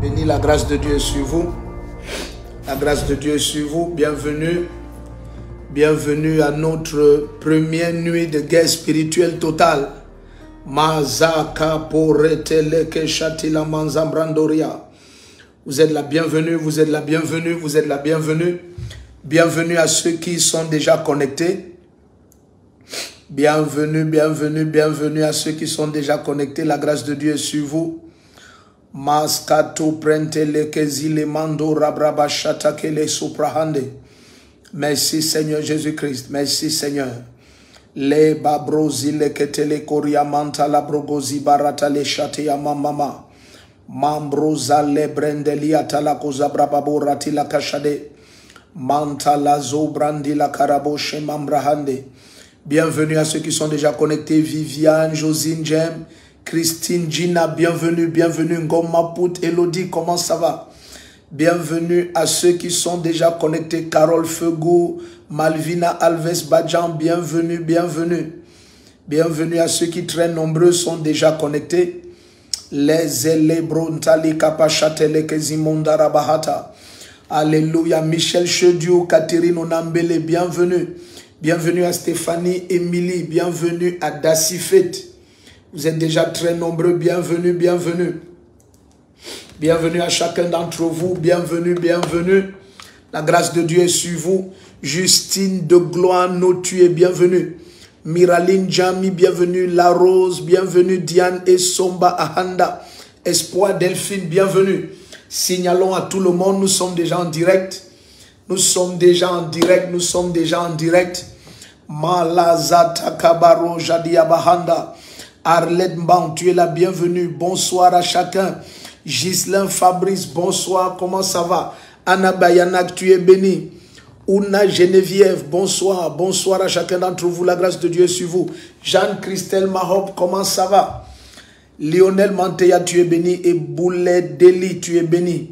Béni la grâce de Dieu est sur vous. La grâce de Dieu est sur vous. Bienvenue. Bienvenue à notre première nuit de guerre spirituelle totale. Mazaka poreteleke shatila manzambrandoria. Vous êtes la bienvenue, vous êtes la bienvenue, vous êtes la bienvenue. Bienvenue à ceux qui sont déjà connectés. Bienvenue, bienvenue, bienvenue à ceux qui sont déjà connectés. La grâce de Dieu est sur vous. Maskato prentele kezile mando rabraba shatakele suprahande. Merci Seigneur Jésus-Christ. Merci Seigneur. Le babrozi le ketele koriamanta la brogozi barata le shate ya mama. Mambroza le brendeli atala kozabrababo rati la kashade. Manta la zobrandi la karaboshe mambrahande. Bienvenue à ceux qui sont déjà connectés. Viviane, Josine, Jem, Christine, Gina, bienvenue, bienvenue. Ngoma Pout, Elodie, comment ça va? Bienvenue à ceux qui sont déjà connectés. Carole Fegou, Malvina Alves Badjan, bienvenue, bienvenue. Bienvenue à ceux qui très nombreux sont déjà connectés. Les Elebrontali Kapachatele Kezimonda Bahata. Alléluia. Michel Chediou, Catherine Onambele, bienvenue. Bienvenue à Stéphanie, Émilie, bienvenue à Dassifet. Vous êtes déjà très nombreux, bienvenue, bienvenue. Bienvenue à chacun d'entre vous, bienvenue, bienvenue. La grâce de Dieu est sur vous. Justine de Gloire, tu es bienvenue. Miraline Jami, bienvenue. La Rose, bienvenue. Diane et Somba Ahanda. Espoir Delphine, bienvenue. Signalons à tout le monde, nous sommes déjà en direct. Nous sommes déjà en direct, nous sommes déjà en direct. Malazata Kabaro Jadia Bahanda. Arlette Mbang, tu es la bienvenue. Bonsoir à chacun. Ghislain Fabrice, bonsoir, comment ça va? Anna Bayanak, tu es béni. Ouna Geneviève, bonsoir. Bonsoir à chacun d'entre vous. La grâce de Dieu est sur vous. Jeanne-Christelle Mahop, comment ça va? Lionel Manteya, tu es béni. Et Boulet Deli, tu es béni.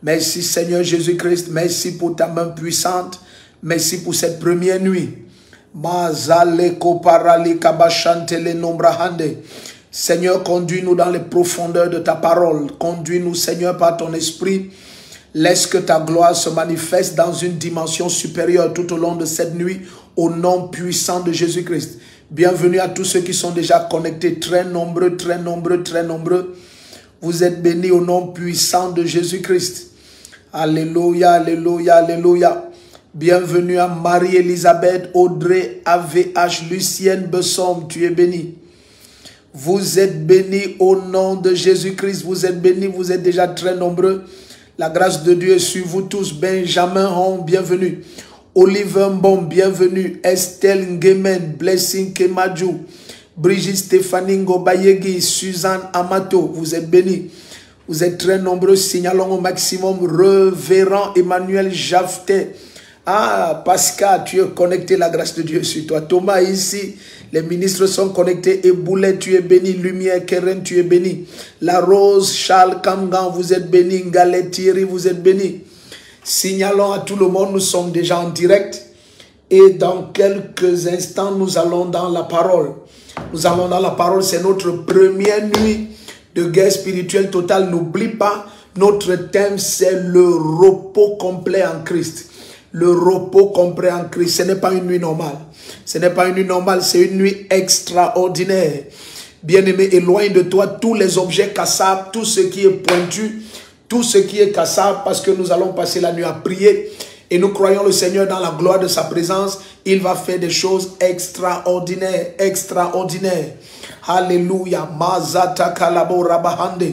Merci Seigneur Jésus-Christ. Merci pour ta main puissante. Merci pour cette première nuit. Seigneur, conduis-nous dans les profondeurs de ta parole. Conduis-nous, Seigneur, par ton esprit. Laisse que ta gloire se manifeste dans une dimension supérieure tout au long de cette nuit, au nom puissant de Jésus-Christ. Bienvenue à tous ceux qui sont déjà connectés, très nombreux, très nombreux, très nombreux. Vous êtes bénis au nom puissant de Jésus-Christ. Alléluia, alléluia, alléluia. Bienvenue à Marie-Elisabeth, Audrey, AVH, Lucienne Bessom, tu es bénie. Vous êtes bénis au nom de Jésus-Christ. Vous êtes bénis, vous êtes déjà très nombreux. La grâce de Dieu est sur vous tous. Benjamin Hong, bienvenue. Oliver Mbom, bienvenue. Estelle Ngemen, Blessing Kemadjou. Brigitte Stéphanie Ngobayegi, Suzanne Amato, vous êtes bénis. Vous êtes très nombreux. Signalons au maximum. Révérend Emmanuel Jafté. Ah, Pascal, tu es connecté, la grâce de Dieu sur toi. Thomas ici, les ministres sont connectés. Eboulet, tu es béni. Lumière, Keren, tu es béni. La Rose, Charles Kamgan, vous êtes béni. Ngalet, Thierry, vous êtes béni. Signalons à tout le monde, nous sommes déjà en direct. Et dans quelques instants, nous allons dans la parole. Nous allons dans la parole, c'est notre première nuit de guerre spirituelle totale. N'oublie pas, notre thème, c'est le repos complet en Christ. Le repos complet en Christ. Ce n'est pas une nuit normale. Ce n'est pas une nuit normale, c'est une nuit extraordinaire. Bien-aimé, éloigne de toi tous les objets cassables, tout ce qui est pointu, tout ce qui est cassable, parce que nous allons passer la nuit à prier. Et nous croyons le Seigneur dans la gloire de sa présence. Il va faire des choses extraordinaires, extraordinaires. Alléluia. Mazata kalabo rabahande.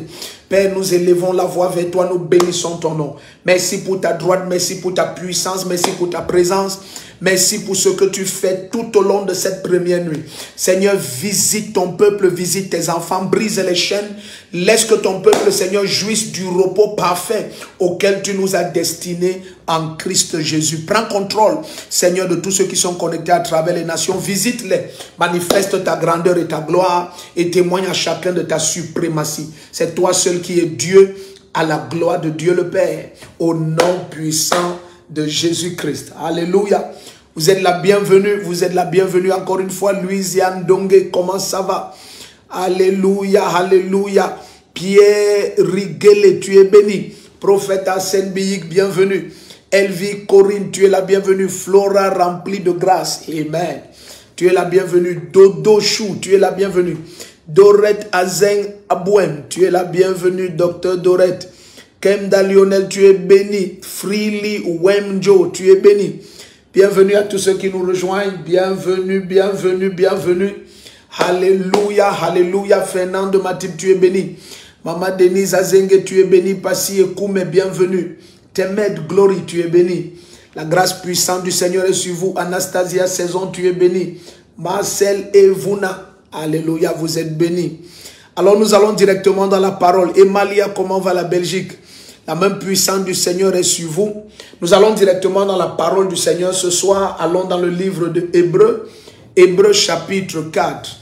Père, nous élevons la voix vers toi, nous bénissons ton nom. Merci pour ta droite, merci pour ta puissance, merci pour ta présence. Merci pour ce que tu fais tout au long de cette première nuit. Seigneur, visite ton peuple, visite tes enfants, brise les chaînes. Laisse que ton peuple, Seigneur, jouisse du repos parfait auquel tu nous as destinés en Christ Jésus. Prends contrôle, Seigneur, de tous ceux qui sont connectés à travers les nations. Visite-les, manifeste ta grandeur et ta gloire et témoigne à chacun de ta suprématie. C'est toi seul qui es Dieu, à la gloire de Dieu le Père, au nom puissant de Jésus-Christ. Alléluia. Vous êtes la bienvenue. Vous êtes la bienvenue encore une fois. Louisiane Dongue, comment ça va? Alléluia, alléluia. Pierre Riguele, tu es béni. Prophète Arsène Biyik, bienvenue. Elvie Corinne, tu es la bienvenue. Flora remplie de grâce. Amen. Tu es la bienvenue. Dodo Chou, tu es la bienvenue. Dorette Azeng Abouem, tu es la bienvenue. Docteur Dorette. Kemda Lionel, tu es béni. Freely Wemjo, tu es béni. Bienvenue à tous ceux qui nous rejoignent. Bienvenue, bienvenue, bienvenue. Alléluia, alléluia. Fernando Matip, tu es béni. Maman Denise Azenge, tu es béni. Passi Ekoume, bienvenue. Temed Glory, tu es béni. La grâce puissante du Seigneur est sur vous. Anastasia Saison, tu es béni. Marcel Evuna, alléluia, vous êtes bénis. Alors nous allons directement dans la parole. Emalia, comment va la Belgique? La main puissante du Seigneur est sur vous. Nous allons directement dans la parole du Seigneur ce soir. Allons dans le livre de Hébreux. Hébreux chapitre 4.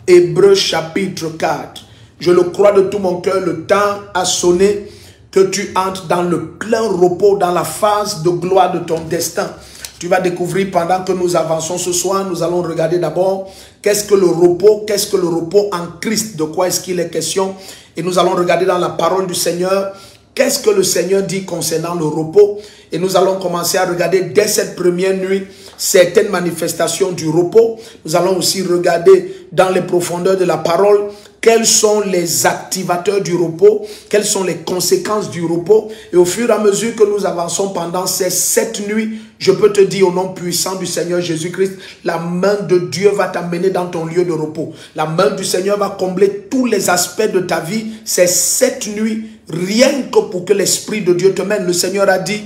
Hébreux chapitre 4. Je le crois de tout mon cœur, le temps a sonné que tu entres dans le plein repos, dans la phase de gloire de ton destin. Tu vas découvrir pendant que nous avançons ce soir, nous allons regarder d'abord qu'est-ce que le repos, qu'est-ce que le repos en Christ, de quoi est-ce qu'il est question. Et nous allons regarder dans la parole du Seigneur, qu'est-ce que le Seigneur dit concernant le repos. Et nous allons commencer à regarder dès cette première nuit certaines manifestations du repos. Nous allons aussi regarder dans les profondeurs de la parole quels sont les activateurs du repos, quelles sont les conséquences du repos. Et au fur et à mesure que nous avançons pendant ces 7 nuits, je peux te dire au nom puissant du Seigneur Jésus-Christ, la main de Dieu va t'amener dans ton lieu de repos. La main du Seigneur va combler tous les aspects de ta vie. Ces 7 nuits, rien que pour que l'Esprit de Dieu te mène. Le Seigneur a dit,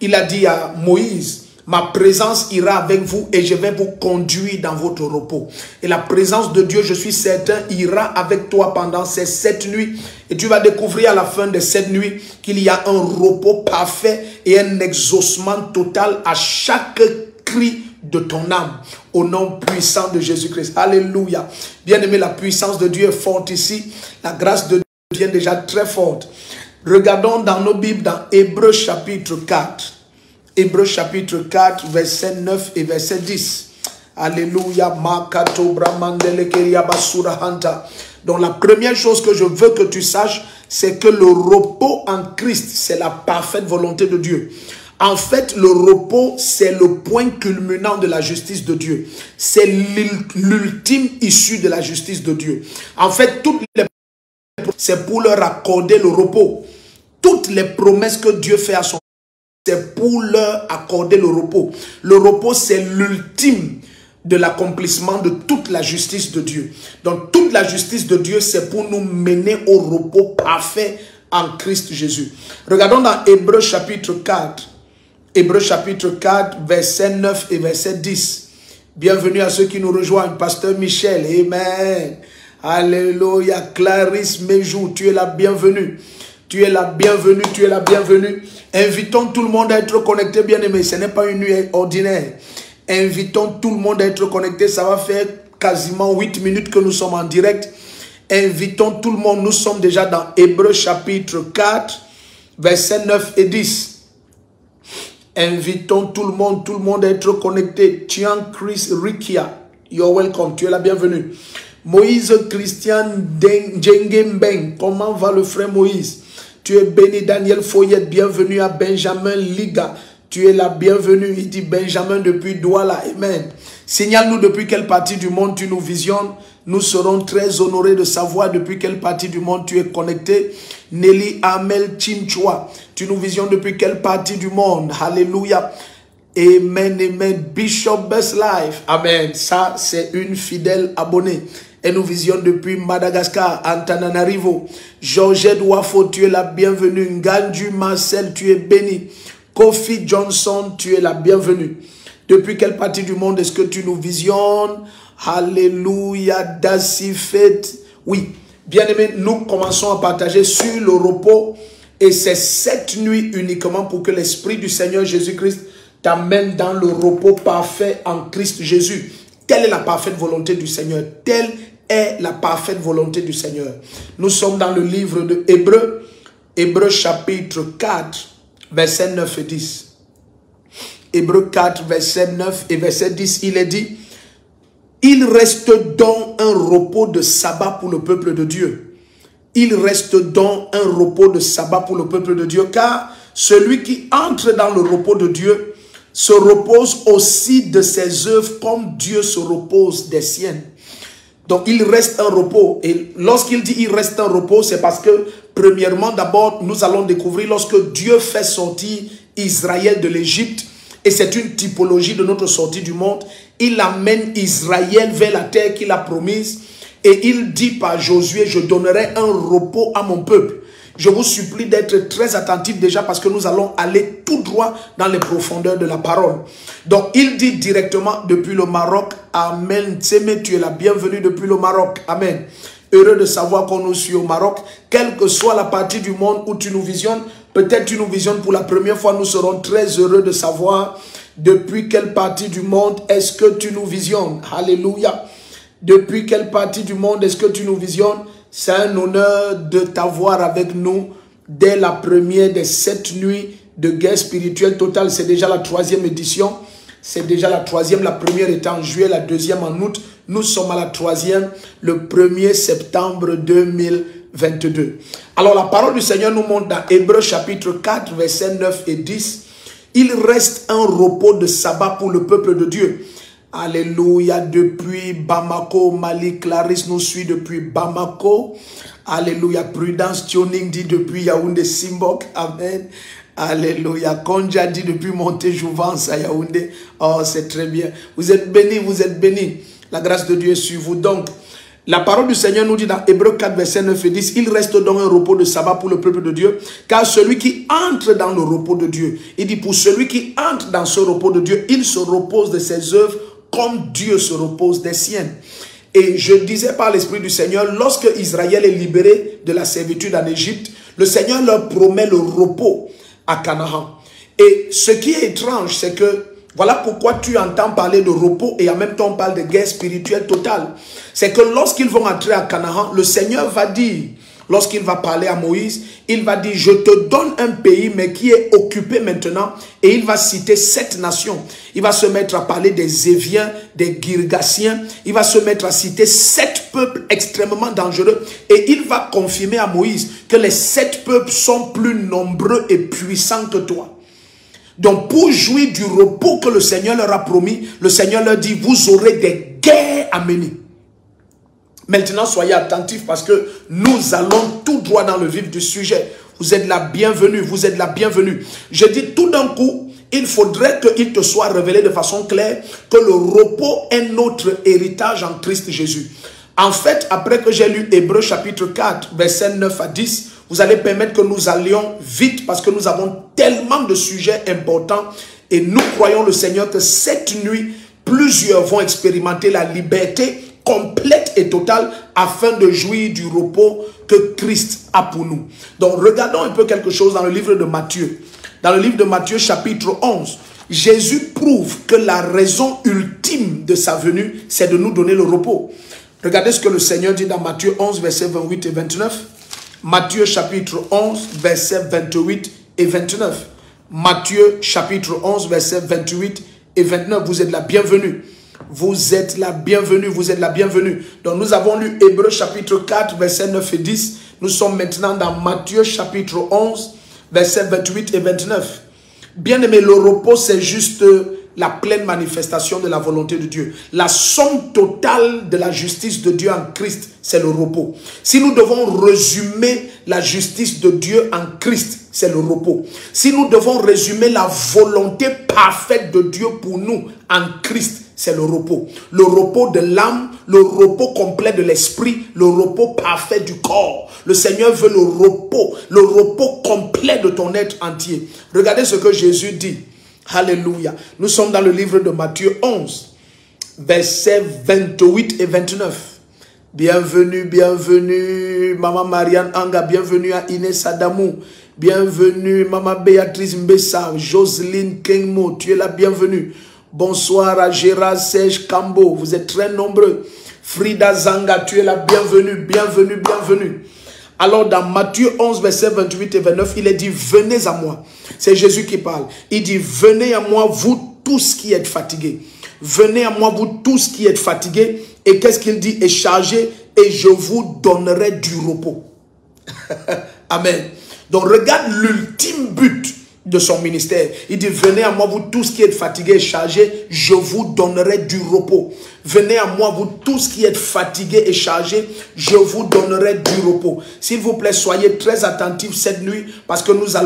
il a dit à Moïse, ma présence ira avec vous et je vais vous conduire dans votre repos. Et la présence de Dieu, je suis certain, ira avec toi pendant ces 7 nuits. Et tu vas découvrir à la fin de cette nuit qu'il y a un repos parfait et un exaucement total à chaque cri de ton âme. Au nom puissant de Jésus-Christ. Alléluia. Bien-aimé, la puissance de Dieu est forte ici. La grâce de Dieu est déjà très forte. Regardons dans nos Bibles, dans Hébreux chapitre 4. Hébreux chapitre 4, verset 9 et verset 10. Alléluia. Donc la première chose que je veux que tu saches, c'est que le repos en Christ, c'est la parfaite volonté de Dieu. En fait, le repos, c'est le point culminant de la justice de Dieu. C'est l'ultime issue de la justice de Dieu. En fait, c'est pour leur accorder le repos. Toutes les promesses que Dieu fait à son c'est pour leur accorder le repos. Le repos, c'est l'ultime de l'accomplissement de toute la justice de Dieu. Donc, toute la justice de Dieu, c'est pour nous mener au repos parfait en Christ Jésus. Regardons dans Hébreux chapitre 4. Hébreux chapitre 4, verset 9 et verset 10. Bienvenue à ceux qui nous rejoignent. Pasteur Michel, amen. Alléluia. Clarisse Méjou, tu es la bienvenue. Tu es la bienvenue, tu es la bienvenue. Invitons tout le monde à être connecté, bien-aimé. Ce n'est pas une nuit ordinaire. Invitons tout le monde à être connecté. Ça va faire quasiment 8 minutes que nous sommes en direct. Invitons tout le monde. Nous sommes déjà dans Hébreux chapitre 4, versets 9 et 10. Invitons tout le monde à être connecté. Tian Chris Rikia, you're welcome. Tu es la bienvenue. Moïse Christian Djengembeng, comment va le frère Moïse? Tu es béni. Daniel Foyette, bienvenue à Benjamin Liga. Tu es la bienvenue. Il dit Benjamin depuis Douala. Amen. Signale-nous depuis quelle partie du monde tu nous visionnes. Nous serons très honorés de savoir depuis quelle partie du monde tu es connecté. Nelly Amel Chinchua, tu nous visionnes depuis quelle partie du monde. Alléluia. Amen, amen. Bishop Best Life. Amen. Ça, c'est une fidèle abonnée. Et nous visionne depuis Madagascar, Antananarivo. Georgette Wafo, tu es la bienvenue. Ngandu Marcel, tu es béni. Kofi Johnson, tu es la bienvenue. Depuis quelle partie du monde est-ce que tu nous visionnes? Alléluia. Dassifet. Oui, bien-aimés, nous commençons à partager sur le repos. Et c'est cette nuit uniquement pour que l'Esprit du Seigneur Jésus-Christ t'amène dans le repos parfait en Christ Jésus. Telle est la parfaite volonté du Seigneur. Telle est la parfaite volonté du Seigneur. Nous sommes dans le livre de Hébreux, Hébreux chapitre 4, verset 9 et 10. Hébreux 4, verset 9 et verset 10, il est dit, il reste donc un repos de sabbat pour le peuple de Dieu. il reste donc un repos de sabbat pour le peuple de Dieu, car celui qui entre dans le repos de Dieu se repose aussi de ses œuvres comme Dieu se repose des siennes. Donc il reste un repos. Et lorsqu'il dit il reste un repos, c'est parce que premièrement, d'abord, nous allons découvrir lorsque Dieu fait sortir Israël de l'Égypte, et c'est une typologie de notre sortie du monde, il amène Israël vers la terre qu'il a promise, et il dit par Josué, je donnerai un repos à mon peuple. Je vous supplie d'être très attentifs déjà parce que nous allons aller tout droit dans les profondeurs de la parole. Donc, il dit directement depuis le Maroc, Amen. Tseme, tu es la bienvenue depuis le Maroc. Amen. Heureux de savoir qu'on nous suit au Maroc. Quelle que soit la partie du monde où tu nous visionnes, peut-être tu nous visionnes pour la première fois, nous serons très heureux de savoir depuis quelle partie du monde est-ce que tu nous visionnes. Alléluia. Depuis quelle partie du monde est-ce que tu nous visionnes? C'est un honneur de t'avoir avec nous dès la première des 7 nuits de guerre spirituelle totale. C'est déjà la 3e édition. C'est déjà la 3e. La première était en juillet, la 2e en août. Nous sommes à la 3e, le 1er septembre 2022. Alors la parole du Seigneur nous montre dans Hébreux chapitre 4, versets 9 et 10. Il reste un repos de sabbat pour le peuple de Dieu. Alléluia, depuis Bamako, Mali, Clarisse nous suit depuis Bamako. Alléluia, Prudence Tuning dit depuis Yaoundé, Simbok. Amen. Alléluia, Konja dit depuis Montéjouvence à Yaoundé. Oh, c'est très bien. Vous êtes bénis, vous êtes bénis. La grâce de Dieu est sur vous. Donc, la parole du Seigneur nous dit dans Hébreux 4, verset 9 et 10, il reste donc un repos de sabbat pour le peuple de Dieu, car celui qui entre dans le repos de Dieu, il dit pour celui qui entre dans ce repos de Dieu, il se repose de ses œuvres comme Dieu se repose des siennes. Et je disais par l'Esprit du Seigneur, lorsque Israël est libéré de la servitude en Égypte, le Seigneur leur promet le repos à Canaan. Et ce qui est étrange, c'est que voilà pourquoi tu entends parler de repos et en même temps on parle de guerre spirituelle totale. C'est que lorsqu'ils vont entrer à Canaan, le Seigneur va dire, lorsqu'il va parler à Moïse, il va dire, je te donne un pays mais qui est occupé maintenant, et il va citer 7 nations. Il va se mettre à parler des Éviens, des Girgasiens, il va se mettre à citer 7 peuples extrêmement dangereux, et il va confirmer à Moïse que les 7 peuples sont plus nombreux et puissants que toi. Donc pour jouir du repos que le Seigneur leur a promis, le Seigneur leur dit, vous aurez des guerres à mener. Maintenant, soyez attentifs parce que nous allons tout droit dans le vif du sujet. Vous êtes la bienvenue, vous êtes la bienvenue. Je dis tout d'un coup, il faudrait qu'il te soit révélé de façon claire que le repos est notre héritage en Christ Jésus. En fait, après que j'ai lu Hébreux chapitre 4, versets 9 à 10, vous allez permettre que nous allions vite parce que nous avons tellement de sujets importants et nous croyons le Seigneur que cette nuit, plusieurs vont expérimenter la liberté complète et totale afin de jouir du repos que Christ a pour nous. Donc regardons un peu quelque chose dans le livre de Matthieu. Dans le livre de Matthieu chapitre 11, Jésus prouve que la raison ultime de sa venue, c'est de nous donner le repos. Regardez ce que le Seigneur dit dans Matthieu 11, versets 28 et 29. Matthieu chapitre 11, versets 28 et 29. Matthieu chapitre 11, versets 28 et 29. Vous êtes la bienvenue. Vous êtes la bienvenue, vous êtes la bienvenue. Donc nous avons lu Hébreux chapitre 4, versets 9 et 10. Nous sommes maintenant dans Matthieu chapitre 11, versets 28 et 29. Bien aimé, le repos c'est juste la pleine manifestation de la volonté de Dieu. La somme totale de la justice de Dieu en Christ, c'est le repos. Si nous devons résumer la justice de Dieu en Christ, c'est le repos. Si nous devons résumer la volonté parfaite de Dieu pour nous en Christ, c'est le repos. Le repos de l'âme, le repos complet de l'esprit, le repos parfait du corps. Le Seigneur veut le repos complet de ton être entier. Regardez ce que Jésus dit. Alléluia. Nous sommes dans le livre de Matthieu 11, versets 28 et 29. Bienvenue, bienvenue, Maman Marianne Anga, bienvenue à Inès Adamou, bienvenue, Maman Béatrice Mbessa, Jocelyne Kengmo, tu es la bienvenue. Bonsoir à Gérard Serge Kambo, vous êtes très nombreux. Frida Zanga, tu es la bienvenue, bienvenue, bienvenue. Alors dans Matthieu 11, versets 28 et 29, il est dit, venez à moi. C'est Jésus qui parle. Il dit, venez à moi, vous tous qui êtes fatigués. Venez à moi, vous tous qui êtes fatigués. Et qu'est-ce qu'il dit? Et chargés, et je vous donnerai du repos. Amen. Donc regarde l'ultime but de son ministère. Il dit, venez à moi vous tous qui êtes fatigués et chargés, je vous donnerai du repos. Venez à moi vous tous qui êtes fatigués et chargés, je vous donnerai du repos. S'il vous plaît, soyez très attentifs cette nuit parce que nous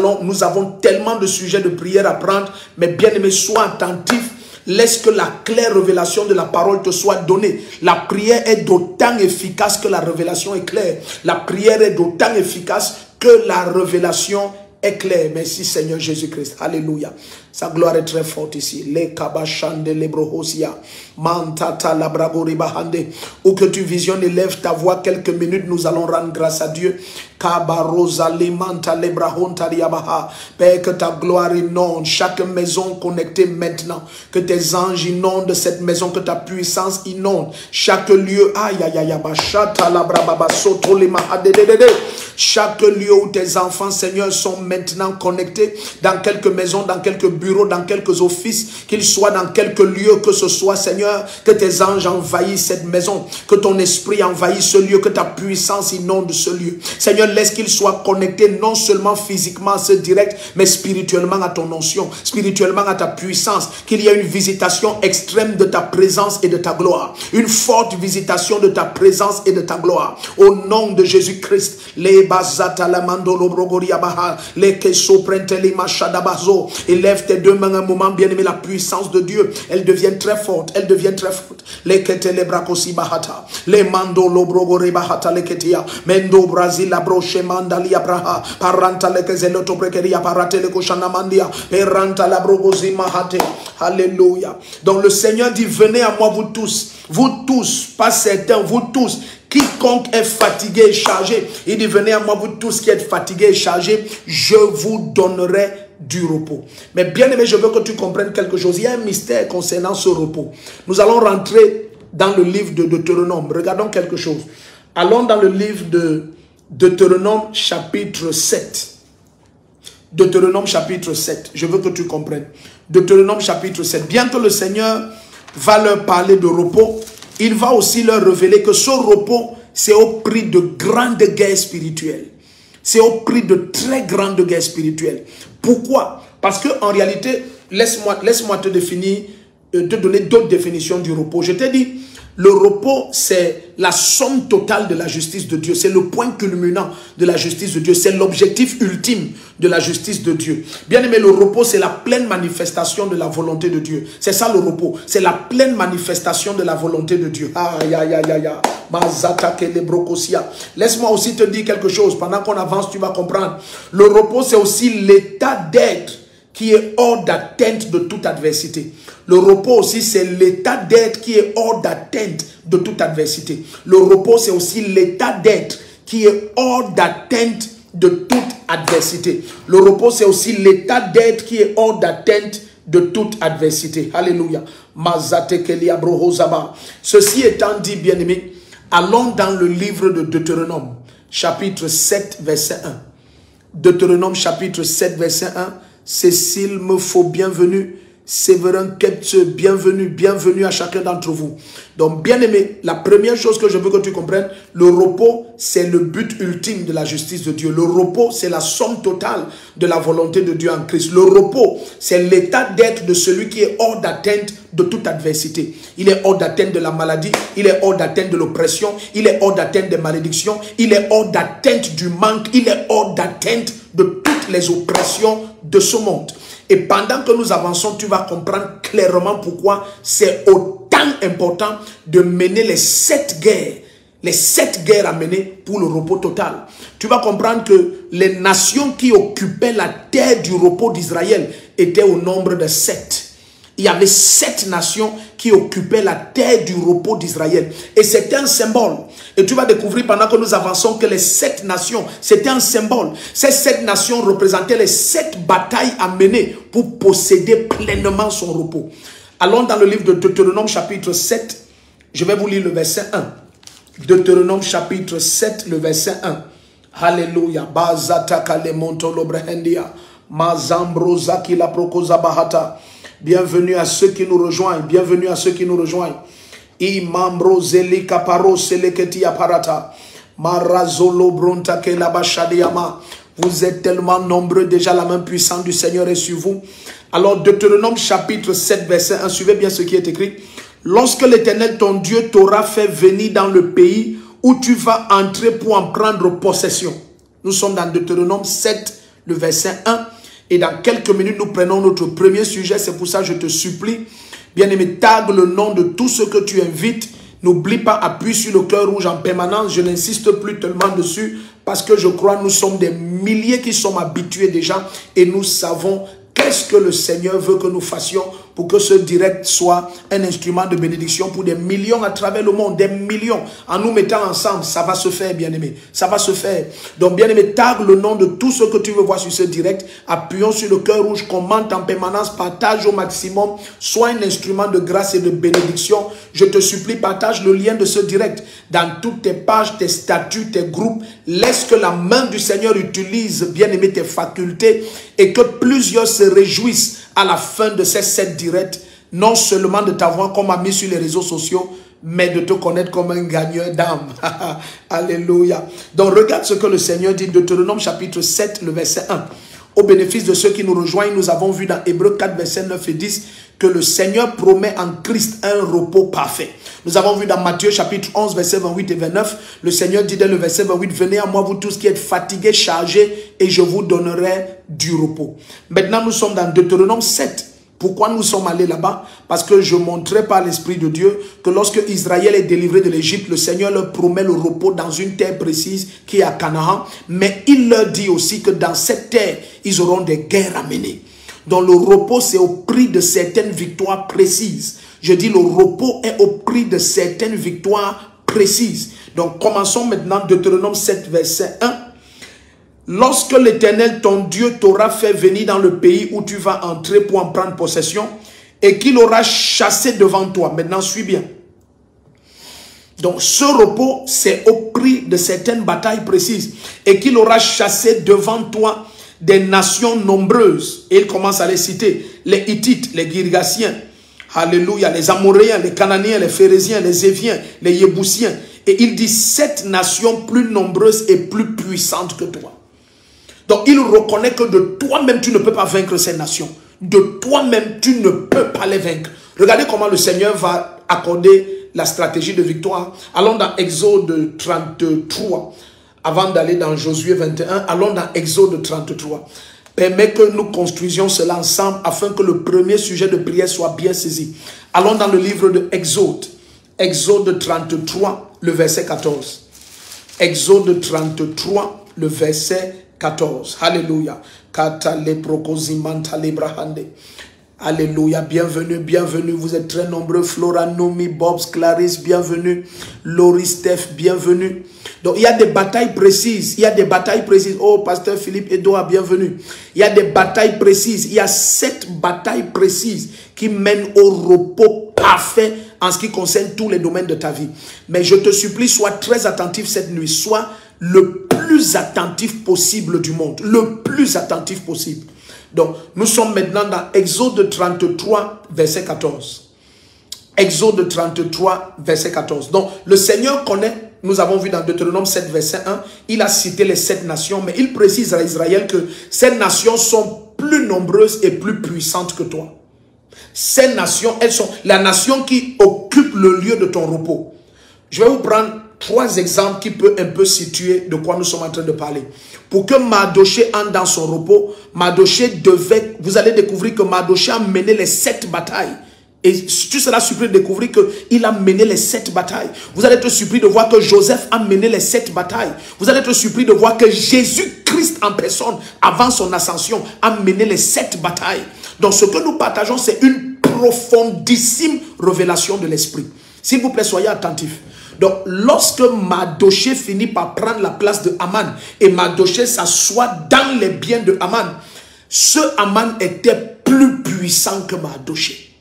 avons tellement de sujets de prière à prendre. Mais bien aimé, sois attentif. Laisse que la claire révélation de la parole te soit donnée. La prière est d'autant efficace que la révélation est claire. La prière est d'autant efficace que la révélation est claire. Merci Seigneur Jésus-Christ. Alléluia. Sa gloire est très forte ici. Les kabachande les brohosia. Mantata la bragori bahande. Où que tu visionnes, élève ta voix quelques minutes. Nous allons rendre grâce à Dieu. Kabarosa les manta les brahonta riabaha. Père, que ta gloire inonde chaque maison connectée maintenant. Que tes anges inondent cette maison. Que ta puissance inonde chaque lieu. Aïe aïe aïe bachata la brababa soto les mahadedede. Chaque lieu où tes enfants, Seigneur, sont maintenant connectés. Dans quelques maisons, dans quelques bureaux, dans quelques offices, qu'ils soient dans quelques lieux que ce soit, Seigneur, que tes anges envahissent cette maison, que ton esprit envahisse ce lieu, que ta puissance inonde ce lieu. Seigneur, laisse qu'ils soient connectés non seulement physiquement à ce direct, mais spirituellement à ton onction, spirituellement à ta puissance, qu'il y ait une visitation extrême de ta présence et de ta gloire, une forte visitation de ta présence et de ta gloire. Au nom de Jésus-Christ, les bazata la mandolo brogoria baha, les keso prenteli machadabazo, élève tes deux mains un moment, bien-aimé, la puissance de Dieu, elle devient très forte, elle devient très forte. Les ketele brakosi bahata, les mando lobrogore bahata les ketia, mendo brazil la broche mandali abraha, paranta le kezeloto prekeria parate le koshana mandia, peranta la brogosi mahate. Alléluia. Donc le Seigneur dit, venez à moi vous tous, pas certains, vous tous, quiconque est fatigué et chargé. Il dit, venez à moi vous tous qui êtes fatigués et chargés, je vous donnerai du repos. Mais bien aimé, je veux que tu comprennes quelque chose. Il y a un mystère concernant ce repos. Nous allons rentrer dans le livre de Deutéronome. Regardons quelque chose. Allons dans le livre de Deutéronome chapitre 7. Deutéronome chapitre 7. Je veux que tu comprennes. Deutéronome chapitre 7. Bien que le Seigneur va leur parler de repos, il va aussi leur révéler que ce repos, c'est au prix de grandes guerres spirituelles. C'est au prix de très grandes guerres spirituelles. Pourquoi? Parce que en réalité, laisse-moi te donner d'autres définitions du repos. Je t'ai dit, le repos, c'est la somme totale de la justice de Dieu. C'est le point culminant de la justice de Dieu. C'est l'objectif ultime de la justice de Dieu. Bien aimé, le repos, c'est la pleine manifestation de la volonté de Dieu. C'est ça le repos. C'est la pleine manifestation de la volonté de Dieu. Aïe, aïe, aïe, aïe, aïe. Laisse-moi aussi te dire quelque chose. Pendant qu'on avance, tu vas comprendre. Le repos, c'est aussi l'état d'être qui est hors d'atteinte de toute adversité. Le repos aussi, c'est l'état d'être qui est hors d'atteinte de toute adversité. Le repos, c'est aussi l'état d'être qui est hors d'atteinte de toute adversité. Le repos, c'est aussi l'état d'être qui est hors d'atteinte de toute adversité. Alléluia. Ceci étant dit, bien-aimés, allons dans le livre de Deutéronome, chapitre 7, verset 1. Deutéronome, chapitre 7, verset 1. Cécile me faut bienvenue. Séverin Ketze, bienvenue, bienvenue à chacun d'entre vous. Donc, bien aimé, la première chose que je veux que tu comprennes, le repos, c'est le but ultime de la justice de Dieu. Le repos, c'est la somme totale de la volonté de Dieu en Christ. Le repos, c'est l'état d'être de celui qui est hors d'atteinte de toute adversité. Il est hors d'atteinte de la maladie, il est hors d'atteinte de l'oppression, il est hors d'atteinte des malédictions, il est hors d'atteinte du manque, il est hors d'atteinte de toutes les oppressions de ce monde. Et pendant que nous avançons, tu vas comprendre clairement pourquoi c'est autant important de mener les 7 guerres à mener pour le repos total. Tu vas comprendre que les nations qui occupaient la terre du repos d'Israël étaient au nombre de 7. Il y avait 7 nations qui occupaient la terre du repos d'Israël. Et c'était un symbole. Et tu vas découvrir pendant que nous avançons que les 7 nations, c'était un symbole. Ces 7 nations représentaient les 7 batailles à mener pour posséder pleinement son repos. Allons dans le livre de Deutéronome chapitre 7. Je vais vous lire le verset 1. Deutéronome chapitre 7, le verset 1. Alléluia. Bienvenue à ceux qui nous rejoignent. Bienvenue à ceux qui nous rejoignent. Imambro zeli kaparo seleketi aparata. Marazolo brontake labashadiyama. Vous êtes tellement nombreux, déjà la main puissante du Seigneur est sur vous. Alors Deutéronome chapitre 7 verset 1, suivez bien ce qui est écrit. Lorsque l'Éternel ton Dieu t'aura fait venir dans le pays où tu vas entrer pour en prendre possession. Nous sommes dans Deutéronome 7, le verset 1. Et dans quelques minutes, nous prenons notre premier sujet. C'est pour ça que je te supplie, bien-aimé, tag le nom de tout ce que tu invites. N'oublie pas, appuie sur le cœur rouge en permanence. Je n'insiste plus tellement dessus parce que je crois que nous sommes des milliers qui sommes habitués déjà et nous savons qu'est-ce que le Seigneur veut que nous fassions pour que ce direct soit un instrument de bénédiction pour des millions à travers le monde, des millions. En nous mettant ensemble, ça va se faire, bien-aimé. Ça va se faire. Donc, bien-aimé, tag le nom de tout ce que tu veux voir sur ce direct. Appuyons sur le cœur rouge, commente en permanence, partage au maximum. Sois un instrument de grâce et de bénédiction. Je te supplie, partage le lien de ce direct dans toutes tes pages, tes statuts, tes groupes. Laisse que la main du Seigneur utilise, bien-aimé, tes facultés et que plusieurs se réjouissent à la fin de ces 7 directs, non seulement de t'avoir comme ami sur les réseaux sociaux, mais de te connaître comme un gagneur d'âme. Alléluia. Donc regarde ce que le Seigneur dit, Deutéronome chapitre 7, le verset 1. Au bénéfice de ceux qui nous rejoignent, nous avons vu dans Hébreux 4, verset 9 et 10, que le Seigneur promet en Christ un repos parfait. Nous avons vu dans Matthieu chapitre 11, verset 28 et 29, le Seigneur dit dans le verset 28, « Venez à moi, vous tous qui êtes fatigués, chargés, et je vous donnerai du repos. » Maintenant, nous sommes dans Deutéronome 7. Pourquoi nous sommes allés là-bas? Parce que je montrais par l'Esprit de Dieu que lorsque Israël est délivré de l'Égypte, le Seigneur leur promet le repos dans une terre précise qui est à Canaan. Mais il leur dit aussi que dans cette terre, ils auront des guerres à mener. Donc le repos, c'est au prix de certaines victoires précises. Je dis le repos est au prix de certaines victoires précises. Donc commençons maintenant Deutéronome 7, verset 1. Lorsque l'Éternel, ton Dieu, t'aura fait venir dans le pays où tu vas entrer pour en prendre possession et qu'il aura chassé devant toi. Maintenant, suis bien. Donc, ce repos, c'est au prix de certaines batailles précises et qu'il aura chassé devant toi des nations nombreuses. Et il commence à les citer. Les Hittites, les Girgasiens, alléluia, les Amoréens, les Cananéens, les Phérésiens, les Éviens, les Yébousiens. Et il dit 7 nations plus nombreuses et plus puissantes que toi. Donc, il reconnaît que de toi-même, tu ne peux pas vaincre ces nations. De toi-même, tu ne peux pas les vaincre. Regardez comment le Seigneur va accorder la stratégie de victoire. Allons dans Exode 33. Avant d'aller dans Josué 21, allons dans Exode 33. Permets que nous construisions cela ensemble afin que le premier sujet de prière soit bien saisi. Allons dans le livre de Exode. Exode 33, le verset 14. Exode 33, le verset 14. Alléluia. Alléluia. Bienvenue, bienvenue. Vous êtes très nombreux. Flora, Nomi, Bobs, Clarisse, bienvenue. Laurie, Steph, bienvenue. Donc, il y a des batailles précises. Il y a des batailles précises. Oh, pasteur Philippe Edouard, bienvenue. Il y a des batailles précises. Il y a 7 batailles précises qui mènent au repos parfait en ce qui concerne tous les domaines de ta vie. Mais je te supplie, sois très attentif cette nuit. Sois le plus attentif possible du monde. Le plus attentif possible. Donc, nous sommes maintenant dans Exode 33, verset 14. Exode 33, verset 14. Donc, le Seigneur connaît, nous avons vu dans Deutéronome 7, verset 1, il a cité les 7 nations, mais il précise à Israël que ces nations sont plus nombreuses et plus puissantes que toi. Ces nations, elles sont la nation qui occupe le lieu de ton repos. Je vais vous prendre 3 exemples qui peuvent un peu situer de quoi nous sommes en train de parler. Pour que Mardoché entre dans son repos, Mardoché devait, vous allez découvrir que Mardoché a mené les 7 batailles. Et tu seras surpris de découvrir qu'il a mené les 7 batailles. Vous allez être surpris de voir que Joseph a mené les 7 batailles. Vous allez être surpris de voir que Jésus-Christ en personne, avant son ascension, a mené les 7 batailles. Donc ce que nous partageons, c'est une profondissime révélation de l'esprit. S'il vous plaît, soyez attentifs. Donc, lorsque Mardoché finit par prendre la place de Haman et Mardoché s'assoit dans les biens de Haman, ce Haman était plus puissant que Mardoché.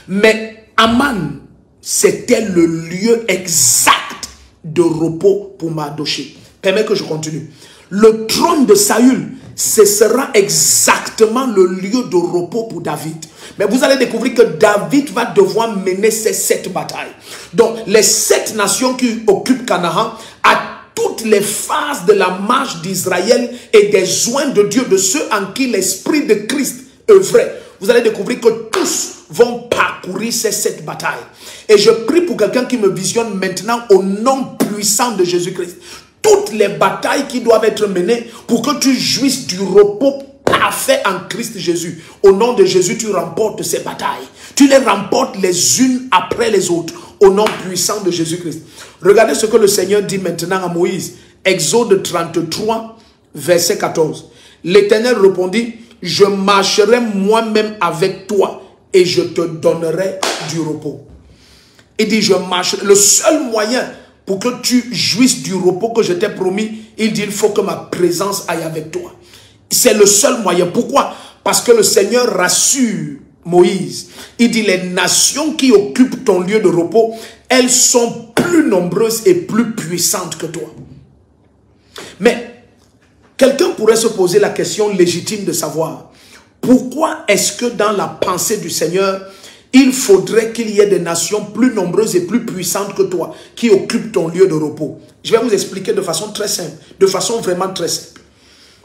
Mais Haman, c'était le lieu exact de repos pour Mardoché. Permets que je continue. Le trône de Saül, ce sera exactement le lieu de repos pour David. Mais vous allez découvrir que David va devoir mener ces 7 batailles. Donc, les 7 nations qui occupent Canaan, à toutes les phases de la marche d'Israël et des soins de Dieu, de ceux en qui l'Esprit de Christ œuvrait, vous allez découvrir que tous vont parcourir ces 7 batailles. Et je prie pour quelqu'un qui me visionne maintenant au nom puissant de Jésus-Christ. Toutes les batailles qui doivent être menées pour que tu jouisses du repos parfait en Christ Jésus. Au nom de Jésus, tu remportes ces batailles. Tu les remportes les unes après les autres. Au nom puissant de Jésus-Christ. Regardez ce que le Seigneur dit maintenant à Moïse. Exode 33, verset 14. L'Éternel répondit, je marcherai moi-même avec toi et je te donnerai du repos. Il dit, je marcherai. Le seul moyen pour que tu jouisses du repos que je t'ai promis, il dit, il faut que ma présence aille avec toi. C'est le seul moyen. Pourquoi? Parce que le Seigneur rassure Moïse. Il dit, les nations qui occupent ton lieu de repos, elles sont plus nombreuses et plus puissantes que toi. Mais quelqu'un pourrait se poser la question légitime de savoir, pourquoi est-ce que dans la pensée du Seigneur, il faudrait qu'il y ait des nations plus nombreuses et plus puissantes que toi qui occupent ton lieu de repos? Je vais vous expliquer de façon très simple, de façon vraiment très simple.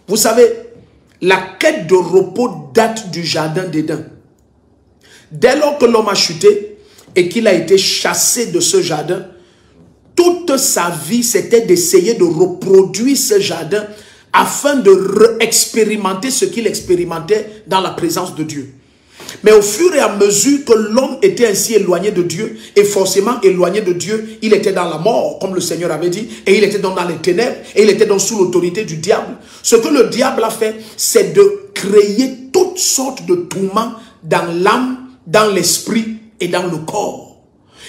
Vous savez, la quête de repos date du jardin d'Éden. Dès lors que l'homme a chuté et qu'il a été chassé de ce jardin, toute sa vie, c'était d'essayer de reproduire ce jardin afin de réexpérimenter ce qu'il expérimentait dans la présence de Dieu. Mais au fur et à mesure que l'homme était ainsi éloigné de Dieu, et forcément éloigné de Dieu, il était dans la mort, comme le Seigneur avait dit, et il était dans les ténèbres, et il était donc sous l'autorité du diable. Ce que le diable a fait, c'est de créer toutes sortes de tourments dans l'âme, dans l'esprit et dans le corps.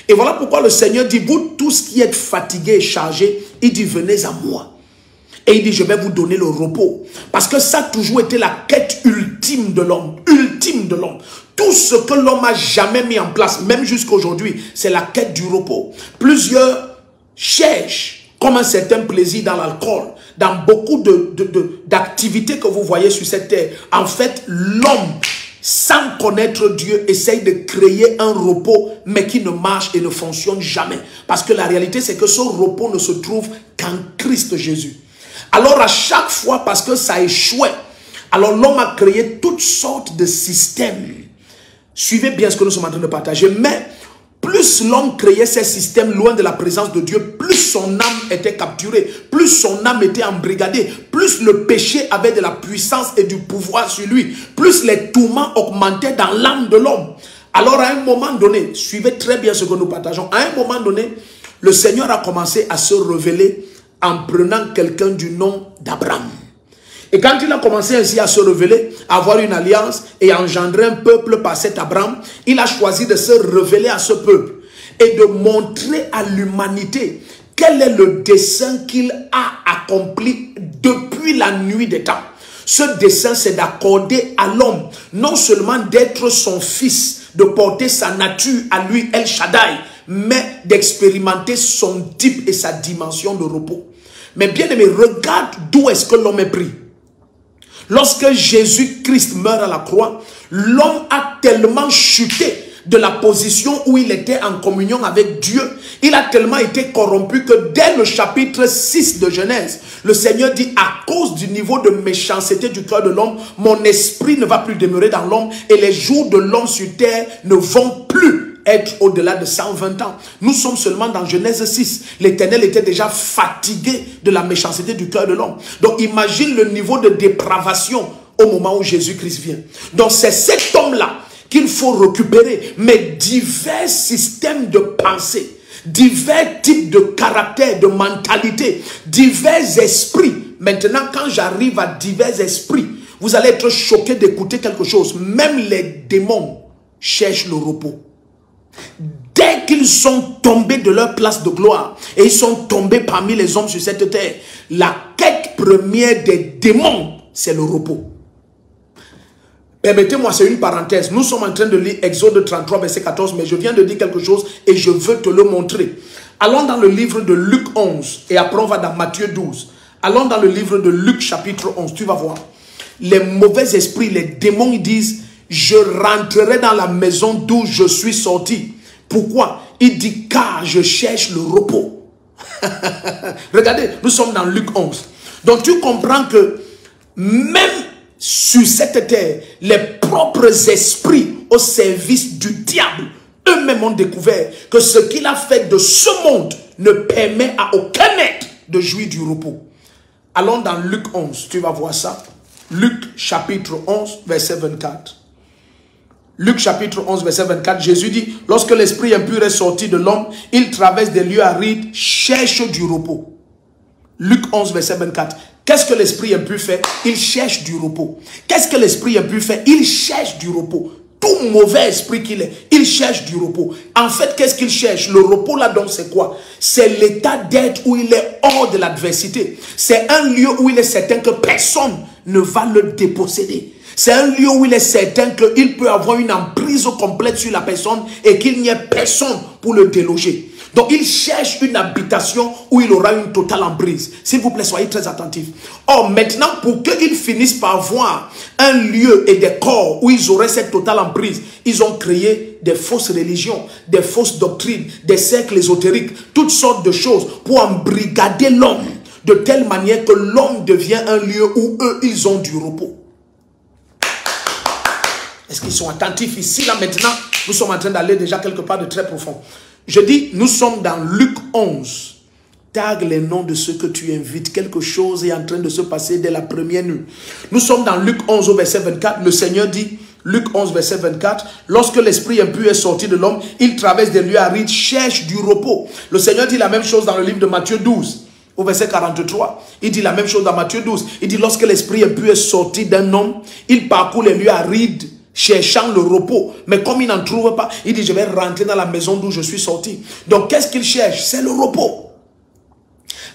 Et voilà pourquoi le Seigneur dit, vous tous qui êtes fatigués et chargés, il dit, venez à moi. Et il dit, je vais vous donner le repos. Parce que ça a toujours été la quête ultime de l'homme. Ultime de l'homme. Tout ce que l'homme a jamais mis en place, même jusqu'à aujourd'hui, c'est la quête du repos. Plusieurs cherchent comme un certain plaisir dans l'alcool, dans beaucoup d'activités que vous voyez sur cette terre. En fait, l'homme, sans connaître Dieu, essaye de créer un repos, mais qui ne marche et ne fonctionne jamais. Parce que la réalité, c'est que ce repos ne se trouve qu'en Christ Jésus. Alors à chaque fois, parce que ça échouait, alors l'homme a créé toutes sortes de systèmes. Suivez bien ce que nous sommes en train de partager. Mais plus l'homme créait ces systèmes loin de la présence de Dieu, plus son âme était capturée, plus son âme était embrigadée, plus le péché avait de la puissance et du pouvoir sur lui, plus les tourments augmentaient dans l'âme de l'homme. Alors à un moment donné, suivez très bien ce que nous partageons, à un moment donné, le Seigneur a commencé à se révéler en prenant quelqu'un du nom d'Abraham. Et quand il a commencé ainsi à se révéler, à avoir une alliance et à engendrer un peuple par cet Abraham, il a choisi de se révéler à ce peuple et de montrer à l'humanité quel est le dessein qu'il a accompli depuis la nuit des temps. Ce dessein, c'est d'accorder à l'homme non seulement d'être son fils, de porter sa nature à lui, El Shaddai, mais d'expérimenter son type et sa dimension de repos. Mais bien aimé, regarde d'où est-ce que l'homme est pris. Lorsque Jésus-Christ meurt à la croix, l'homme a tellement chuté de la position où il était en communion avec Dieu. Il a tellement été corrompu que dès le chapitre 6 de Genèse, le Seigneur dit, à cause du niveau de méchanceté du cœur de l'homme, mon esprit ne va plus demeurer dans l'homme et les jours de l'homme sur terre ne vont plus être au-delà de 120 ans. Nous sommes seulement dans Genèse 6. L'Éternel était déjà fatigué de la méchanceté du cœur de l'homme. Donc imagine le niveau de dépravation au moment où Jésus-Christ vient. Donc c'est cet homme-là qu'il faut récupérer. Mais divers systèmes de pensée, divers types de caractère, de mentalité, divers esprits. Maintenant, quand j'arrive à divers esprits, vous allez être choqués d'écouter quelque chose. Même les démons cherchent le repos. Dès qu'ils sont tombés de leur place de gloire et ils sont tombés parmi les hommes sur cette terre, la quête première des démons, c'est le repos. Permettez-moi, c'est une parenthèse. Nous sommes en train de lire Exode 33, verset 14, mais je viens de dire quelque chose et je veux te le montrer. Allons dans le livre de Luc 11 et après on va dans Matthieu 12. Allons dans le livre de Luc chapitre 11, tu vas voir. les mauvais esprits, les démons, ils disent, je rentrerai dans la maison d'où je suis sorti. Pourquoi? Il dit, car je cherche le repos. Regardez, nous sommes dans Luc 11. Donc tu comprends que même sur cette terre, les propres esprits au service du diable, eux-mêmes ont découvert que ce qu'il a fait de ce monde ne permet à aucun être de jouir du repos. Allons dans Luc 11, tu vas voir ça. Luc chapitre 11, verset 24. Luc chapitre 11, verset 24, Jésus dit, lorsque l'esprit impur est sorti de l'homme, il traverse des lieux arides, cherche du repos. Luc 11, verset 24. Qu'est-ce que l'esprit impur fait? Il cherche du repos. Qu'est-ce que l'esprit impur fait? Il cherche du repos. Tout mauvais esprit qu'il est, il cherche du repos. En fait, qu'est-ce qu'il cherche? Le repos là, donc, c'est quoi? C'est l'état d'être où il est hors de l'adversité. C'est un lieu où il est certain que personne ne va le déposséder. C'est un lieu où il est certain qu'il peut avoir une emprise complète sur la personne et qu'il n'y ait personne pour le déloger. Donc, il cherche une habitation où il aura une totale emprise. S'il vous plaît, soyez très attentifs. Or, maintenant, pour qu'ils finissent par voir un lieu et des corps où ils auraient cette totale emprise, ils ont créé des fausses religions, des fausses doctrines, des cercles ésotériques, toutes sortes de choses pour embrigader l'homme de telle manière que l'homme devient un lieu où eux, ils ont du repos. Est-ce qu'ils sont attentifs ici, là, maintenant? Nous sommes en train d'aller déjà quelque part de très profond. Je dis, nous sommes dans Luc 11. Tag les noms de ceux que tu invites. Quelque chose est en train de se passer dès la première nuit. Nous sommes dans Luc 11 au verset 24. Le Seigneur dit, Luc 11 verset 24, lorsque l'esprit impur est sorti de l'homme, il traverse des lieux arides, cherche du repos. Le Seigneur dit la même chose dans le livre de Matthieu 12. Au verset 43, il dit la même chose dans Matthieu 12. Il dit, lorsque l'esprit impur est sorti d'un homme, il parcourt les lieux arides, cherchant le repos. Mais comme il n'en trouve pas, il dit, je vais rentrer dans la maison d'où je suis sorti. Donc, qu'est-ce qu'il cherche? C'est le repos.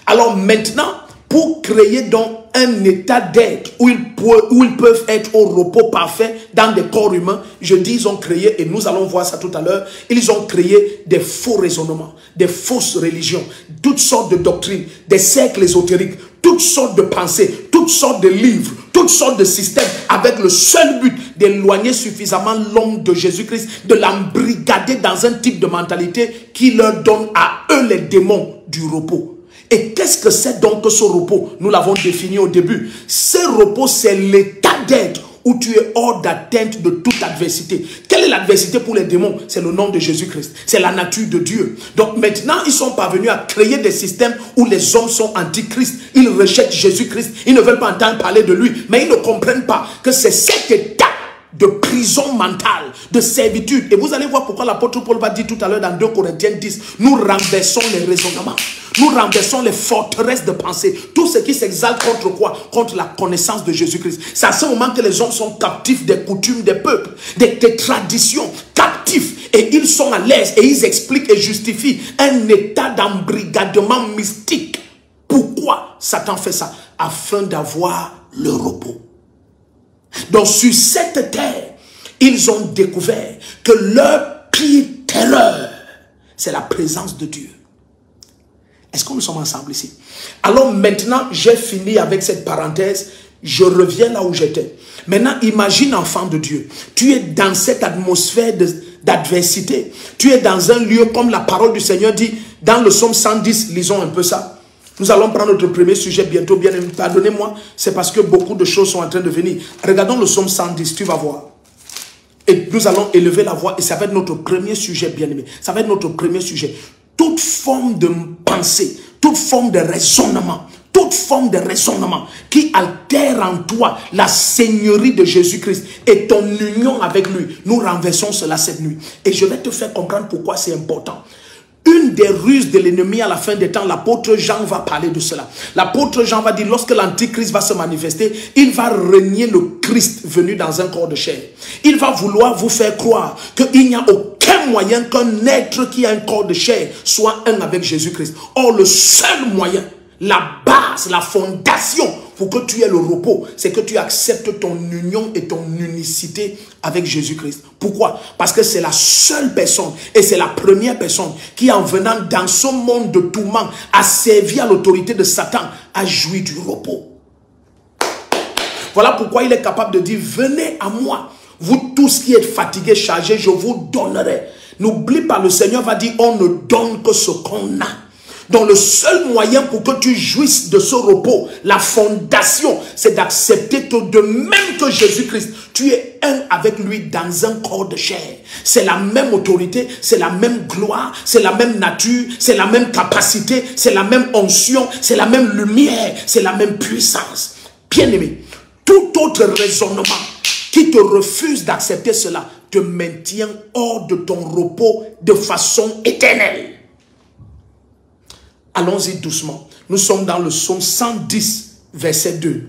Alors maintenant, pour créer donc un état d'être où ils peuvent être au repos parfait dans des corps humains, je dis, ils ont créé, et nous allons voir ça tout à l'heure, ils ont créé des faux raisonnements, des fausses religions, toutes sortes de doctrines, des cercles ésotériques, toutes sortes de pensées, toutes sortes de livres, toutes sortes de systèmes, avec le seul but d'éloigner suffisamment l'homme de Jésus-Christ, de l'embrigader dans un type de mentalité qui leur donne à eux, les démons, du repos. Et qu'est-ce que c'est donc que ce repos? Nous l'avons défini au début. Ce repos, c'est l'état d'être où tu es hors d'atteinte de toute adversité. Quelle est l'adversité pour les démons? C'est le nom de Jésus-Christ. C'est la nature de Dieu. Donc maintenant, ils sont parvenus à créer des systèmes où les hommes sont antichrist. Ils rejettent Jésus-Christ. Ils ne veulent pas entendre parler de lui. Mais ils ne comprennent pas que c'est cet état de prison mentale, de servitude. Et vous allez voir pourquoi l'apôtre Paul va dire tout à l'heure dans 2 Corinthiens 10, nous renversons les raisonnements. Nous renversons les forteresses de pensée. Tout ce qui s'exalte contre quoi? Contre la connaissance de Jésus-Christ. C'est à ce moment que les hommes sont captifs des coutumes des peuples, des traditions, captifs. Et ils sont à l'aise et ils expliquent et justifient un état d'embrigadement mystique. Pourquoi Satan fait ça? Afin d'avoir le repos. Donc sur cette terre, ils ont découvert que leur pire terreur, c'est la présence de Dieu. Est-ce que nous sommes ensemble ici? Alors maintenant, j'ai fini avec cette parenthèse. Je reviens là où j'étais. Maintenant, imagine, enfant de Dieu. Tu es dans cette atmosphère d'adversité. Tu es dans un lieu comme la parole du Seigneur dit dans le psaume 110. Lisons un peu ça. Nous allons prendre notre premier sujet bientôt. Bien aimé, pardonnez-moi. C'est parce que beaucoup de choses sont en train de venir. Regardons le psaume 110. Tu vas voir. Et nous allons élever la voix. Et ça va être notre premier sujet, bien aimé. Ça va être notre premier sujet. Toute forme de pensée, toute forme de raisonnement, qui altère en toi la seigneurie de Jésus-Christ et ton union avec lui, nous renversons cela cette nuit. Et je vais te faire comprendre pourquoi c'est important. Une des ruses de l'ennemi à la fin des temps, l'apôtre Jean va parler de cela. L'apôtre Jean va dire, lorsque l'antichrist va se manifester, il va renier le Christ venu dans un corps de chair. Il va vouloir vous faire croire qu'il n'y a aucun moyen qu'un être qui a un corps de chair soit un avec Jésus-Christ. Or, le seul moyen, la base, la fondation pour que tu aies le repos, c'est que tu acceptes ton union et ton unicité avec Jésus-Christ. Pourquoi? Parce que c'est la seule personne et c'est la première personne qui, en venant dans ce monde de tourment, a servi à l'autorité de Satan, a joui du repos. Voilà pourquoi il est capable de dire, venez à moi, vous tous qui êtes fatigués, chargés, je vous donnerai. N'oublie pas, le Seigneur va dire, on ne donne que ce qu'on a. Donc le seul moyen pour que tu jouisses de ce repos, la fondation, c'est d'accepter que de même que Jésus-Christ, tu es un avec lui dans un corps de chair. C'est la même autorité, c'est la même gloire, c'est la même nature, c'est la même capacité, c'est la même onction, c'est la même lumière, c'est la même puissance. Bien-aimé, tout autre raisonnement qui te refuse d'accepter cela te maintient hors de ton repos de façon éternelle. Allons-y doucement. Nous sommes dans le psaume 110, verset 2.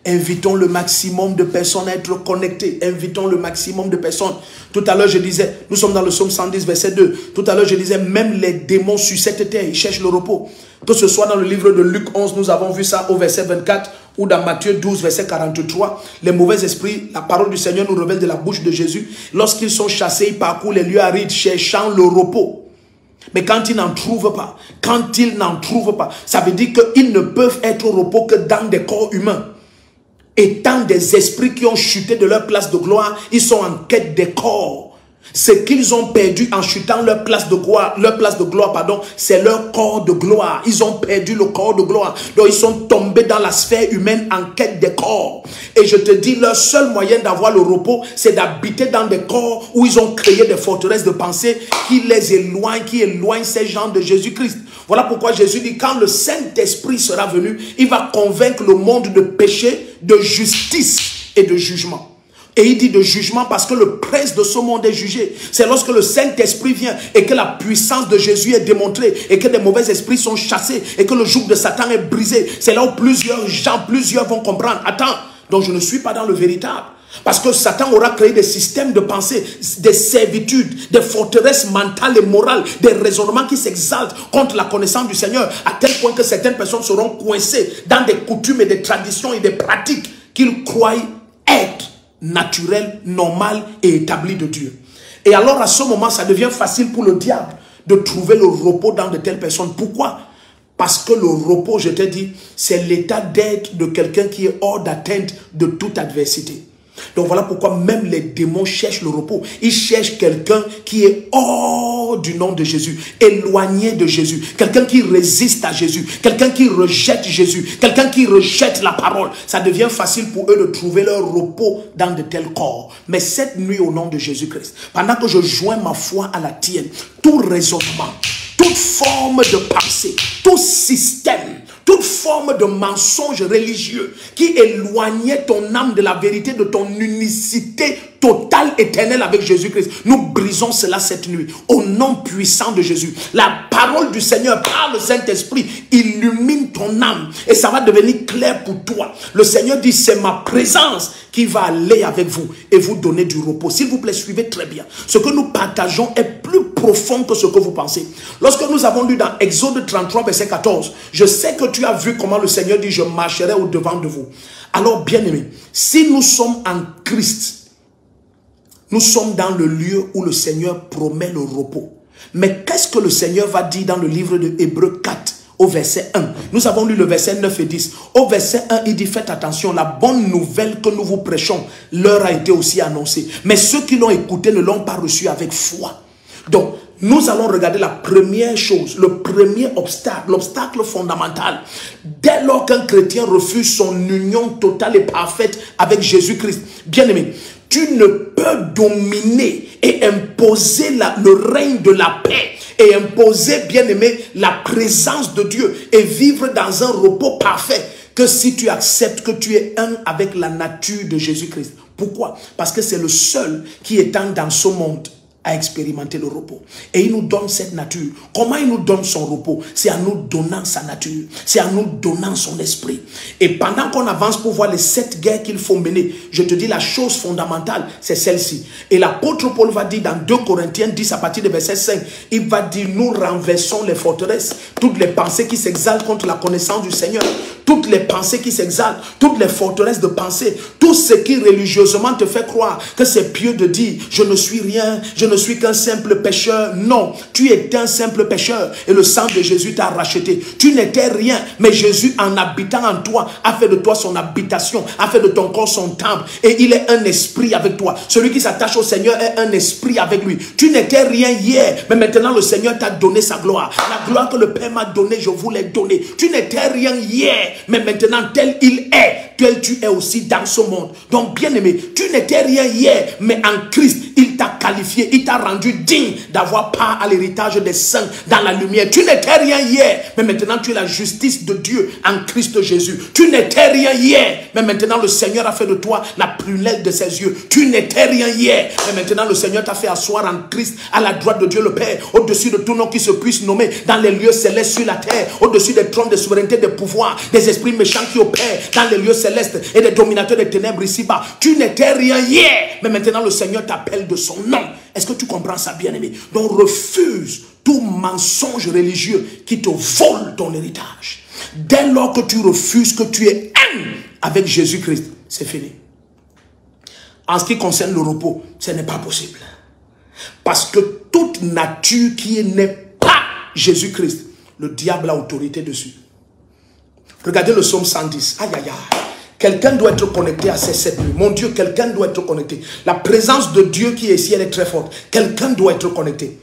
Invitons le maximum de personnes à être connectées. Invitons le maximum de personnes. Tout à l'heure, je disais, nous sommes dans le psaume 110, verset 2. Tout à l'heure, je disais, même les démons sur cette terre, ils cherchent le repos. Que ce soit dans le livre de Luc 11, nous avons vu ça au verset 24, ou dans Matthieu 12, verset 43. Les mauvais esprits, la parole du Seigneur nous révèle de la bouche de Jésus. Lorsqu'ils sont chassés, ils parcourent les lieux arides, cherchant le repos. Mais quand ils n'en trouvent pas, ça veut dire qu'ils ne peuvent être au repos que dans des corps humains. Étant des esprits qui ont chuté de leur place de gloire, ils sont en quête des corps. Ce qu'ils ont perdu en chutant leur place de gloire, c'est leur corps de gloire. Ils ont perdu le corps de gloire. Donc ils sont tombés dans la sphère humaine en quête des corps. Et je te dis, leur seul moyen d'avoir le repos, c'est d'habiter dans des corps où ils ont créé des forteresses de pensée qui les éloignent, qui éloignent ces gens de Jésus-Christ. Voilà pourquoi Jésus dit, quand le Saint-Esprit sera venu, il va convaincre le monde de péché, de justice et de jugement. Et il dit de jugement parce que le prince de ce monde est jugé. C'est lorsque le Saint-Esprit vient et que la puissance de Jésus est démontrée et que des mauvais esprits sont chassés et que le joug de Satan est brisé. C'est là où plusieurs vont comprendre. Attends, donc je ne suis pas dans le véritable. Parce que Satan aura créé des systèmes de pensée, des servitudes, des forteresses mentales et morales, des raisonnements qui s'exaltent contre la connaissance du Seigneur, à tel point que certaines personnes seront coincées dans des coutumes et des traditions et des pratiques qu'ils croient être naturel, normal et établi de Dieu. Et alors à ce moment, ça devient facile pour le diable de trouver le repos dans de telles personnes. Pourquoi? Parce que le repos, je t'ai dit, c'est l'état d'être de quelqu'un qui est hors d'atteinte de toute adversité. Donc voilà pourquoi même les démons cherchent le repos. Ils cherchent quelqu'un qui est hors du nom de Jésus, éloigné de Jésus, quelqu'un qui résiste à Jésus, quelqu'un qui rejette Jésus, quelqu'un qui rejette la parole. Ça devient facile pour eux de trouver leur repos dans de tels corps. Mais cette nuit, au nom de Jésus-Christ, pendant que je joins ma foi à la tienne, tout raisonnement, toute forme de pensée, tout système, toute forme de mensonge religieux qui éloignait ton âme de la vérité, de ton unicité totale, éternelle avec Jésus-Christ. Nous brisons cela cette nuit. Au nom puissant de Jésus. La parole du Seigneur par le Saint-Esprit illumine ton âme et ça va devenir clair pour toi. Le Seigneur dit, c'est ma présence qui va aller avec vous et vous donner du repos. S'il vous plaît, suivez très bien. Ce que nous partageons est plus profond que ce que vous pensez. Lorsque nous avons lu dans Exode 33, verset 14, je sais que tu as vu comment le Seigneur dit, je marcherai au devant de vous. Alors, bien-aimés, si nous sommes en Christ, nous sommes dans le lieu où le Seigneur promet le repos. Mais qu'est-ce que le Seigneur va dire dans le livre de Hébreux 4 au verset 1? Nous avons lu le verset 9 et 10. Au verset 1, il dit, faites attention, la bonne nouvelle que nous vous prêchons leur a été aussi annoncée. Mais ceux qui l'ont écouté ne l'ont pas reçu avec foi. Donc, nous allons regarder la première chose, le premier obstacle, l'obstacle fondamental. Dès lors qu'un chrétien refuse son union totale et parfaite avec Jésus-Christ, bien-aimé, tu ne peux dominer et imposer le règne de la paix et imposer, bien-aimé, la présence de Dieu et vivre dans un repos parfait que si tu acceptes que tu es un avec la nature de Jésus-Christ. Pourquoi? Parce que c'est le seul qui étant dans ce monde à expérimenter le repos. Et il nous donne cette nature. Comment il nous donne son repos? C'est en nous donnant sa nature. C'est en nous donnant son esprit. Et pendant qu'on avance pour voir les 7 guerres qu'il faut mener, je te dis la chose fondamentale, c'est celle-ci. Et l'apôtre Paul va dire dans 2 Corinthiens 10 à partir du verset 5, il va dire, nous renversons les forteresses, toutes les pensées qui s'exaltent contre la connaissance du Seigneur, toutes les pensées qui s'exaltent, toutes les forteresses de pensée, tout ce qui religieusement te fait croire que c'est pieux de dire je ne suis rien, je ne suis qu'un simple pécheur. Non, tu es un simple pécheur et le sang de Jésus t'a racheté. Tu n'étais rien, mais Jésus, en habitant en toi, a fait de toi son habitation, a fait de ton corps son temple, et il est un esprit avec toi. Celui qui s'attache au Seigneur est un esprit avec lui. Tu n'étais rien hier, mais maintenant le Seigneur t'a donné sa gloire. La gloire que le Père m'a donnée, je vous l'ai donnée. Tu n'étais rien hier, mais maintenant tel il est, tel tu es aussi dans ce monde. Donc bien aimé, tu n'étais rien hier, mais en Christ, il t'a qualifié, il t'a rendu digne d'avoir part à l'héritage des saints dans la lumière. Tu n'étais rien hier, mais maintenant tu es la justice de Dieu en Christ Jésus. Tu n'étais rien hier, mais maintenant le Seigneur a fait de toi la prunelle de ses yeux. Tu n'étais rien hier, mais maintenant le Seigneur t'a fait asseoir en Christ à la droite de Dieu le Père, au-dessus de tout nom qui se puisse nommer dans les lieux célestes sur la terre, au-dessus des trônes de souveraineté, des pouvoirs, des esprits méchants qui opèrent dans les lieux célestes et des dominateurs des ténèbres ici-bas. Tu n'étais rien hier, mais maintenant le Seigneur t'appelle de son nom. Est-ce que tu comprends ça, bien-aimé? Donc refuse tout mensonge religieux qui te vole ton héritage. Dès lors que tu refuses que tu es un avec Jésus-Christ, c'est fini. En ce qui concerne le repos, ce n'est pas possible. Parce que toute nature qui n'est pas Jésus-Christ, le diable a autorité dessus. Regardez le psaume 110. Aïe, aïe, aïe. Quelqu'un doit être connecté à ces 7 nuits. Mon Dieu, quelqu'un doit être connecté. La présence de Dieu qui est ici, elle est très forte. Quelqu'un doit être connecté.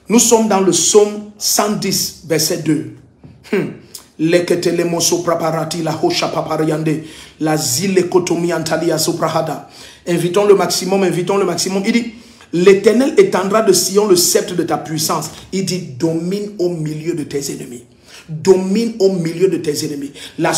Nous sommes dans le psaume 110, verset 2. Invitons le maximum, invitons le maximum. Il dit, l'Éternel étendra de Sion le sceptre de ta puissance. Il dit, domine au milieu de tes ennemis. Domine au milieu de tes ennemis. La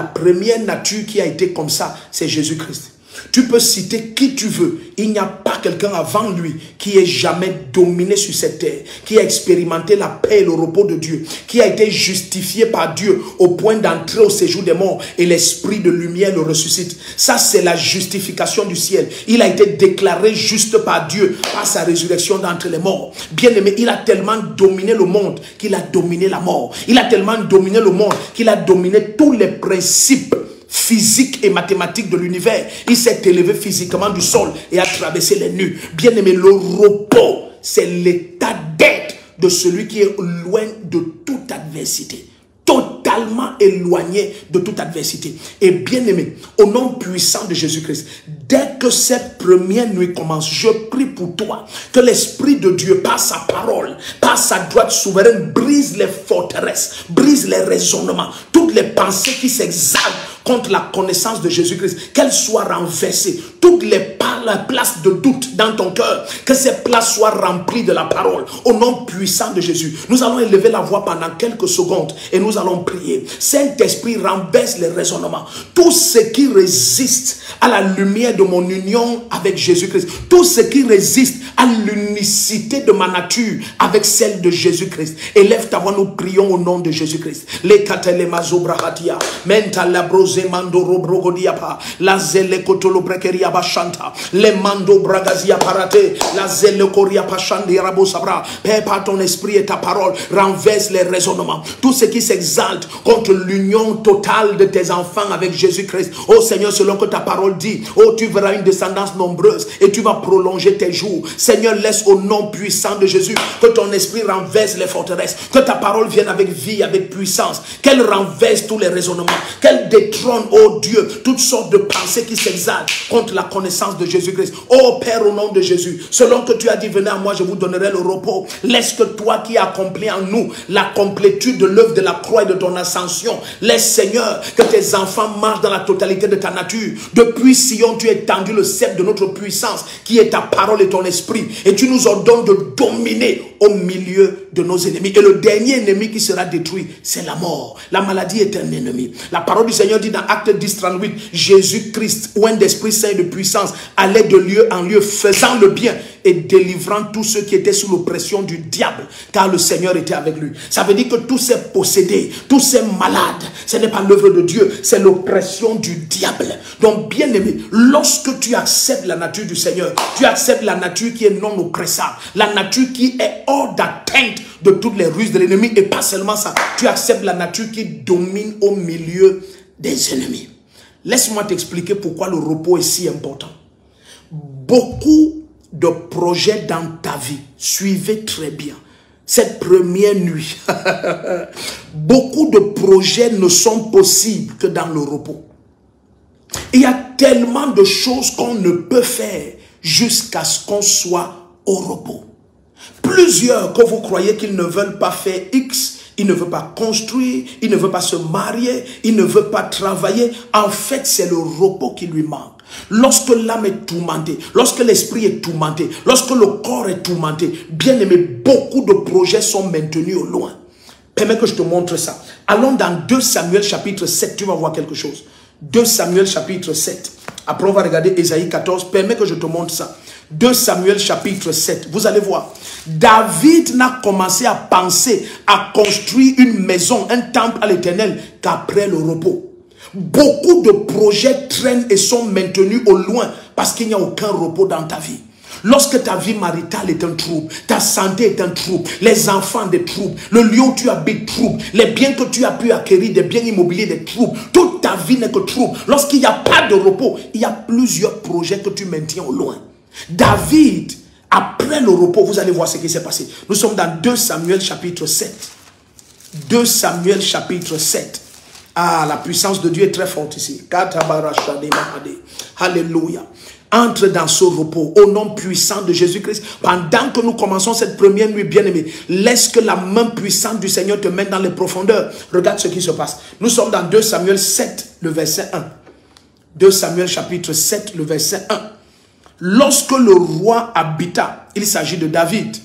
première nature qui a été comme ça, c'est Jésus-Christ. Tu peux citer qui tu veux. Il n'y a pas quelqu'un avant lui qui ait jamais dominé sur cette terre, qui a expérimenté la paix et le repos de Dieu, qui a été justifié par Dieu au point d'entrer au séjour des morts et l'esprit de lumière le ressuscite. Ça, c'est la justification du ciel. Il a été déclaré juste par Dieu par sa résurrection d'entre les morts. Bien aimé, il a tellement dominé le monde qu'il a dominé la mort. Il a tellement dominé le monde qu'il a dominé tous les principes physique et mathématique de l'univers. Il s'est élevé physiquement du sol et a traversé les nues. Bien aimé, le repos, c'est l'état d'être de celui qui est loin de toute adversité. Totalement éloigné de toute adversité. Et bien aimé, au nom puissant de Jésus-Christ, dès que cette première nuit commence, je prie pour toi que l'Esprit de Dieu, par sa parole, par sa droite souveraine, brise les forteresses, brise les raisonnements, toutes les pensées qui s'exaltent contre la connaissance de Jésus-Christ, qu'elles soient renversées. Toutes les places de doute dans ton cœur, que ces places soient remplies de la parole. Au nom puissant de Jésus, nous allons élever la voix pendant quelques secondes et nous allons prier. Saint-Esprit, renverse les raisonnements. Tout ce qui résiste à la lumière de mon union avec Jésus-Christ, tout ce qui résiste à l'unicité de ma nature avec celle de Jésus-Christ. Élève ta voix, nous prions au nom de Jésus-Christ. Les katelemazobrahatia, mentalabros mando robrogodiapa, la zele kotolo brekeria bashanta, les mando bragazia parate, la zele koria pachandi rabo sabra. Père, par ton esprit et ta parole, renverse les raisonnements. Tout ce qui s'exalte contre l'union totale de tes enfants avec Jésus-Christ. Oh Seigneur, selon que ta parole dit, oh tu verras une descendance nombreuse et tu vas prolonger tes jours. Seigneur, laisse au nom puissant de Jésus que ton esprit renverse les forteresses, que ta parole vienne avec vie, avec puissance, qu'elle renverse tous les raisonnements, qu'elle détruise, oh Dieu, toutes sortes de pensées qui s'exaltent contre la connaissance de Jésus-Christ. Oh Père, au nom de Jésus, selon que tu as dit, venez à moi, je vous donnerai le repos. Laisse que toi qui as accompli en nous la complétude de l'œuvre de la croix et de ton ascension, laisse Seigneur que tes enfants marchent dans la totalité de ta nature. Depuis Sion, tu as étendu le sceptre de notre puissance, qui est ta parole et ton esprit, et tu nous ordonnes de dominer au milieu de nos ennemis. Et le dernier ennemi qui sera détruit, c'est la mort. La maladie est un ennemi. La parole du Seigneur dit dans Acte 10, 38, Jésus-Christ, oint d'Esprit Saint et de puissance, allait de lieu en lieu, faisant le bien et délivrant tous ceux qui étaient sous l'oppression du diable, car le Seigneur était avec lui. Ça veut dire que tous ces possédés, tous ces malades, ce n'est pas l'œuvre de Dieu, c'est l'oppression du diable. Donc bien aimé, lorsque tu acceptes la nature du Seigneur, tu acceptes la nature qui est non oppressable, la nature qui est hors d'atteinte de toutes les ruses de l'ennemi, et pas seulement ça, tu acceptes la nature qui domine au milieu des ennemis. Laisse-moi t'expliquer pourquoi le repos est si important. Beaucoup de projets dans ta vie, suivez très bien, cette première nuit, beaucoup de projets ne sont possibles que dans le repos. Il y a tellement de choses qu'on ne peut faire jusqu'à ce qu'on soit au repos. Plusieurs que vous croyez qu'ils ne veulent pas faire X, ils ne veulent pas construire, ils ne veulent pas se marier, ils ne veulent pas travailler. En fait, c'est le repos qui lui manque. Lorsque l'âme est tourmentée, lorsque l'esprit est tourmenté, lorsque le corps est tourmenté, bien aimé, beaucoup de projets sont maintenus au loin. Permets que je te montre ça. Allons dans 2 Samuel chapitre 7, tu vas voir quelque chose. 2 Samuel chapitre 7. Après, on va regarder Ésaïe 14. Permets que je te montre ça. 2 Samuel chapitre 7. Vous allez voir. David n'a commencé à penser à construire une maison, un temple à l'Éternel qu'après le repos. Beaucoup de projets traînent et sont maintenus au loin parce qu'il n'y a aucun repos dans ta vie. Lorsque ta vie maritale est un trouble, ta santé est un trouble, les enfants des troubles, le lieu où tu habites trouble, les biens que tu as pu acquérir, des biens immobiliers des troubles, toute ta vie n'est que trouble. Lorsqu'il n'y a pas de repos, il y a plusieurs projets que tu maintiens au loin. David, après le repos, vous allez voir ce qui s'est passé. Nous sommes dans 2 Samuel chapitre 7. 2 Samuel chapitre 7. Ah, la puissance de Dieu est très forte ici. Alléluia. Entre dans ce repos au nom puissant de Jésus-Christ. Pendant que nous commençons cette première nuit, bien-aimée, laisse que la main puissante du Seigneur te mette dans les profondeurs. Regarde ce qui se passe. Nous sommes dans 2 Samuel 7, le verset 1. 2 Samuel chapitre 7, le verset 1. Lorsque le roi habita, il s'agit de David.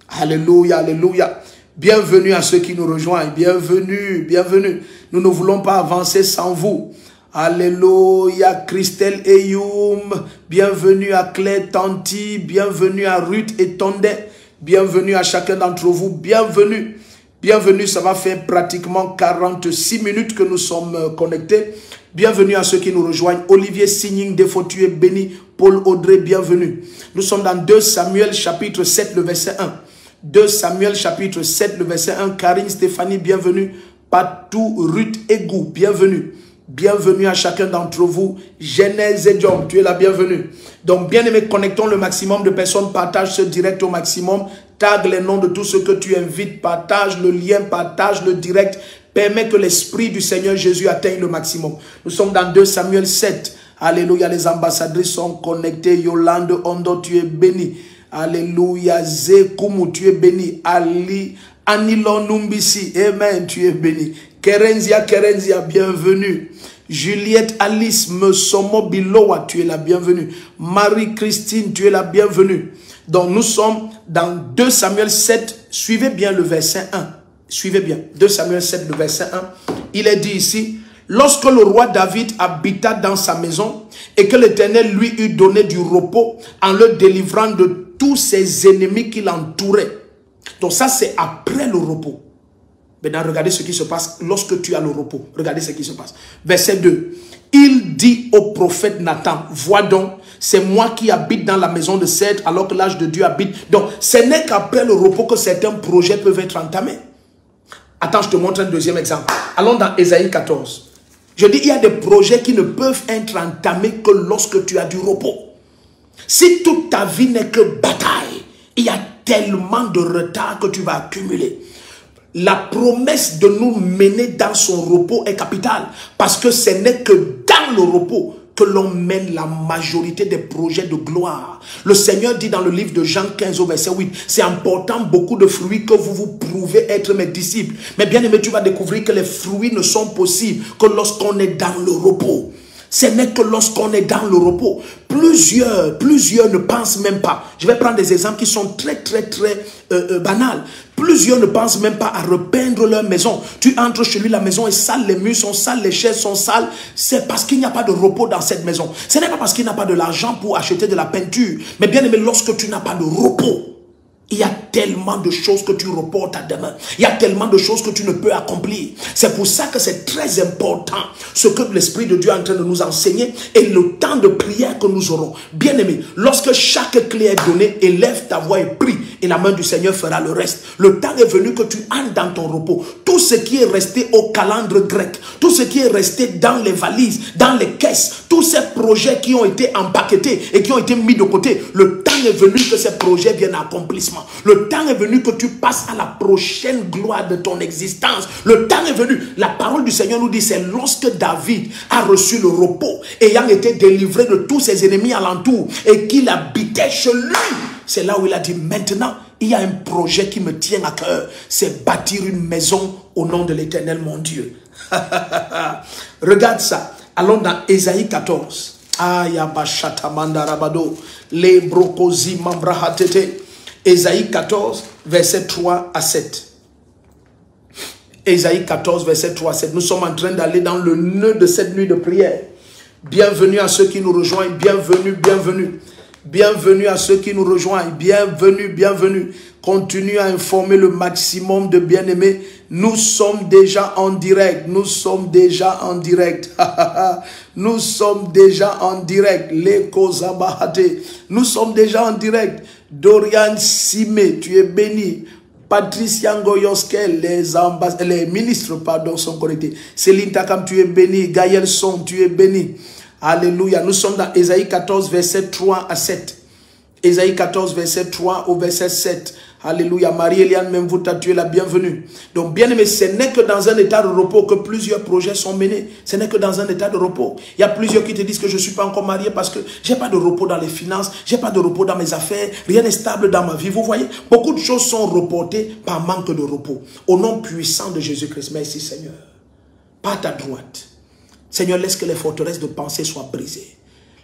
Alléluia, alléluia. Bienvenue à ceux qui nous rejoignent. Bienvenue, bienvenue. Nous ne voulons pas avancer sans vous. Alléluia, Christelle Eyoum. Bienvenue à Claire Tanti. Bienvenue à Ruth et Tondet. Bienvenue à chacun d'entre vous. Bienvenue. Bienvenue, ça va faire pratiquement 46 minutes que nous sommes connectés. Bienvenue à ceux qui nous rejoignent. Olivier Signing, Défaut, tu es béni. Paul Audrey, bienvenue. Nous sommes dans 2 Samuel chapitre 7, le verset 1. 2 Samuel chapitre 7, le verset 1. Karine Stéphanie, bienvenue. Patou, Ruth Egou, bienvenue. Bienvenue à chacun d'entre vous. Genèse et John, tu es la bienvenue. Donc, bien aimé, connectons le maximum de personnes. Partage ce direct au maximum. Tag les noms de tous ceux que tu invites. Partage le lien, partage le direct. Permets que l'Esprit du Seigneur Jésus atteigne le maximum. Nous sommes dans 2 Samuel 7. Alléluia, les ambassadrices sont connectées. Yolande Ondo, tu es béni. Alléluia, Zekumu, tu es béni. Ali, Anilon Numbisi, amen, tu es béni. Kerenzia, bienvenue. Juliette Alice Mesomo Bilowa, tu es la bienvenue. Marie-Christine, tu es la bienvenue. Donc nous sommes dans 2 Samuel 7, suivez bien le verset 1. Suivez bien, 2 Samuel 7, le verset 1. Il est dit ici, lorsque le roi David habita dans sa maison et que l'Éternel lui eut donné du repos en le délivrant de tous ses ennemis qui l'entouraient. Donc ça c'est après le repos. Maintenant regardez ce qui se passe lorsque tu as le repos. Regardez ce qui se passe. Verset 2. Il dit au prophète Nathan, vois donc, c'est moi qui habite dans la maison de cèdre alors que l'âge de Dieu habite. Donc ce n'est qu'après le repos que certains projets peuvent être entamés. Attends, je te montre un deuxième exemple. Allons dans Ésaïe 14. Je dis, il y a des projets qui ne peuvent être entamés que lorsque tu as du repos. Si toute ta vie n'est que bataille, il y a tellement de retard que tu vas accumuler. La promesse de nous mener dans son repos est capitale. Parce que ce n'est que dans le repos que l'on mène la majorité des projets de gloire. Le Seigneur dit dans le livre de Jean 15 au verset 8, c'est important beaucoup de fruits que vous prouvez être mes disciples. Mais bien aimé, tu vas découvrir que les fruits ne sont possibles que lorsqu'on est dans le repos. Ce n'est que lorsqu'on est dans le repos. Plusieurs ne pensent même pas. Je vais prendre des exemples qui sont très banals. Plusieurs ne pensent même pas à repeindre leur maison. Tu entres chez lui, la maison est sale, les murs sont sales, les chaises sont sales. C'est parce qu'il n'y a pas de repos dans cette maison. Ce n'est pas parce qu'il n'a pas de l'argent pour acheter de la peinture. Mais bien aimé, lorsque tu n'as pas de repos, Il y a tellement de choses que tu reportes à demain. Il y a tellement de choses que tu ne peux accomplir. C'est pour ça que c'est très important ce que l'Esprit de Dieu est en train de nous enseigner et le temps de prière que nous aurons. Bien aimé, lorsque chaque clé est donnée, élève ta voix et prie et la main du Seigneur fera le reste. Le temps est venu que tu entres dans ton repos. Tout ce qui est resté au calendrier grec, tout ce qui est resté dans les valises, dans les caisses, tous ces projets qui ont été empaquetés et qui ont été mis de côté, le temps est venu que ces projets viennent à accomplissement. Le temps est venu que tu passes à la prochaine gloire de ton existence. Le temps est venu. La parole du Seigneur nous dit, c'est lorsque David a reçu le repos, ayant été délivré de tous ses ennemis alentour et qu'il habitait chez lui. C'est là où il a dit, maintenant, il y a un projet qui me tient à cœur. C'est bâtir une maison au nom de l'Éternel, mon Dieu. Regarde ça. Allons dans Ésaïe 14. Ésaïe 14, verset 3 à 7. Ésaïe 14, verset 3 à 7. Nous sommes en train d'aller dans le nœud de cette nuit de prière. Bienvenue à ceux qui nous rejoignent. Bienvenue, bienvenue. Bienvenue à ceux qui nous rejoignent. Bienvenue, bienvenue. Continue à informer le maximum de bien-aimés. Nous sommes déjà en direct. Nous sommes déjà en direct. Nous sommes déjà en direct. Nous sommes déjà en direct. Dorian Simé, tu es béni. Patricia Ngoyoskel, les ministres sont connectés. Céline Takam, tu es béni. Gaël Son, tu es béni. Alléluia. Nous sommes dans Ésaïe 14, verset 3 à 7. Ésaïe 14, verset 3 au verset 7. Alléluia. Marie-Eliane Memvuta, tu es la bienvenue. Donc, bien aimé, ce n'est que dans un état de repos que plusieurs projets sont menés. Ce n'est que dans un état de repos. Il y a plusieurs qui te disent que je ne suis pas encore marié parce que j'ai pas de repos dans les finances, j'ai pas de repos dans mes affaires, rien n'est stable dans ma vie. Vous voyez, beaucoup de choses sont reportées par manque de repos. Au nom puissant de Jésus-Christ, merci Seigneur. Pas à ta droite. Seigneur, laisse que les forteresses de pensée soient brisées.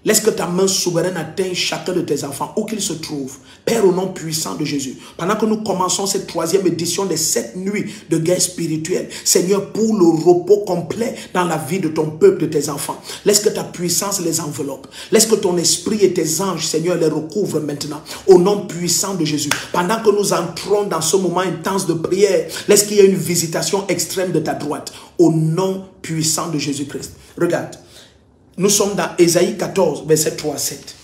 Laisse que ta main souveraine atteigne chacun de tes enfants, où qu'ils se trouvent. Père, au nom puissant de Jésus, pendant que nous commençons cette troisième édition des 7 nuits de guerre spirituelle, Seigneur, pour le repos complet dans la vie de ton peuple, de tes enfants, laisse que ta puissance les enveloppe. Laisse que ton esprit et tes anges, Seigneur, les recouvrent maintenant. Au nom puissant de Jésus, pendant que nous entrons dans ce moment intense de prière, laisse qu'il y ait une visitation extrême de ta droite. Au nom puissant de Jésus-Christ. Regarde. Nous sommes dans Ésaïe 14, verset 3 à 7.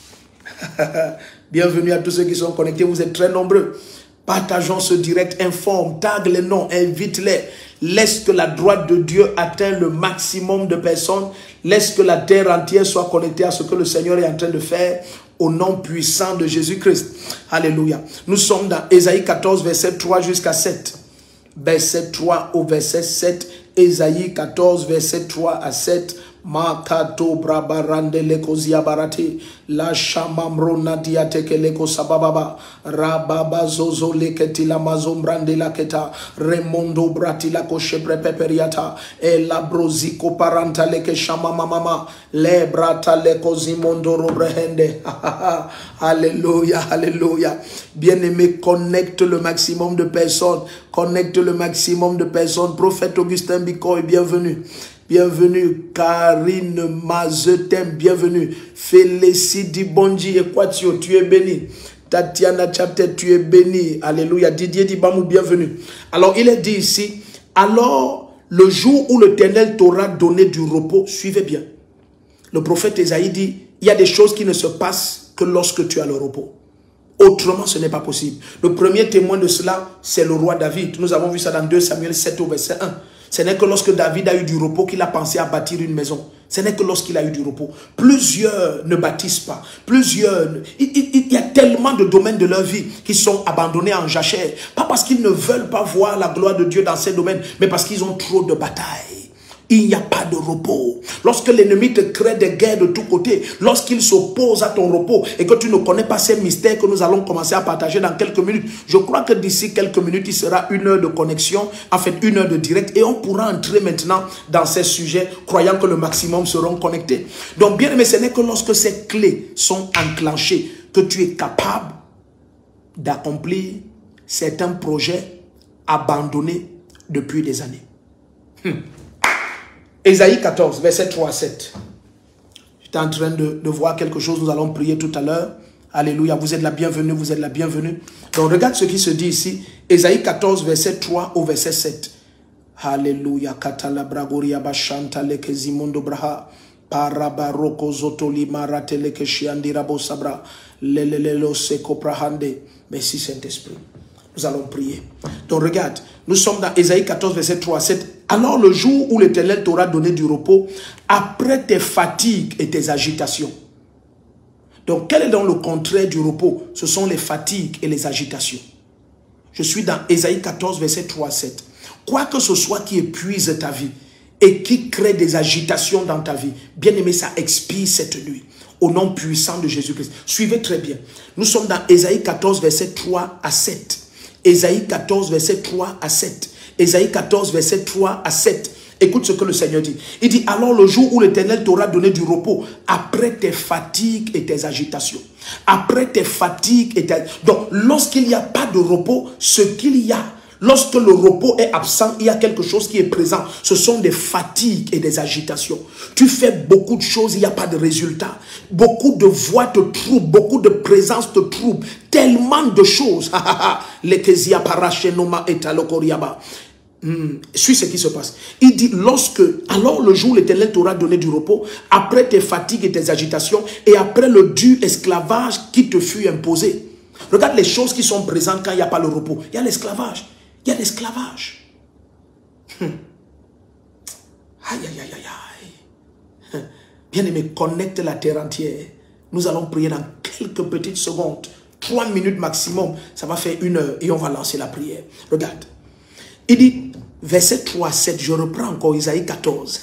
Bienvenue à tous ceux qui sont connectés. Vous êtes très nombreux. Partageons ce direct. Informe, tag les noms, invite-les. Laisse que la droite de Dieu atteigne le maximum de personnes. Laisse que la terre entière soit connectée à ce que le Seigneur est en train de faire. Au nom puissant de Jésus-Christ. Alléluia. Nous sommes dans Ésaïe 14, verset 3 jusqu'à 7. Verset 3 au verset 7. Ésaïe 14, verset 3 à 7. Makato brabarande lekozia barate la shamamro nadia teke leko sabababa rababa zozo leketi la mazombrande la keta remondo brati la koche prepeperiata e la broziko paranta leke shamama mama le brata leko zimondo robrehende. Alléluia, alléluia. Bien-aimé, connecte le maximum de personnes. Connecte le maximum de personnes. Prophète Augustin Bikoy, bienvenue. Bienvenue, Karine Mazetem, bienvenue. Félicity Bonji Equatio, tu es béni. Tatiana Chapter, tu es béni. Alléluia. Didier Dibamou, bienvenue. Alors, il est dit ici, alors, le jour où l'Éternel t'aura donné du repos, suivez bien. Le prophète Ésaïe dit, il y a des choses qui ne se passent que lorsque tu as le repos. Autrement, ce n'est pas possible. Le premier témoin de cela, c'est le roi David. Nous avons vu ça dans 2 Samuel 7 au verset 1. Ce n'est que lorsque David a eu du repos qu'il a pensé à bâtir une maison. Ce n'est que lorsqu'il a eu du repos. Plusieurs ne bâtissent pas. Plusieurs... Il y a tellement de domaines de leur vie qui sont abandonnés en jachère. Pas parce qu'ils ne veulent pas voir la gloire de Dieu dans ces domaines, mais parce qu'ils ont trop de batailles. Il n'y a pas de repos. Lorsque l'ennemi te crée des guerres de tous côtés, lorsqu'il s'oppose à ton repos et que tu ne connais pas ces mystères que nous allons commencer à partager dans quelques minutes, je crois que d'ici quelques minutes, il sera 1 heure de connexion, en fait 1 heure de direct, et on pourra entrer maintenant dans ces sujets, croyant que le maximum seront connectés. Donc bien aimé, ce n'est que lorsque ces clés sont enclenchées que tu es capable d'accomplir certains projets abandonnés depuis des années. Ésaïe 14, verset 3 à 7. J'étais en train de voir quelque chose, nous allons prier tout à l'heure. Alléluia, vous êtes la bienvenue, vous êtes la bienvenue. Donc regarde ce qui se dit ici, Ésaïe 14, verset 3 au verset 7. Alléluia, Katala Bragoria Bashanta Lekezimondo Braha, Parabaroko Zotoli Marateleke Shiandirabo Sabra, Lelelelo Seko Prahande. Merci Saint-Esprit. Nous allons prier. Donc regarde, nous sommes dans Ésaïe 14, verset 3 à 7. Alors le jour où l'Éternel t'aura donné du repos, après tes fatigues et tes agitations. Donc, quel est donc le contraire du repos? Ce sont les fatigues et les agitations. Je suis dans Ésaïe 14, verset 3 à 7. Quoi que ce soit qui épuise ta vie et qui crée des agitations dans ta vie, bien aimé, ça expire cette nuit. Au nom puissant de Jésus-Christ. Suivez très bien. Nous sommes dans Ésaïe 14, verset 3 à 7. Ésaïe 14, verset 3 à 7. Ésaïe 14, verset 3 à 7. Écoute ce que le Seigneur dit. Il dit, alors le jour où l'Éternel t'aura donné du repos, après tes fatigues et tes agitations. Après tes fatigues et tes... Donc, lorsqu'il n'y a pas de repos, ce qu'il y a, lorsque le repos est absent, il y a quelque chose qui est présent. Ce sont des fatigues et des agitations. Tu fais beaucoup de choses, il n'y a pas de résultat. Beaucoup de voix te troublent, beaucoup de présence te troublent. Tellement de choses. Lekezia parachenoma et talokoriaba. Suis ce qui se passe. Il dit, alors le jour où l'Éternel t'aura donné du repos, après tes fatigues et tes agitations, et après le dur esclavage qui te fut imposé. Regarde les choses qui sont présentes quand il n'y a pas le repos. Il y a l'esclavage. Il y a l'esclavage. Aïe, aïe, aïe, aïe, aïe. Bien-aimé, connecte la terre entière. Nous allons prier dans quelques petites secondes. 3 minutes maximum. Ça va faire 1 heure et on va lancer la prière. Regarde. Il dit, verset 3 à 7, je reprends encore Isaïe 14.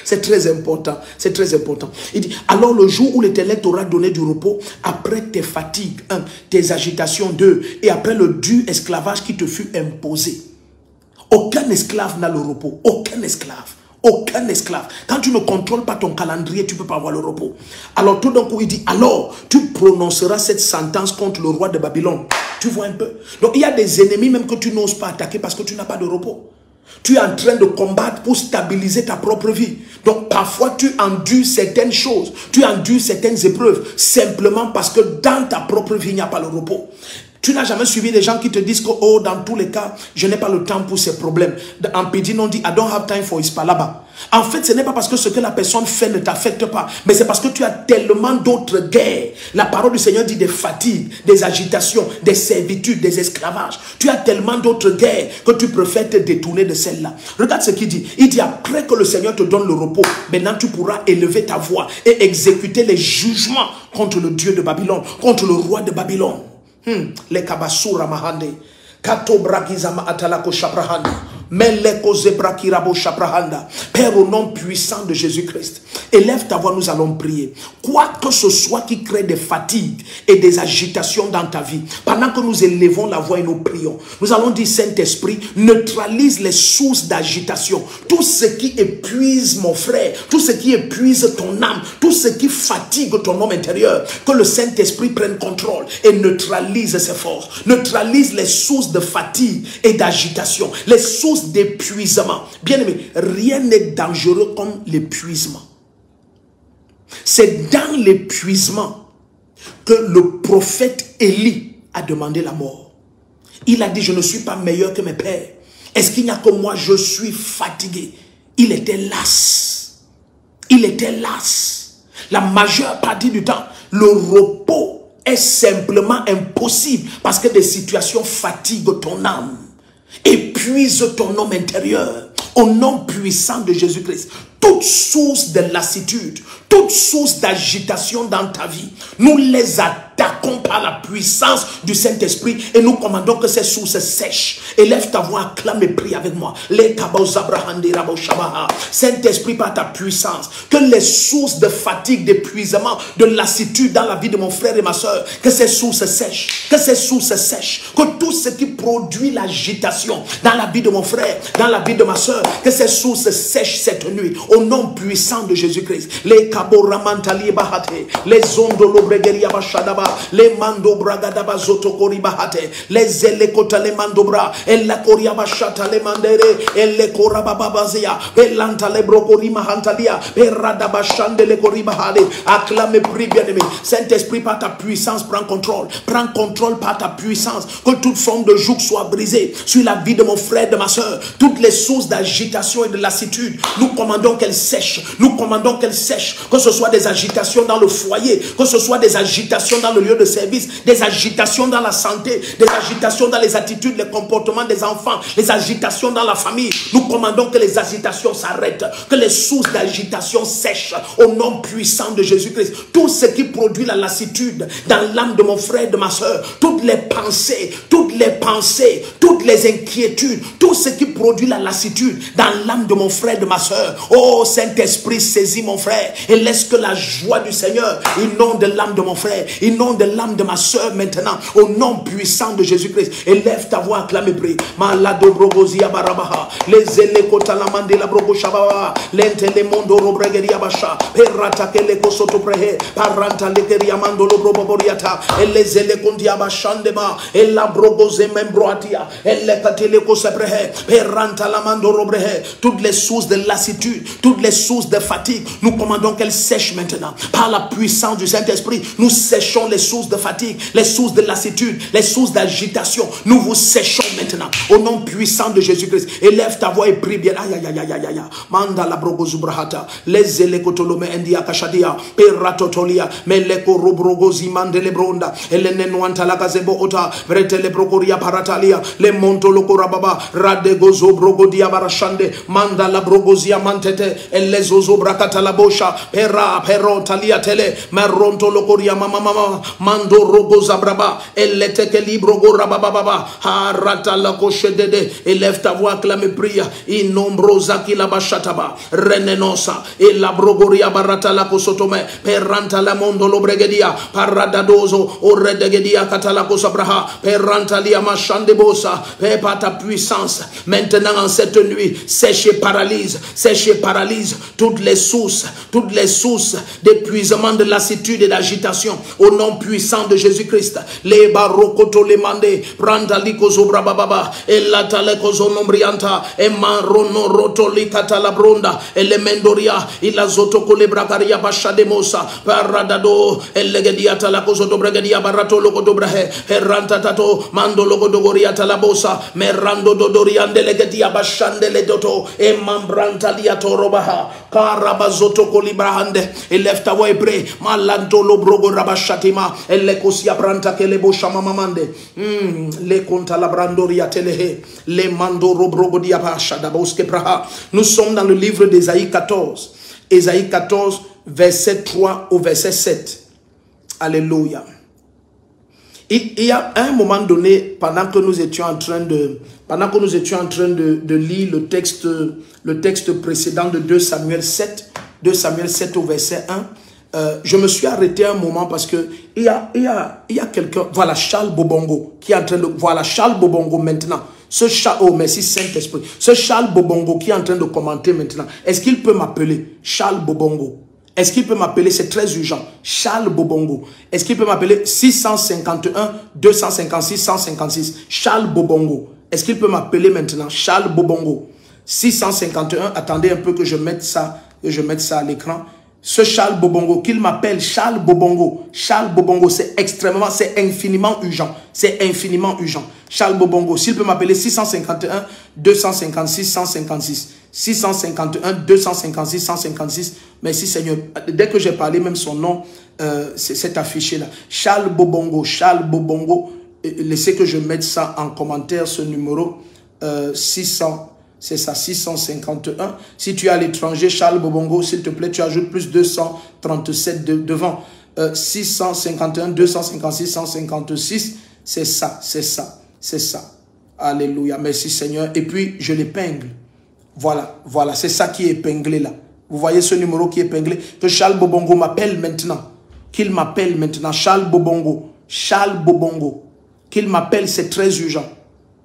C'est très important, c'est très important. Il dit, alors le jour où l'Éternel t'aura donné du repos, après tes fatigues, 1, tes agitations, 2, et après le dur esclavage qui te fut imposé. Aucun esclave n'a le repos, aucun esclave. Aucun esclave. Quand tu ne contrôles pas ton calendrier, tu ne peux pas avoir le repos. Alors tout d'un coup, il dit, alors tu prononceras cette sentence contre le roi de Babylone. Tu vois un peu? Donc il y a des ennemis même que tu n'oses pas attaquer parce que tu n'as pas de repos. Tu es en train de combattre pour stabiliser ta propre vie. Donc parfois tu endures certaines choses, tu endures certaines épreuves, simplement parce que dans ta propre vie, il n'y a pas le repos. Tu n'as jamais suivi des gens qui te disent que, oh, dans tous les cas, je n'ai pas le temps pour ces problèmes. En pédine, on dit, I don't have time for his palaba. En fait, ce n'est pas parce que ce que la personne fait ne t'affecte pas, mais c'est parce que tu as tellement d'autres guerres. La parole du Seigneur dit des fatigues, des agitations, des servitudes, des esclavages. Tu as tellement d'autres guerres que tu préfères te détourner de celle-là. Regarde ce qu'il dit. Il dit, après que le Seigneur te donne le repos, maintenant tu pourras élever ta voix et exécuter les jugements contre le Dieu de Babylone, contre le roi de Babylone. Les kabasura mahande kato brakizama atalako shaprahanda meleko zebrakirabo shaprahanda. Père, au nom puissant de Jésus-Christ, élève ta voix, nous allons prier. Quoi que ce soit qui crée des fatigues et des agitations dans ta vie, pendant que nous élevons la voix et nous prions, nous allons dire, Saint-Esprit, neutralise les sources d'agitation, tout ce qui épuise mon frère, tout ce qui épuise ton âme, tout ce qui fatigue ton homme intérieur, que le Saint-Esprit prenne contrôle et neutralise ses forces, neutralise les sources de fatigue et d'agitation, les sources d'épuisement. Bien aimé, rien n'est dangereux comme l'épuisement. C'est dans l'épuisement que le prophète Élie a demandé la mort. Il a dit, je ne suis pas meilleur que mes pères. Est-ce qu'il n'y a que moi, je suis fatigué? Il était las. Il était las. La majeure partie du temps, le repos est simplement impossible parce que des situations fatiguent ton âme, épuisent ton homme intérieur. Au nom puissant de Jésus-Christ, toute source de lassitude, toute source d'agitation dans ta vie, nous les attaquons par la puissance du Saint-Esprit et nous commandons que ces sources sèchent. Élève ta voix, acclame et prie avec moi. Saint-Esprit, par ta puissance, que les sources de fatigue, d'épuisement, de lassitude dans la vie de mon frère et ma soeur, que ces sources sèchent, que ces sources sèchent, que tout ce qui produit l'agitation dans la vie de mon frère, dans la vie de ma soeur, que ces sources sèchent cette nuit. au nom puissant de Jésus-Christ. Les kaboramantali bahate, les ondolo bregeria bashadaba, les mando bragadaba zotokori bahate, les elekota les mandobra, et la koria bashata les mandere, et les korababazia, et lanta les brokori mahantalia, et radabashande les koribahade. Acclame, prie bien-aimé. Saint-Esprit, par ta puissance, prends contrôle. Prends contrôle par ta puissance. Que toute forme de joug soit brisée sur la vie de mon frère, de ma soeur. Toutes les sources d'agitation et de lassitude, nous commandons qu'elles sèchent. Nous commandons qu'elles sèchent. Que ce soit des agitations dans le foyer, que ce soit des agitations dans le lieu de service, des agitations dans la santé, des agitations dans les attitudes, les comportements des enfants, les agitations dans la famille. Nous commandons que les agitations s'arrêtent, que les sources d'agitation sèchent au nom puissant de Jésus-Christ. Tout ce qui produit la lassitude dans l'âme de mon frère, de ma soeur, toutes les pensées, toutes les inquiétudes, tout ce qui produit la lassitude dans l'âme de mon frère, de ma soeur. Oh Saint-Esprit, saisis mon frère et laisse que la joie du Seigneur inonde l'âme de mon frère, inonde l'âme de ma soeur maintenant, au nom puissant de Jésus-Christ. Élève ta voix, acclame, prie. Malado brogozia barabaha, les elekota la mandela brogo shababa, l'entele mondo robregeria basha, perrata que le kosoto prehe, paranta lekeria mandolo broboriata, et les elekondia bashandema, et la brogoze membroatia, et le katele koseprehe, perranta la mandoro brehe. Toutes les sources de lassitude, toutes les sources de fatigue, nous commandons qu'elles sèchent maintenant. Par la puissance du Saint-Esprit, nous séchons les sources de fatigue, les sources de lassitude, les sources d'agitation. Nous vous séchons maintenant. Au nom puissant de Jésus-Christ. Élève ta voix et prie bien. Aïe, aïe, aïe, aïe, aïe. Manda la brogozubrahata. Les elekotolome endia kashadia. Peratotolia. Meleko robrogozi mandele bronda. Elene nuanta la gazebo ota. Vretele brogoria paratalia. Le montoloko rababa. Radegozo brogodia barashande. Manda la brogozia mantete. Elezozo brakata la bosha. Pero talia tele. Meronto lokoria mama mama. Mando rogoza braba. Eleteke libro gorababa. Harata la coche dede. Élève ta voix, clame, prie. Inombrosa ki la bashataba. Renenosa. Et la brogoria barata la kosotome. Peranta la mondo lo bregedia. Paradadozo. O redegedia katala kosabraha. Peranta lia machande bosa. Par ta puissance. Maintenant en cette nuit. Sèche et paralyse. Sèche et paralyse. Toutes les sources d'épuisement, de lassitude et d'agitation. Au nom puissant de Jésus-Christ. Les barokoto les mandé. Pranda likozo brababa. Et la talekozo nombrianta. Et marono rotoli katalabronda. Et le mendoria. Il a zotoko le brakaria bashademosa. Paradado. Et legedia talakozo dobregedia barato logo dobrehe. Et rantatato. Mando logo dogoria talabosa. Merando dodoriande legedia bashande le doto. Et mambranta liatorobaha. Karabazoto kolibrahande. Élève ta voix et prie. Malanto lo brogo rabashatima. Et le kosia pranta ke le bosha mamamande. Le konta la brandoria telehe. Le mando robrogo diabasha daboske praha. Nous sommes dans le livre d'Ésaïe 14. Ésaïe 14, verset 3 au verset 7. Alléluia. Il y a un moment donné, pendant que nous étions en train de lire le texte précédent de 2 Samuel 7 au verset 1, je me suis arrêté un moment parce que il y a quelqu'un, voilà Charles Bobongo, qui est en train de, voilà Charles Bobongo maintenant. Oh merci Saint-Esprit. Ce Charles Bobongo qui est en train de commenter maintenant, est-ce qu'il peut m'appeler Charles Bobongo? Est-ce qu'il peut m'appeler? C'est très urgent. Charles Bobongo. Est-ce qu'il peut m'appeler 651 256 156? Charles Bobongo. Est-ce qu'il peut m'appeler maintenant? Charles Bobongo. 651. Attendez un peu que je mette ça à l'écran. Ce Charles Bobongo, qu'il m'appelle Charles Bobongo. Charles Bobongo, c'est infiniment urgent. C'est infiniment urgent. Charles Bobongo, s'il peut m'appeler 651 256 156. 651 256 156. Merci Seigneur. Dès que j'ai parlé, même son nom c'est affiché là. Charles Bobongo. Charles Bobongo. Laissez que je mette ça en commentaire, ce numéro 600. C'est ça, 651. Si tu es à l'étranger, Charles Bobongo, s'il te plaît, tu ajoutes plus 237 devant. 651 256 156. C'est ça, c'est ça, c'est ça. Alléluia. Merci Seigneur. Et puis, je l'épingle. Voilà, voilà, c'est ça qui est épinglé là. Vous voyez ce numéro qui est épinglé? Que Charles Bobongo m'appelle maintenant. Qu'il m'appelle maintenant. Charles Bobongo. Charles Bobongo. Qu'il m'appelle, c'est très urgent.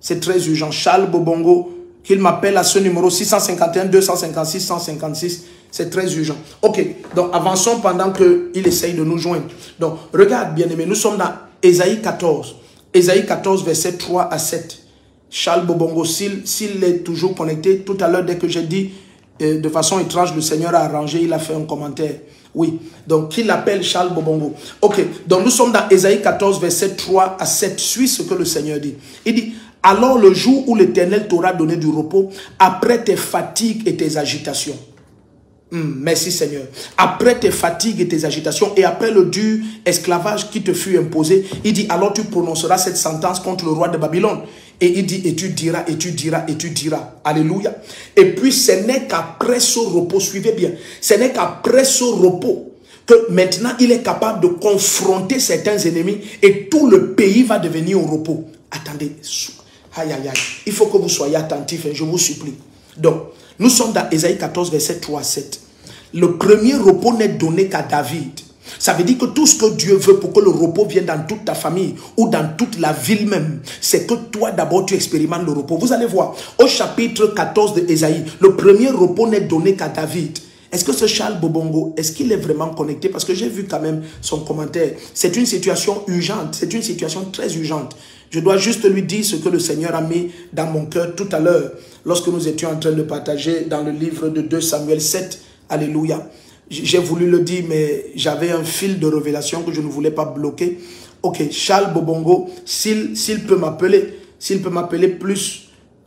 C'est très urgent. Charles Bobongo, qu'il m'appelle à ce numéro 651 256 156. C'est très urgent. Ok, donc avançons pendant qu'il essaye de nous joindre. Donc, regarde bien aimé, nous sommes dans Ésaïe 14. Ésaïe 14, verset 3 à 7. Charles Bobongo, s'il est toujours connecté, tout à l'heure, dès que j'ai dit de façon étrange, le Seigneur a arrangé, il a fait un commentaire. Oui, donc qu'il appelle Charles Bobongo. Ok, donc nous sommes dans Ésaïe 14, verset 3 à 7. Suis ce que le Seigneur dit. Il dit, alors le jour où l'Éternel t'aura donné du repos, après tes fatigues et tes agitations. Merci Seigneur. Après tes fatigues et tes agitations et après le dur esclavage qui te fut imposé, il dit, alors tu prononceras cette sentence contre le roi de Babylone. Et il dit, et tu diras, et tu diras, et tu diras. Alléluia. Et puis ce n'est qu'après ce repos, suivez bien, ce n'est qu'après ce repos que maintenant il est capable de confronter certains ennemis et tout le pays va devenir au repos. Attendez, aïe aïe aïe, il faut que vous soyez attentifs, je vous supplie. Donc, nous sommes dans Ésaïe 14, verset 3 à 7. Le premier repos n'est donné qu'à David. Ça veut dire que tout ce que Dieu veut pour que le repos vienne dans toute ta famille ou dans toute la ville même, c'est que toi d'abord tu expérimentes le repos. Vous allez voir, au chapitre 14 de Ésaïe, le premier repos n'est donné qu'à David. Est-ce que ce Charles Bobongo, est-ce qu'il est vraiment connecté? Parce que j'ai vu quand même son commentaire. C'est une situation urgente, c'est une situation très urgente. Je dois juste lui dire ce que le Seigneur a mis dans mon cœur tout à l'heure, lorsque nous étions en train de partager dans le livre de 2 Samuel 7. Alléluia. J'ai voulu le dire, mais j'avais un fil de révélation que je ne voulais pas bloquer. Ok, Charles Bobongo, s'il peut m'appeler plus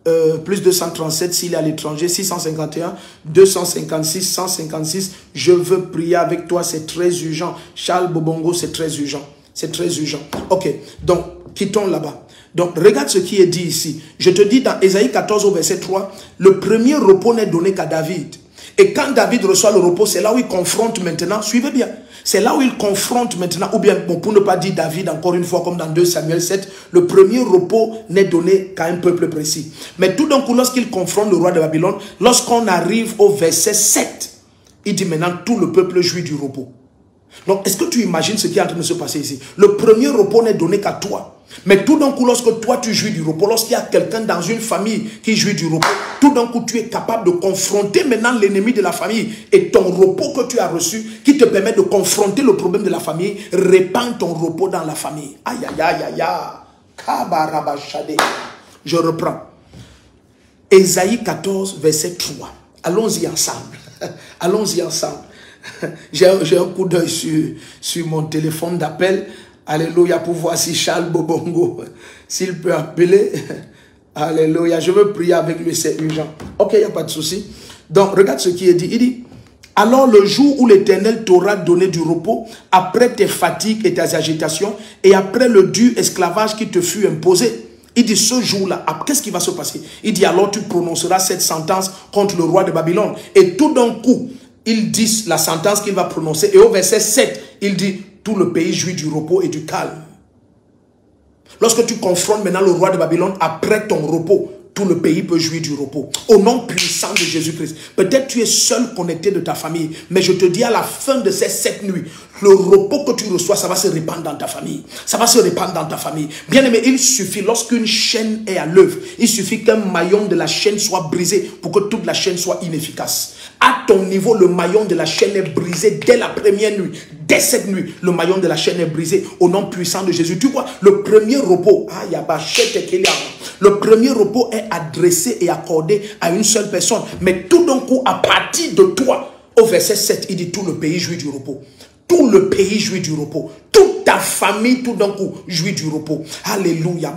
237 s'il est à l'étranger, 651 256 156. Je veux prier avec toi, c'est très urgent. Charles Bobongo, c'est très urgent. C'est très urgent. Ok, donc quittons là-bas. Donc regarde ce qui est dit ici. Je te dis dans Ésaïe 14 au verset 3, le premier repos n'est donné qu'à David. Et quand David reçoit le repos, c'est là où il confronte maintenant, suivez bien, c'est là où il confronte maintenant, ou bien, bon, pour ne pas dire David, encore une fois, comme dans 2 Samuel 7, le premier repos n'est donné qu'à un peuple précis. Mais tout d'un coup, lorsqu'il confronte le roi de Babylone, lorsqu'on arrive au verset 7, il dit maintenant, tout le peuple jouit du repos. Donc, est-ce que tu imagines ce qui est en train de se passer ici? Le premier repos n'est donné qu'à toi. Mais tout d'un coup, lorsque toi tu jouis du repos, lorsqu'il y a quelqu'un dans une famille qui jouit du repos, tout d'un coup tu es capable de confronter maintenant l'ennemi de la famille. Et ton repos que tu as reçu, qui te permet de confronter le problème de la famille, répand ton repos dans la famille. Aïe aïe aïe aïe. Je reprends. Ésaïe 14, verset 3. Allons-y ensemble. Allons-y ensemble. J'ai un coup d'œil sur mon téléphone d'appel. Alléluia, pour voir si Charles Bobongo, s'il peut appeler. Alléluia, je veux prier avec lui, c'est urgent. Ok, il n'y a pas de souci. Donc, regarde ce qui est dit. Il dit, alors le jour où l'Éternel t'aura donné du repos, après tes fatigues et tes agitations, et après le dur esclavage qui te fut imposé, il dit, ce jour-là, qu'est-ce qui va se passer? Il dit, alors tu prononceras cette sentence contre le roi de Babylone. Et tout d'un coup, il dit la sentence qu'il va prononcer. Et au verset 7, il dit, tout le pays jouit du repos et du calme. Lorsque tu confrontes maintenant le roi de Babylone, après ton repos, tout le pays peut jouir du repos. Au nom puissant de Jésus-Christ. Peut-être tu es seul connecté de ta famille, mais je te dis à la fin de ces 7 nuits, le repos que tu reçois, ça va se répandre dans ta famille. Ça va se répandre dans ta famille. Bien aimé, il suffit, lorsqu'une chaîne est à l'œuvre, il suffit qu'un maillon de la chaîne soit brisé pour que toute la chaîne soit inefficace. À ton niveau, le maillon de la chaîne est brisé dès la première nuit. Dès cette nuit, le maillon de la chaîne est brisé au nom puissant de Jésus. Tu vois, le premier repos, le premier repos est adressé et accordé à une seule personne. Mais tout d'un coup, à partir de toi, au verset 7, il dit tout le pays jouit du repos. Tout le pays jouit du repos. Toute ta famille, tout d'un coup, jouit du repos. Alléluia.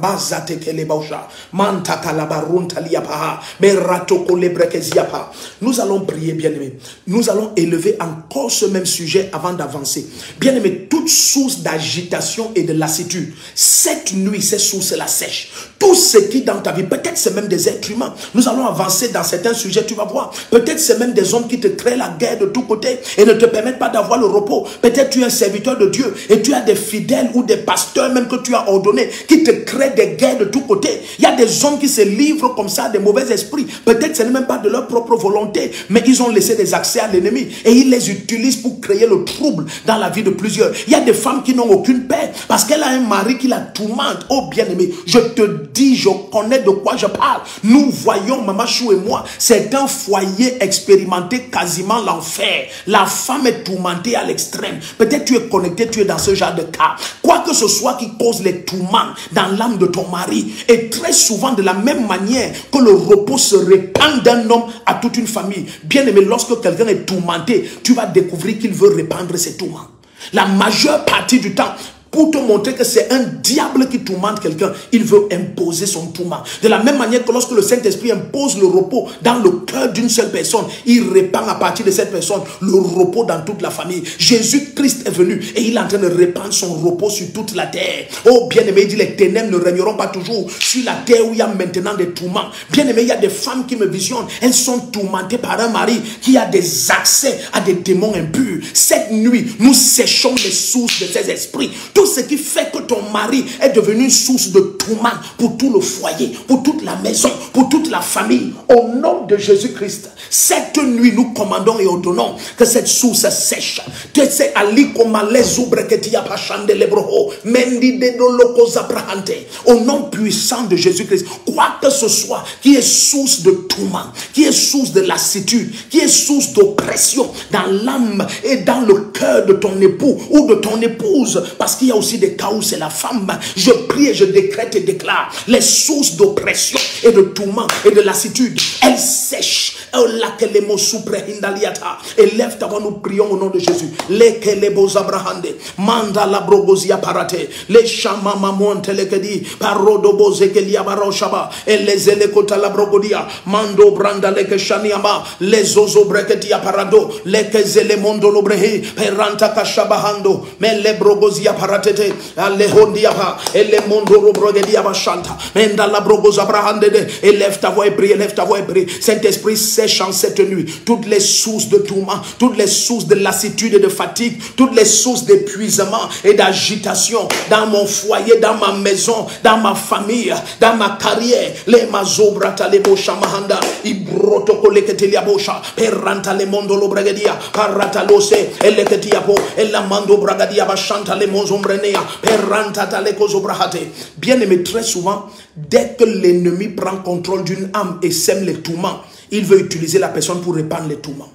Nous allons prier, bien-aimés. Nous allons élever encore ce même sujet avant d'avancer. Bien-aimés, toute source d'agitation et de lassitude, cette nuit, cette source la sèche. Tout ce qui dans ta vie, peut-être c'est même des êtres humains. Nous allons avancer dans certains sujets, tu vas voir. Peut-être c'est même des hommes qui te créent la guerre de tous côtés et ne te permettent pas d'avoir le repos. Peut-être tu es un serviteur de Dieu et tu as des fidèles ou des pasteurs même que tu as ordonnés qui te créent des guerres de tous côtés. Il y a des hommes qui se livrent comme ça à des mauvais esprits. Peut-être ce n'est même pas de leur propre volonté, mais ils ont laissé des accès à l'ennemi et ils les utilisent pour créer le trouble dans la vie de plusieurs. Il y a des femmes qui n'ont aucune paix parce qu'elle a un mari qui la tourmente. Oh bien-aimé, je te dis, je connais de quoi je parle. Nous voyons, Maman Chou et moi, c'est un foyer expérimenté quasiment l'enfer. La femme est tourmentée à l'extrême. Peut-être tu es connecté, tu es dans ce genre de cas. Quoi que ce soit qui cause les tourments dans l'âme de ton mari. Et très souvent, de la même manière que le repos se répand d'un homme à toute une famille. Bien-aimé, lorsque quelqu'un est tourmenté, tu vas découvrir qu'il veut répandre ses tourments. La majeure partie du temps, pour te montrer que c'est un diable qui tourmente quelqu'un, il veut imposer son tourment. De la même manière que lorsque le Saint-Esprit impose le repos dans le cœur d'une seule personne, il répand à partir de cette personne le repos dans toute la famille. Jésus-Christ est venu et il est en train de répandre son repos sur toute la terre. Oh bien-aimé, il dit les ténèbres ne régneront pas toujours sur la terre où il y a maintenant des tourments. Bien-aimé, il y a des femmes qui me visionnent, elles sont tourmentées par un mari qui a des accès à des démons impurs. Cette nuit, nous séchons les sources de ces esprits. Tout ce qui fait que ton mari est devenu une source de tourment pour tout le foyer, pour toute la maison, pour toute la famille. Au nom de Jésus-Christ, cette nuit, nous commandons et ordonnons que cette source sèche. Au nom puissant de Jésus-Christ, quoi que ce soit qui est source de tourment, qui est source de lassitude, qui est source d'oppression dans l'âme et dans le cœur de ton époux ou de ton épouse, parce qu'il y a aussi des cas où c'est la femme. Je prie et je décrète et déclare les sources d'oppression et de tourment et de lassitude, elles sèchent. Élève ta voix, nous prions au nom de Jésus. Manda la brogozia parate, les chama mamonte lekedi, parodo bozekelia baroshaba, et les elekota la brogodia, mando branda leke shaniama, les ozo breketia parado, leke zele mondo lobrehi, peranta kashabahando, mais les brogozia paratete, alehondiapa, et les mondo robrogedia bashanta, menda la brogoza brahande, élève ta voix et prie, élève ta voix et prie. Saint-Esprit, sèche en cette nuit toutes les sources de tourment, toutes les sources de lassitude et de fatigue, toutes les sources d'épuisement et d'agitation dans mon foyer, dans ma maison, dans ma famille, dans ma carrière. Les mazobrata les bosha mahanda, ibroto koleketelia bosha, peranta le mondo lo bragadia, parata lose, eleketiapo, elamando bragadia bashanta le monzombrenea, peranta tale kozobrahate. Bien aimé, très souvent, dès que l'ennemi prend contrôle d'une âme et sème les tourments, il veut utiliser la personne pour répandre les tourments.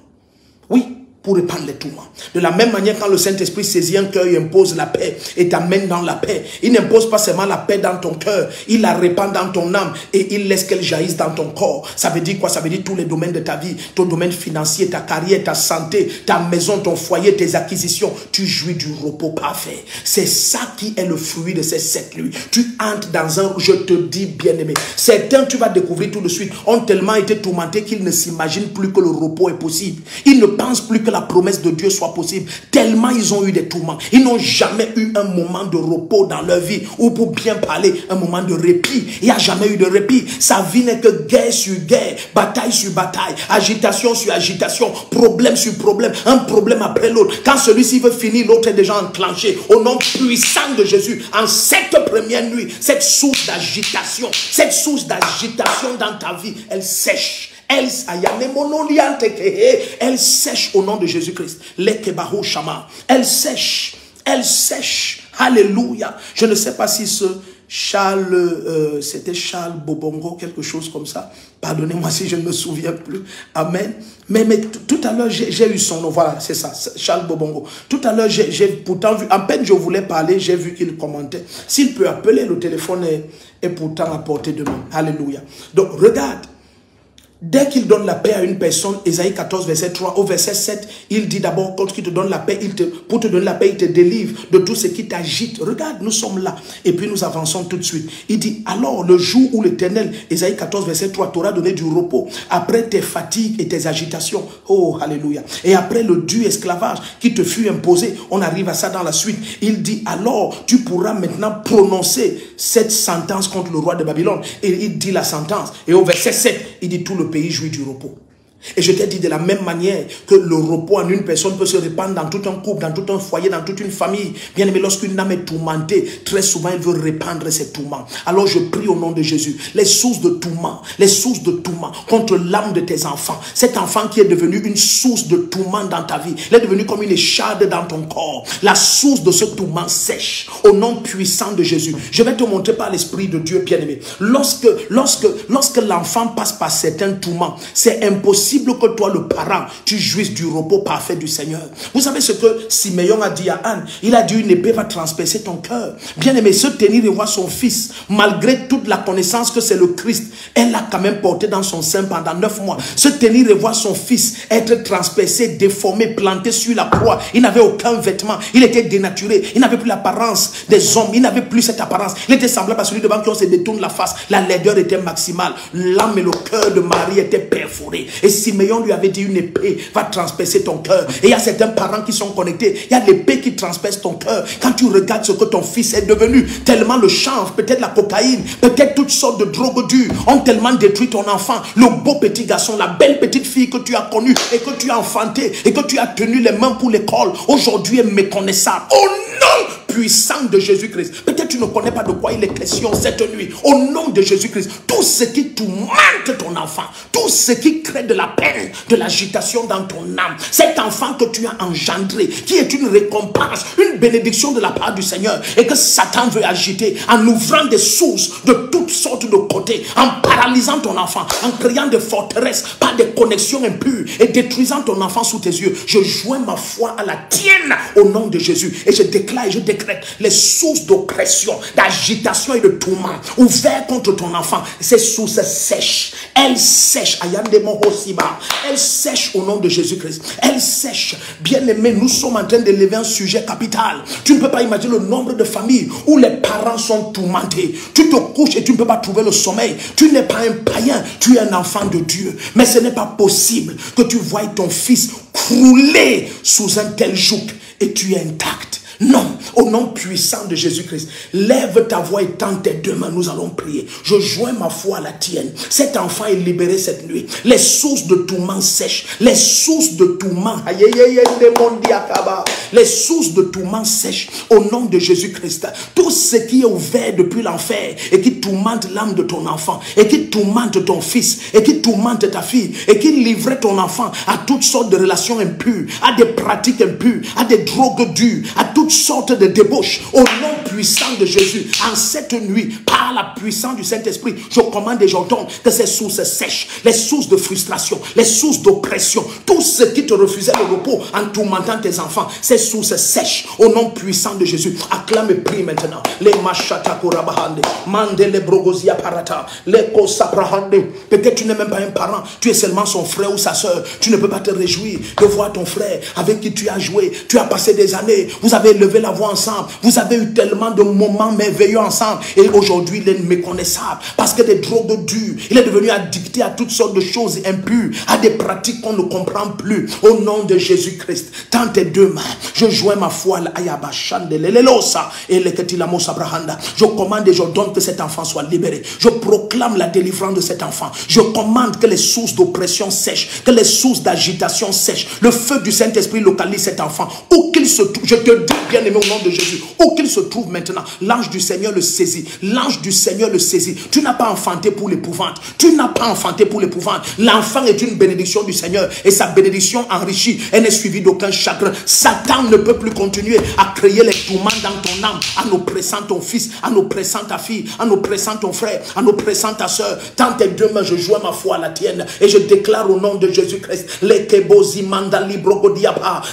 Oui, pour répandre les tourments. De la même manière, quand le Saint-Esprit saisit un cœur, il impose la paix et t'amène dans la paix. Il n'impose pas seulement la paix dans ton cœur, il la répand dans ton âme et il laisse qu'elle jaillisse dans ton corps. Ça veut dire quoi? Ça veut dire tous les domaines de ta vie, ton domaine financier, ta carrière, ta santé, ta maison, ton foyer, tes acquisitions. Tu jouis du repos parfait. C'est ça qui est le fruit de ces 7 nuits. Tu entres dans un, je te dis bien-aimé, certains, tu vas découvrir tout de suite, ont tellement été tourmentés qu'ils ne s'imaginent plus que le repos est possible. Ils ne pensent plus que la promesse de Dieu soit possible, tellement ils ont eu des tourments. Ils n'ont jamais eu un moment de repos dans leur vie, ou pour bien parler, un moment de répit. Il n'y a jamais eu de répit. Sa vie n'est que guerre sur guerre, bataille sur bataille, agitation sur agitation, problème sur problème, un problème après l'autre. Quand celui-ci veut finir, l'autre est déjà enclenché. Au nom puissant de Jésus, en cette première nuit, cette source d'agitation dans ta vie, elle sèche. Elle sèche au nom de Jésus-Christ. Elle sèche. Elle sèche. Alléluia. Je ne sais pas si ce Charles, c'était Charles Bobongo, quelque chose comme ça. Pardonnez-moi si je ne me souviens plus. Amen. Mais tout à l'heure, j'ai eu son nom. Voilà, c'est ça, Charles Bobongo. Tout à l'heure, j'ai pourtant vu, à peine je voulais parler, j'ai vu qu'il commentait. S'il peut appeler, le téléphone est pourtant à portée de main. Alléluia. Donc, regarde. Dès qu'il donne la paix à une personne, Ésaïe 14, verset 3, au verset 7, il dit d'abord, quand il te donne la paix, pour te donner la paix, il te délivre de tout ce qui t'agite. Regarde, nous sommes là. Et puis nous avançons tout de suite. Il dit, alors le jour où l'Éternel, Ésaïe 14, verset 3, t'aura donné du repos, après tes fatigues et tes agitations. Oh, alléluia. Et après le dur esclavage qui te fut imposé, on arrive à ça dans la suite. Il dit, alors tu pourras maintenant prononcer cette sentence contre le roi de Babylone. Et il dit la sentence. Et au verset 7, il dit, tout le pays jouit du repos. Et je t'ai dit de la même manière que le repos en une personne peut se répandre dans tout un couple, dans tout un foyer, dans toute une famille. Bien aimé, lorsqu'une âme est tourmentée, très souvent elle veut répandre ses tourments. Alors je prie au nom de Jésus, les sources de tourments contre l'âme de tes enfants. Cet enfant qui est devenu une source de tourment dans ta vie, il est devenu comme une écharde dans ton corps. La source de ce tourment sèche au nom puissant de Jésus. Je vais te montrer par l'Esprit de Dieu, bien aimé. Lorsque l'enfant passe par certains tourments, c'est impossible que toi, le parent, tu jouisses du repos parfait du Seigneur. Vous savez ce que Siméon a dit à Anne? Il a dit, une épée va transpercer ton cœur. Bien aimé, se tenir et voir son fils, malgré toute la connaissance que c'est le Christ, elle l'a quand même porté dans son sein pendant 9 mois. Se tenir et voir son fils être transpercé, déformé, planté sur la croix. Il n'avait aucun vêtement. Il était dénaturé. Il n'avait plus l'apparence des hommes. Il n'avait plus cette apparence. Il était semblable à celui devant qui on se détourne la face. La laideur était maximale. L'âme et le cœur de Marie étaient perforés. Et Siméon lui avait dit, une épée va transpercer ton cœur. Et il y a certains parents qui sont connectés. Il y a l'épée qui transperce ton cœur. Quand tu regardes ce que ton fils est devenu, tellement le chanvre, peut-être la cocaïne, peut-être toutes sortes de drogues dures ont tellement détruit ton enfant. Le beau petit garçon, la belle petite fille que tu as connue et que tu as enfanté et que tu as tenu les mains pour l'école, aujourd'hui est méconnaissable. Au nom puissant de Jésus-Christ. Peut-être tu ne connais pas de quoi il est question cette nuit. Au nom de Jésus-Christ, tout ce qui tourmente ton enfant, tout ce qui crée de la peine, de l'agitation dans ton âme, cet enfant que tu as engendré, qui est une récompense, une bénédiction de la part du Seigneur, et que Satan veut agiter en ouvrant des sources de toutes sortes de côtés, en paralysant ton enfant, en créant des forteresses par des connexions impures et détruisant ton enfant sous tes yeux. Je joins ma foi à la tienne au nom de Jésus et je déclare et je décrète les sources d'oppression, d'agitation et de tourment ouvertes contre ton enfant. Ces sources sèchent. Elles sèchent. Elles sèchent au nom de Jésus-Christ. Elles sèchent. Bien-aimés, nous sommes en train d'élever un sujet capital. Tu ne peux pas imaginer le nombre de familles où les parents sont tourmentés. Tu te couches et tu ne peux pas trouver le sommeil. Tu n'es pas un païen, tu es un enfant de Dieu. Mais ce n'est pas possible que tu voies ton fils crouler sous un tel joug et tu es intact. Non, au nom puissant de Jésus-Christ, lève ta voix et tends tes deux mains, nous allons prier. Je joins ma foi à la tienne. Cet enfant est libéré cette nuit. Les sources de tourment sèchent. Les sources de tourment, les sources de tourment sèchent au nom de Jésus-Christ. Tout ce qui est ouvert depuis l'enfer et qui tourmente l'âme de ton enfant et qui tourmente ton fils et qui tourmente ta fille et qui livrait ton enfant à toutes sortes de relations impures, à des pratiques impures, à des drogues dures, à toutes sortes de débauches, au nom puissant de Jésus, en cette nuit, par la puissance du Saint-Esprit, je commande et j'ordonne que ces sources sèchent, les sources de frustration, les sources d'oppression, tout ce qui te refusait le repos en tourmentant tes enfants, ces sources sèchent, au nom puissant de Jésus. Acclame et prie maintenant. Les machata korabahande, mande les brogozia parata, les kosaprahande. Peut-être tu n'es même pas un parent, tu es seulement son frère ou sa soeur. Tu ne peux pas te réjouir de voir ton frère avec qui tu as joué, tu as passé des années, vous avez levé la voix ensemble, vous avez eu tellement de moments merveilleux ensemble et aujourd'hui il est méconnaissable parce que des drogues dures, il est devenu addicté à toutes sortes de choses impures, à des pratiques qu'on ne comprend plus. Au nom de Jésus-Christ, tends tes deux mains, je joins ma foi à je commande et j'ordonne que cet enfant soit libéré. Je proclame la délivrance de cet enfant. Je commande que les sources d'oppression sèchent, que les sources d'agitation sèchent. Le feu du Saint-Esprit localise cet enfant où qu'il se trouve. Je te dis, bien aimé, au nom de Jésus, où qu'il se trouve maintenant, l'ange du Seigneur le saisit. L'ange du Seigneur le saisit. Tu n'as pas enfanté pour l'épouvante. Tu n'as pas enfanté pour l'épouvante. L'enfant est une bénédiction du Seigneur et sa bénédiction enrichie. Elle n'est suivie d'aucun chagrin. Satan ne peut plus continuer à créer les tourments dans ton âme, en oppressant ton fils, en oppressant ta fille, en oppressant ton frère, en oppressant ta soeur. Tends tes deux mains, je joins ma foi à la tienne et je déclare au nom de Jésus-Christ,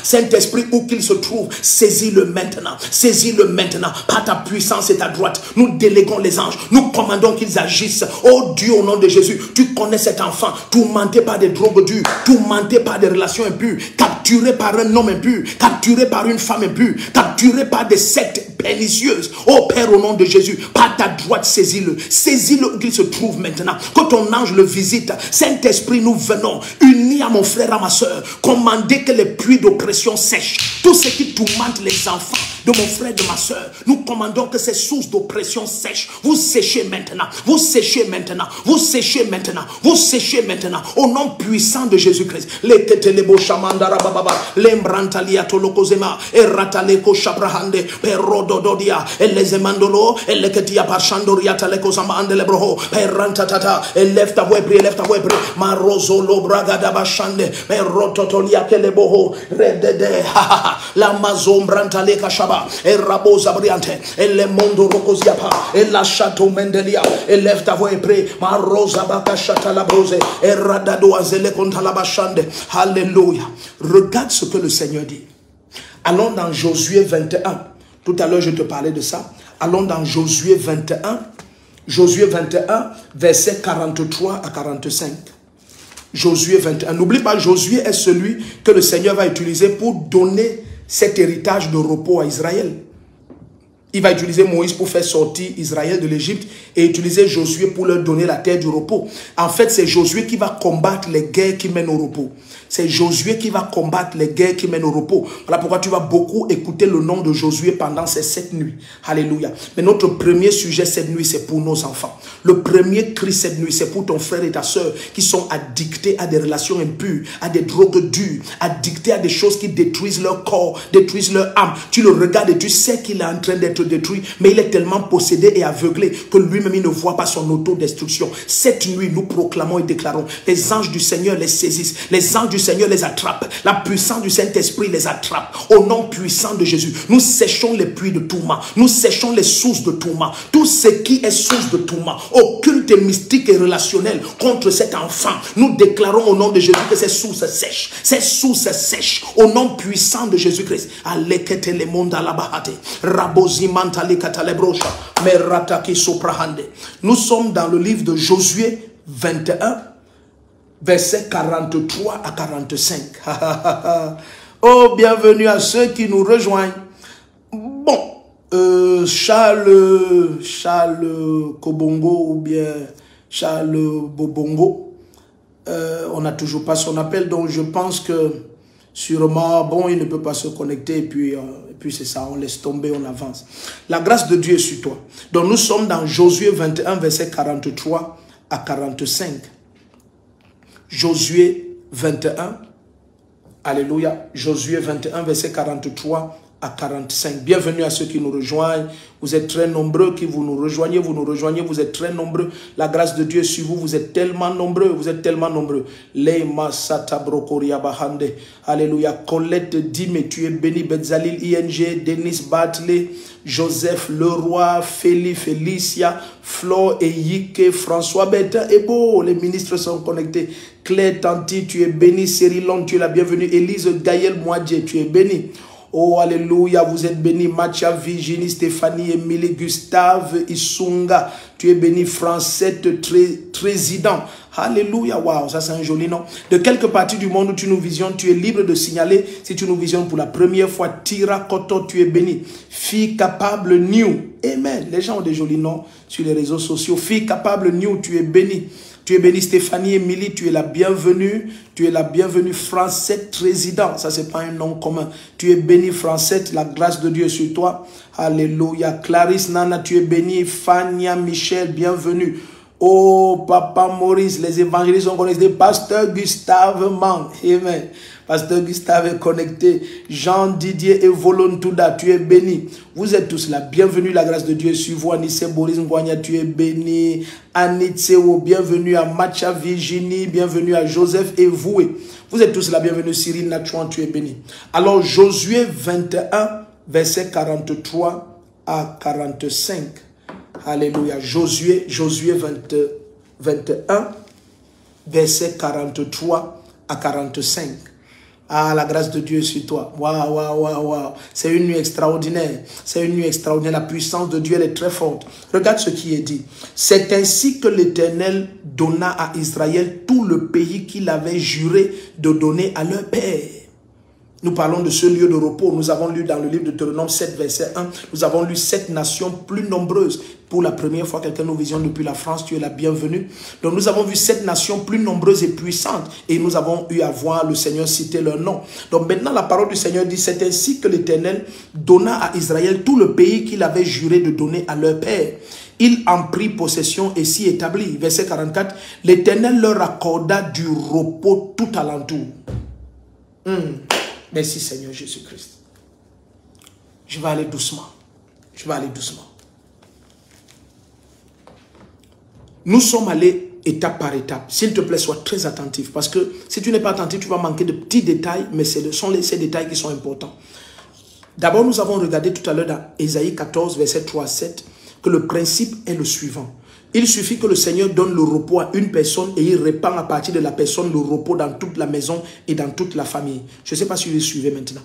Saint-Esprit, où qu'il se trouve, saisis-le maintenant, saisis-le maintenant, par ta puissance et ta droite. Nous déléguons les anges, nous commandons qu'ils agissent. Oh Dieu, au nom de Jésus, tu connais cet enfant, tourmenté par des drogues dures, tourmenté par des relations impures, capturé par un homme impur, capturé par une femme impure, capturé par des sectes pernicieuses. Oh Père, au nom de Jésus, par ta droite, saisis-le, saisis-le où qu'il se trouve maintenant, que ton ange le visite. Saint-Esprit, nous venons, unis à mon frère, à ma soeur, commander que les pluies d'oppression sèchent, tout ce qui tourmente les enfants, de mon frère, de ma soeur. Nous commandons que ces sources d'oppression sèchent. Vous séchez maintenant. Vous séchez maintenant. Vous séchez maintenant. Vous séchez maintenant. Au nom puissant de Jésus-Christ. Les ketelebo shamandara bababa. Lembrantalia tolokozema. Erataleko shabrahande. Perodododia. Les emandolo. Les ketia parchandoria talekozama andelebroho. Perantatata. Lève ta voix et prie. Lève ta voix et prie. Marozolo bragada bashande. Merototolia keleboho. Redede. La mazombrantale kashaba. Rabosa briante. Et le mondo rokoziapa. Et la château mendelia. Et lève ta voix et prie. Marosa bakashata la brose. Et radado azele konta la bashande. Alléluia. Regarde ce que le Seigneur dit. Allons dans Josué 21. Tout à l'heure, je te parlais de ça. Allons dans Josué 21. Josué 21, versets 43 à 45. Josué 21. N'oublie pas, Josué est celui que le Seigneur va utiliser pour donner cet héritage de repos à Israël. Il va utiliser Moïse pour faire sortir Israël de l'Égypte et utiliser Josué pour leur donner la terre du repos. En fait, c'est Josué qui va combattre les guerres qui mènent au repos. C'est Josué qui va combattre les guerres qui mènent au repos. Voilà pourquoi tu vas beaucoup écouter le nom de Josué pendant ces 7 nuits. Alléluia. Mais notre premier sujet cette nuit, c'est pour nos enfants. Le premier cri cette nuit, c'est pour ton frère et ta soeur qui sont addictés à des relations impures, à des drogues dures, addictés à des choses qui détruisent leur corps, détruisent leur âme. Tu le regardes et tu sais qu'il est en train d'être détruit, mais il est tellement possédé et aveuglé que lui-même il ne voit pas son autodestruction. Cette nuit, nous proclamons et déclarons, les anges du Seigneur les saisissent, les anges du Seigneur les attrapent, la puissance du Saint-Esprit les attrape. Au nom puissant de Jésus, nous séchons les puits de tourment, nous séchons les sources de tourment, tout ce qui est source de tourment, occulte et mystique et relationnel contre cet enfant. Nous déclarons au nom de Jésus que ces sources sèchent, ces sources sèchent, au nom puissant de Jésus-Christ. Alekete le monde à la bahate, rabozim. Nous sommes dans le livre de Josué 21, versets 43 à 45. Oh, bienvenue à ceux qui nous rejoignent. Bon, Charles Kobongo ou bien Charles Bobongo, on n'a toujours pas son appel, donc je pense que sûrement, bon, il ne peut pas se connecter et puis c'est ça, on laisse tomber, on avance. La grâce de Dieu est sur toi. Donc nous sommes dans Josué 21, verset 43 à 45. Josué 21, alléluia, Josué 21, verset 43 à 45. Bienvenue à ceux qui nous rejoignent. Vous êtes très nombreux, qui vous rejoignez, vous êtes très nombreux. La grâce de Dieu est sur vous, vous êtes tellement nombreux, vous êtes tellement nombreux. Leima Sata Brokoria Bahande. Alléluia. Colette Dime, tu es béni. Betzalil ING, Denis Batley, Joseph Leroy, Félicia, Flo et Yike, François Betta et beau. Les ministres sont connectés. Claire Tanti, tu es béni. Cérilon, tu es la bienvenue. Élise Gaël Moadje, tu es béni. Oh, alléluia, vous êtes bénis. Macha, Virginie, Stéphanie, Émilie, Gustave, Isunga. Tu es béni, Francette, Trésident. Alléluia, waouh, ça c'est un joli nom. De quelque partie du monde où tu nous visionnes, tu es libre de signaler. Si tu nous visionnes pour la première fois, Tira Koto, tu es béni. Fille capable, New. Amen. Les gens ont des jolis noms sur les réseaux sociaux. Fille capable, New, tu es béni. Tu es béni, Stéphanie, Émilie, tu es la bienvenue. Tu es la bienvenue, Francette Résident. Ça, c'est pas un nom commun. Tu es béni, Francette, la grâce de Dieu sur toi. Alléluia. Clarisse, Nana, tu es béni. Fania, Michel, bienvenue. Oh, Papa Maurice, les évangélistes sont connectés. Pasteur Gustave Mang. Amen. Pasteur Gustave est connecté. Jean Didier et Volontouda, tu es béni. Vous êtes tous là. Bienvenue, la grâce de Dieu sur vous. Anissé Boris Ngwanya, tu es béni. Anitseo, bienvenue à Macha Virginie. Bienvenue à Joseph et Voué. Vous êtes tous là. Bienvenue, Cyril Natchouan, tu es béni. Alors, Josué 21, verset 43 à 45. Alléluia. Josué 21, verset 43 à 45. Ah, la grâce de Dieu est sur toi. Waouh, waouh, waouh, waouh. C'est une nuit extraordinaire. C'est une nuit extraordinaire. La puissance de Dieu, elle est très forte. Regarde ce qui est dit. C'est ainsi que l'Éternel donna à Israël tout le pays qu'il avait juré de donner à leur père. Nous parlons de ce lieu de repos. Nous avons lu dans le livre de Deutéronome 7, verset 1. Nous avons lu 7 nations plus nombreuses. Pour la première fois, quelqu'un nous visionne depuis la France, tu es la bienvenue. Donc nous avons vu 7 nations plus nombreuses et puissantes. Et nous avons eu à voir le Seigneur citer leur nom. Donc maintenant, la parole du Seigneur dit, c'est ainsi que l'Éternel donna à Israël tout le pays qu'il avait juré de donner à leur père. Il en prit possession et s'y établit. Verset 44, l'Éternel leur accorda du repos tout alentour. Merci Seigneur Jésus-Christ. Je vais aller doucement. Je vais aller doucement. Nous sommes allés étape par étape. S'il te plaît, sois très attentif. Parce que si tu n'es pas attentif, tu vas manquer de petits détails. Mais ce sont ces détails qui sont importants. D'abord, nous avons regardé tout à l'heure dans Ésaïe 14, verset 3 à 7, que le principe est le suivant. Il suffit que le Seigneur donne le repos à une personne et il répand à partir de la personne le repos dans toute la maison et dans toute la famille. Je ne sais pas si vous suivez maintenant.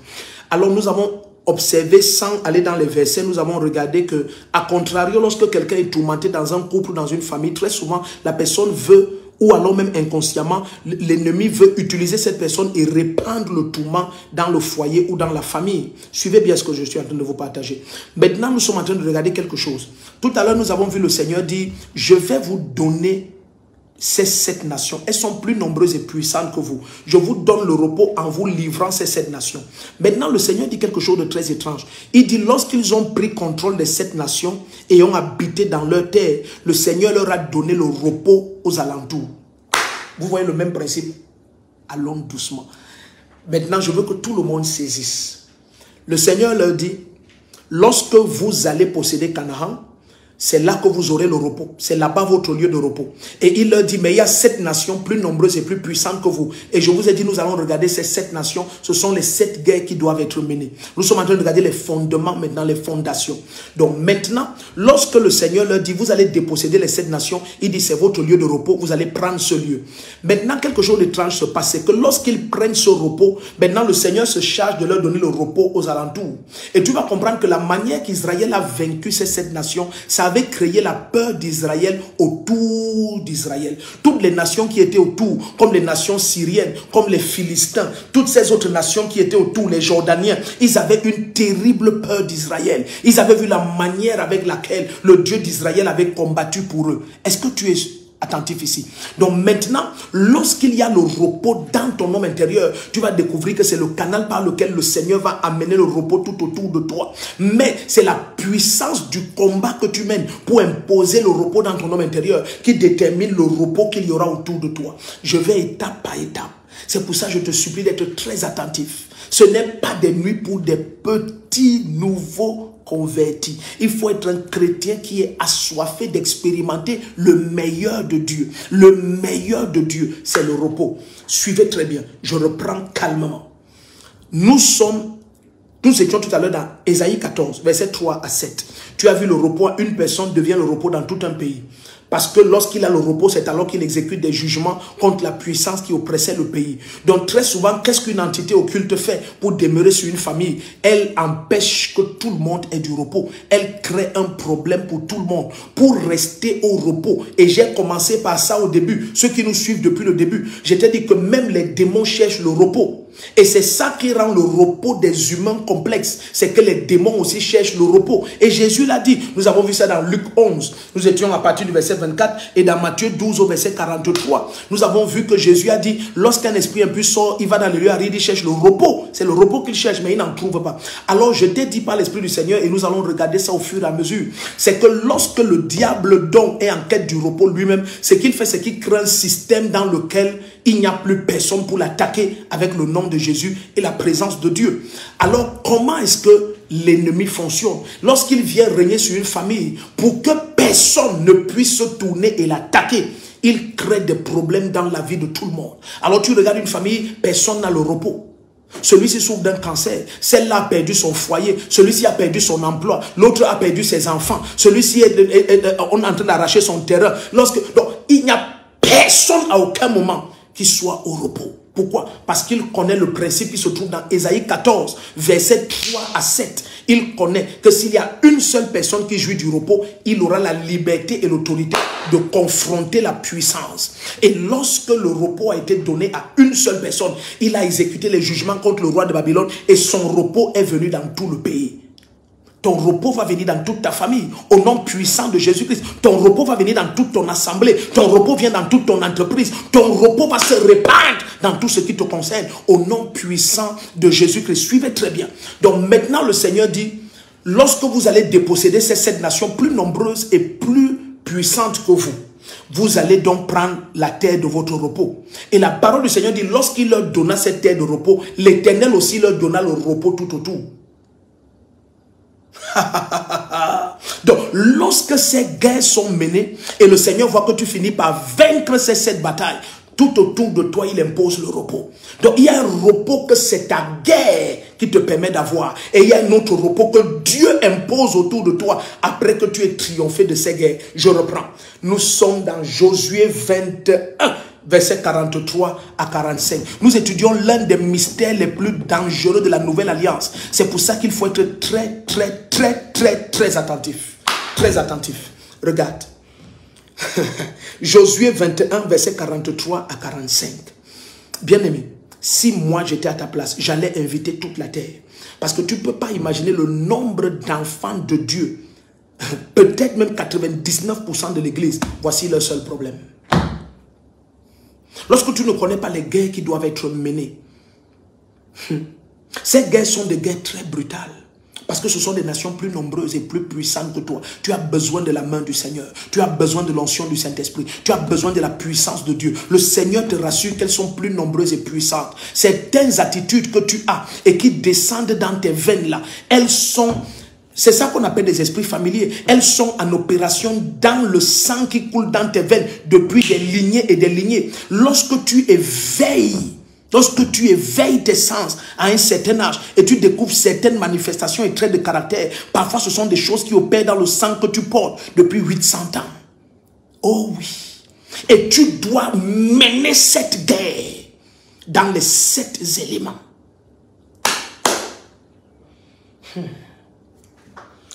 Alors nous avons observé, sans aller dans les versets, nous avons regardé que, à contrario, lorsque quelqu'un est tourmenté dans un couple ou dans une famille, très souvent, la personne veut, ou alors même inconsciemment, l'ennemi veut utiliser cette personne et répandre le tourment dans le foyer ou dans la famille. Suivez bien ce que je suis en train de vous partager. Maintenant, nous sommes en train de regarder quelque chose. Tout à l'heure, nous avons vu le Seigneur dire, je vais vous donner ces 7 nations. Elles sont plus nombreuses et puissantes que vous. Je vous donne le repos en vous livrant ces 7 nations. Maintenant, le Seigneur dit quelque chose de très étrange. Il dit, lorsqu'ils ont pris contrôle des 7 nations et ont habité dans leur terre, le Seigneur leur a donné le repos aux alentours. Vous voyez le même principe? Allons doucement. Maintenant, je veux que tout le monde saisisse. Le Seigneur leur dit, lorsque vous allez posséder Canaan, c'est là que vous aurez le repos. C'est là-bas votre lieu de repos. Et il leur dit, mais il y a 7 nations plus nombreuses et plus puissantes que vous. Et je vous ai dit, nous allons regarder ces 7 nations. Ce sont les 7 guerres qui doivent être menées. Nous sommes en train de regarder les fondements, maintenant les fondations. Donc maintenant, lorsque le Seigneur leur dit, vous allez déposséder les 7 nations, il dit, c'est votre lieu de repos, vous allez prendre ce lieu. Maintenant, quelque chose d'étrange se passe, c'est que lorsqu'ils prennent ce repos, maintenant le Seigneur se charge de leur donner le repos aux alentours. Et tu vas comprendre que la manière qu'Israël a vaincu ces 7 nations, ça avait créé la peur d'Israël autour d'Israël. Toutes les nations qui étaient autour, comme les nations syriennes, comme les Philistins, toutes ces autres nations qui étaient autour, les Jordaniens, ils avaient une terrible peur d'Israël. Ils avaient vu la manière avec laquelle le Dieu d'Israël avait combattu pour eux. Est-ce que tu es attentif ici? Donc maintenant, lorsqu'il y a le repos dans ton homme intérieur, tu vas découvrir que c'est le canal par lequel le Seigneur va amener le repos tout autour de toi. Mais c'est la puissance du combat que tu mènes pour imposer le repos dans ton homme intérieur qui détermine le repos qu'il y aura autour de toi. Je vais étape par étape. C'est pour ça que je te supplie d'être très attentif. Ce n'est pas des nuits pour des petits nouveaux converti. Il faut être un chrétien qui est assoiffé d'expérimenter le meilleur de Dieu. Le meilleur de Dieu, c'est le repos. Suivez très bien. Je reprends calmement. Nous étions tout à l'heure dans Ésaïe 14, verset 3 à 7. Tu as vu le repos, une personne devient le repos dans tout un pays. Parce que lorsqu'il a le repos, c'est alors qu'il exécute des jugements contre la puissance qui oppressait le pays. Donc très souvent, qu'est-ce qu'une entité occulte fait pour demeurer sur une famille? Elle empêche que tout le monde ait du repos. Elle crée un problème pour tout le monde, pour rester au repos. Et j'ai commencé par ça au début. Ceux qui nous suivent depuis le début, je t'ai dit que même les démons cherchent le repos. Et c'est ça qui rend le repos des humains complexe. C'est que les démons aussi cherchent le repos. Et Jésus l'a dit. Nous avons vu ça dans Luc 11. Nous étions à partir du verset 24. Et dans Matthieu 12 au verset 43. Nous avons vu que Jésus a dit, lorsqu'un esprit impur sort, il va dans le lieu aride, il cherche le repos. C'est le repos qu'il cherche, mais il n'en trouve pas. Alors je t'ai dit par l'Esprit du Seigneur, et nous allons regarder ça au fur et à mesure. C'est que lorsque le diable donc est en quête du repos lui-même, ce qu'il fait, c'est qu'il crée un système dans lequel il n'y a plus personne pour l'attaquer avec le nom de Jésus et la présence de Dieu. Alors, comment est-ce que l'ennemi fonctionne? Lorsqu'il vient régner sur une famille, pour que personne ne puisse se tourner et l'attaquer, il crée des problèmes dans la vie de tout le monde. Alors, tu regardes une famille, personne n'a le repos. Celui-ci souffre d'un cancer, celle-là a perdu son foyer, celui-ci a perdu son emploi, l'autre a perdu ses enfants, celui-ci on est en train d'arracher son terrain. Donc, il n'y a personne à aucun moment qui soit au repos. Pourquoi? Parce qu'il connaît le principe qui se trouve dans Ésaïe 14, versets 3 à 7. Il connaît que s'il y a une seule personne qui jouit du repos, il aura la liberté et l'autorité de confronter la puissance. Et lorsque le repos a été donné à une seule personne, il a exécuté les jugements contre le roi de Babylone et son repos est venu dans tout le pays. Ton repos va venir dans toute ta famille, au nom puissant de Jésus-Christ. Ton repos va venir dans toute ton assemblée. Ton repos vient dans toute ton entreprise. Ton repos va se répandre dans tout ce qui te concerne, au nom puissant de Jésus-Christ. Suivez très bien. Donc maintenant, le Seigneur dit, lorsque vous allez déposséder ces 7 nations plus nombreuses et plus puissantes que vous, vous allez donc prendre la terre de votre repos. Et la parole du Seigneur dit, lorsqu'il leur donna cette terre de repos, l'Éternel aussi leur donna le repos tout autour. Donc, lorsque ces guerres sont menées et le Seigneur voit que tu finis par vaincre ces 7 batailles, tout autour de toi, il impose le repos. Donc, il y a un repos que c'est ta guerre qui te permet d'avoir. Et il y a un autre repos que Dieu impose autour de toi après que tu aies triomphé de ces guerres. Je reprends. Nous sommes dans Josué 21. Verset 43 à 45. Nous étudions l'un des mystères les plus dangereux de la nouvelle alliance. C'est pour ça qu'il faut être très attentif. Très attentif. Regarde. Josué 21, verset 43 à 45. Bien-aimé, si moi j'étais à ta place, j'allais inviter toute la terre. Parce que tu ne peux pas imaginer le nombre d'enfants de Dieu. Peut-être même 99% de l'église. Voici leur seul problème. Lorsque tu ne connais pas les guerres qui doivent être menées, ces guerres sont des guerres très brutales. Parce que ce sont des nations plus nombreuses et plus puissantes que toi. Tu as besoin de la main du Seigneur. Tu as besoin de l'onction du Saint-Esprit. Tu as besoin de la puissance de Dieu. Le Seigneur te rassure qu'elles sont plus nombreuses et puissantes. Certaines attitudes que tu as et qui descendent dans tes veines là, elles sont... C'est ça qu'on appelle des esprits familiers. Elles sont en opération dans le sang qui coule dans tes veines depuis des lignées et des lignées. Lorsque tu éveilles tes sens à un certain âge et tu découvres certaines manifestations et traits de caractère, parfois ce sont des choses qui opèrent dans le sang que tu portes depuis 800 ans. Oh oui. Et tu dois mener cette guerre dans les 7 éléments.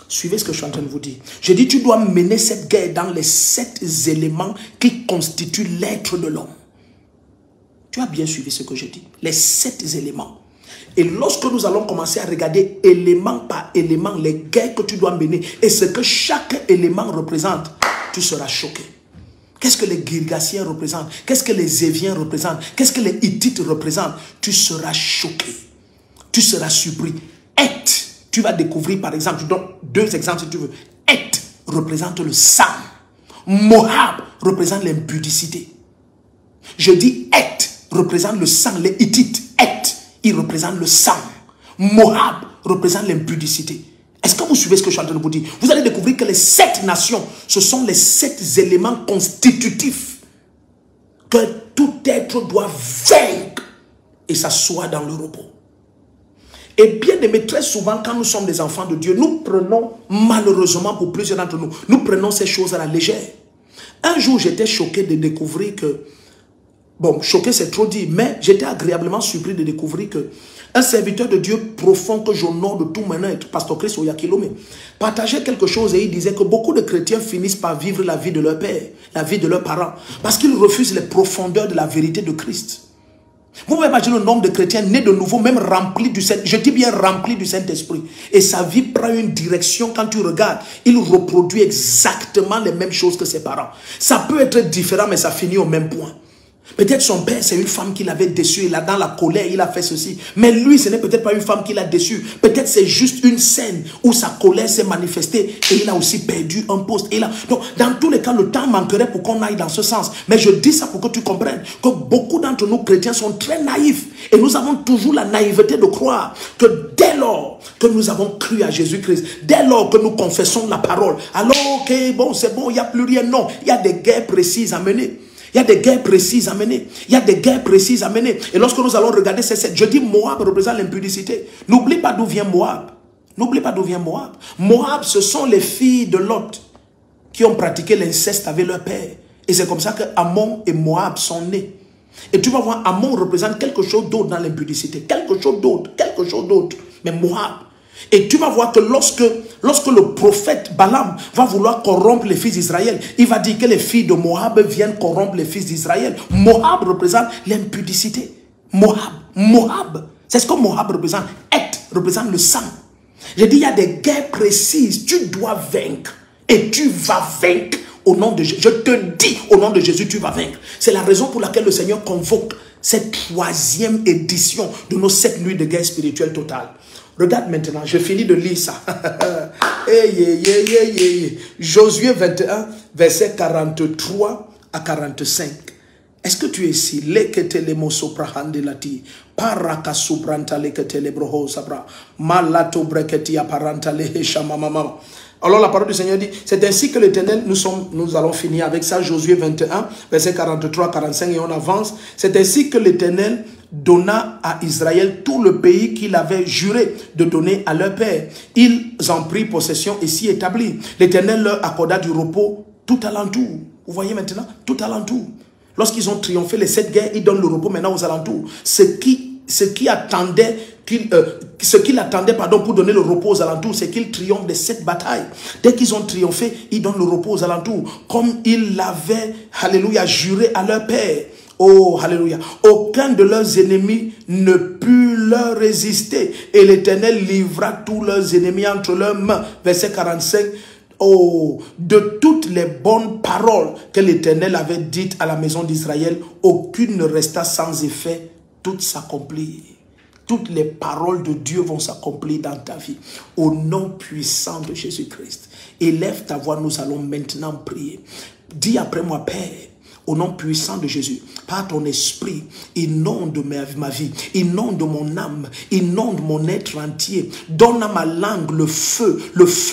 Suivez ce que je suis en train de vous dire. Je dis, tu dois mener cette guerre dans les 7 éléments qui constituent l'être de l'homme. Tu as bien suivi ce que je dis. Les 7 éléments. Et lorsque nous allons commencer à regarder élément par élément les guerres que tu dois mener et ce que chaque élément représente, tu seras choqué. Qu'est-ce que les Girgasiens représentent? Qu'est-ce que les Éviens représentent? Qu'est-ce que les Hittites représentent? Tu seras choqué. Tu seras surpris. Tu vas découvrir, par exemple, je donne 2 exemples si tu veux. Et représente le sang. Moab représente l'impudicité. Je dis Et représente le sang. Les Hittites, ils représentent le sang. Moab représente l'impudicité. Est-ce que vous suivez ce que je suis en train de vous dire? Vous allez découvrir que les 7 nations, ce sont les 7 éléments constitutifs que tout être doit vaincre et s'asseoir dans le repos. Et bien aimé, très souvent, quand nous sommes des enfants de Dieu, nous prenons, malheureusement pour plusieurs d'entre nous, nous prenons ces choses à la légère. Un jour, j'étais choqué de découvrir que, bon, choqué c'est trop dit, mais j'étais agréablement surpris de découvrir que un serviteur de Dieu profond que j'honore de tout mon être, Pasteur Chris Oyakilome, partageait quelque chose et il disait que beaucoup de chrétiens finissent par vivre la vie de leur père, la vie de leurs parents, parce qu'ils refusent les profondeurs de la vérité de Christ. Vous pouvez imaginer le nombre de chrétiens nés de nouveau, même remplis du Saint-Esprit. Je dis bien remplis du Saint-Esprit. Et sa vie prend une direction quand tu regardes. Il reproduit exactement les mêmes choses que ses parents. Ça peut être différent, mais ça finit au même point. Peut-être son père, c'est une femme qui l'avait déçu. Il a dans la colère, il a fait ceci. Mais lui, ce n'est peut-être pas une femme qui l'a déçu. Peut-être c'est juste une scène où sa colère s'est manifestée et il a aussi perdu un poste. Donc, dans tous les cas, le temps manquerait pour qu'on aille dans ce sens. Mais je dis ça pour que tu comprennes que beaucoup d'entre nous chrétiens sont très naïfs. Et nous avons toujours la naïveté de croire que dès lors que nous avons cru à Jésus-Christ, dès lors que nous confessons la parole, alors, ok, bon, c'est bon, il n'y a plus rien. Non, il y a des guerres précises à mener. Il y a des guerres précises à mener. Il y a des guerres précises à mener. Et lorsque nous allons regarder ces 7, je dis Moab représente l'impudicité. N'oublie pas d'où vient Moab. N'oublie pas d'où vient Moab. Moab, ce sont les filles de Lot qui ont pratiqué l'inceste avec leur père. Et c'est comme ça que Ammon et Moab sont nés. Et tu vas voir, Ammon représente quelque chose d'autre dans l'impudicité. Quelque chose d'autre, quelque chose d'autre. Mais Moab. Et tu vas voir que lorsque le prophète Balaam va vouloir corrompre les fils d'Israël, il va dire que les filles de Moab viennent corrompre les fils d'Israël. Moab représente l'impudicité. Moab. C'est ce que Moab représente. Représente le sang. J'ai dit, il y a des guerres précises. Tu dois vaincre. Et tu vas vaincre au nom de Jésus. Je te dis, au nom de Jésus, tu vas vaincre. C'est la raison pour laquelle le Seigneur convoque cette 3e édition de nos 7 nuits de guerre spirituelle totale. Regarde maintenant, je finis de lire ça. Josué 21, verset 43 à 45. Est-ce que tu es ici? Alors la parole du Seigneur dit, c'est ainsi que l'Éternel, nous allons finir avec ça, Josué 21, verset 43, 45, et on avance. C'est ainsi que l'Éternel donna à Israël tout le pays qu'il avait juré de donner à leur père. Ils en prirent possession et s'y établirent. L'Éternel leur accorda du repos tout alentour. Vous voyez maintenant, tout alentour. Lorsqu'ils ont triomphé les 7 guerres, ils donnent le repos maintenant aux alentours. Ce qu'il attendait pour donner le repos aux alentours, c'est qu'ils triomphent des 7 batailles. Dès qu'ils ont triomphé, ils donnent le repos aux alentours. Comme ils l'avaient, alléluia, juré à leur père. Oh, alléluia. Aucun de leurs ennemis ne put leur résister. Et l'Éternel livra tous leurs ennemis entre leurs mains. Verset 45. Oh, de toutes les bonnes paroles que l'Éternel avait dites à la maison d'Israël, aucune ne resta sans effet, toutes s'accomplirent. Toutes les paroles de Dieu vont s'accomplir dans ta vie. Au nom puissant de Jésus-Christ. Élève ta voix, nous allons maintenant prier. Dis après moi, Père, au nom puissant de Jésus, par ton esprit, inonde ma vie, inonde mon âme, inonde mon être entier. Donne à ma langue le feu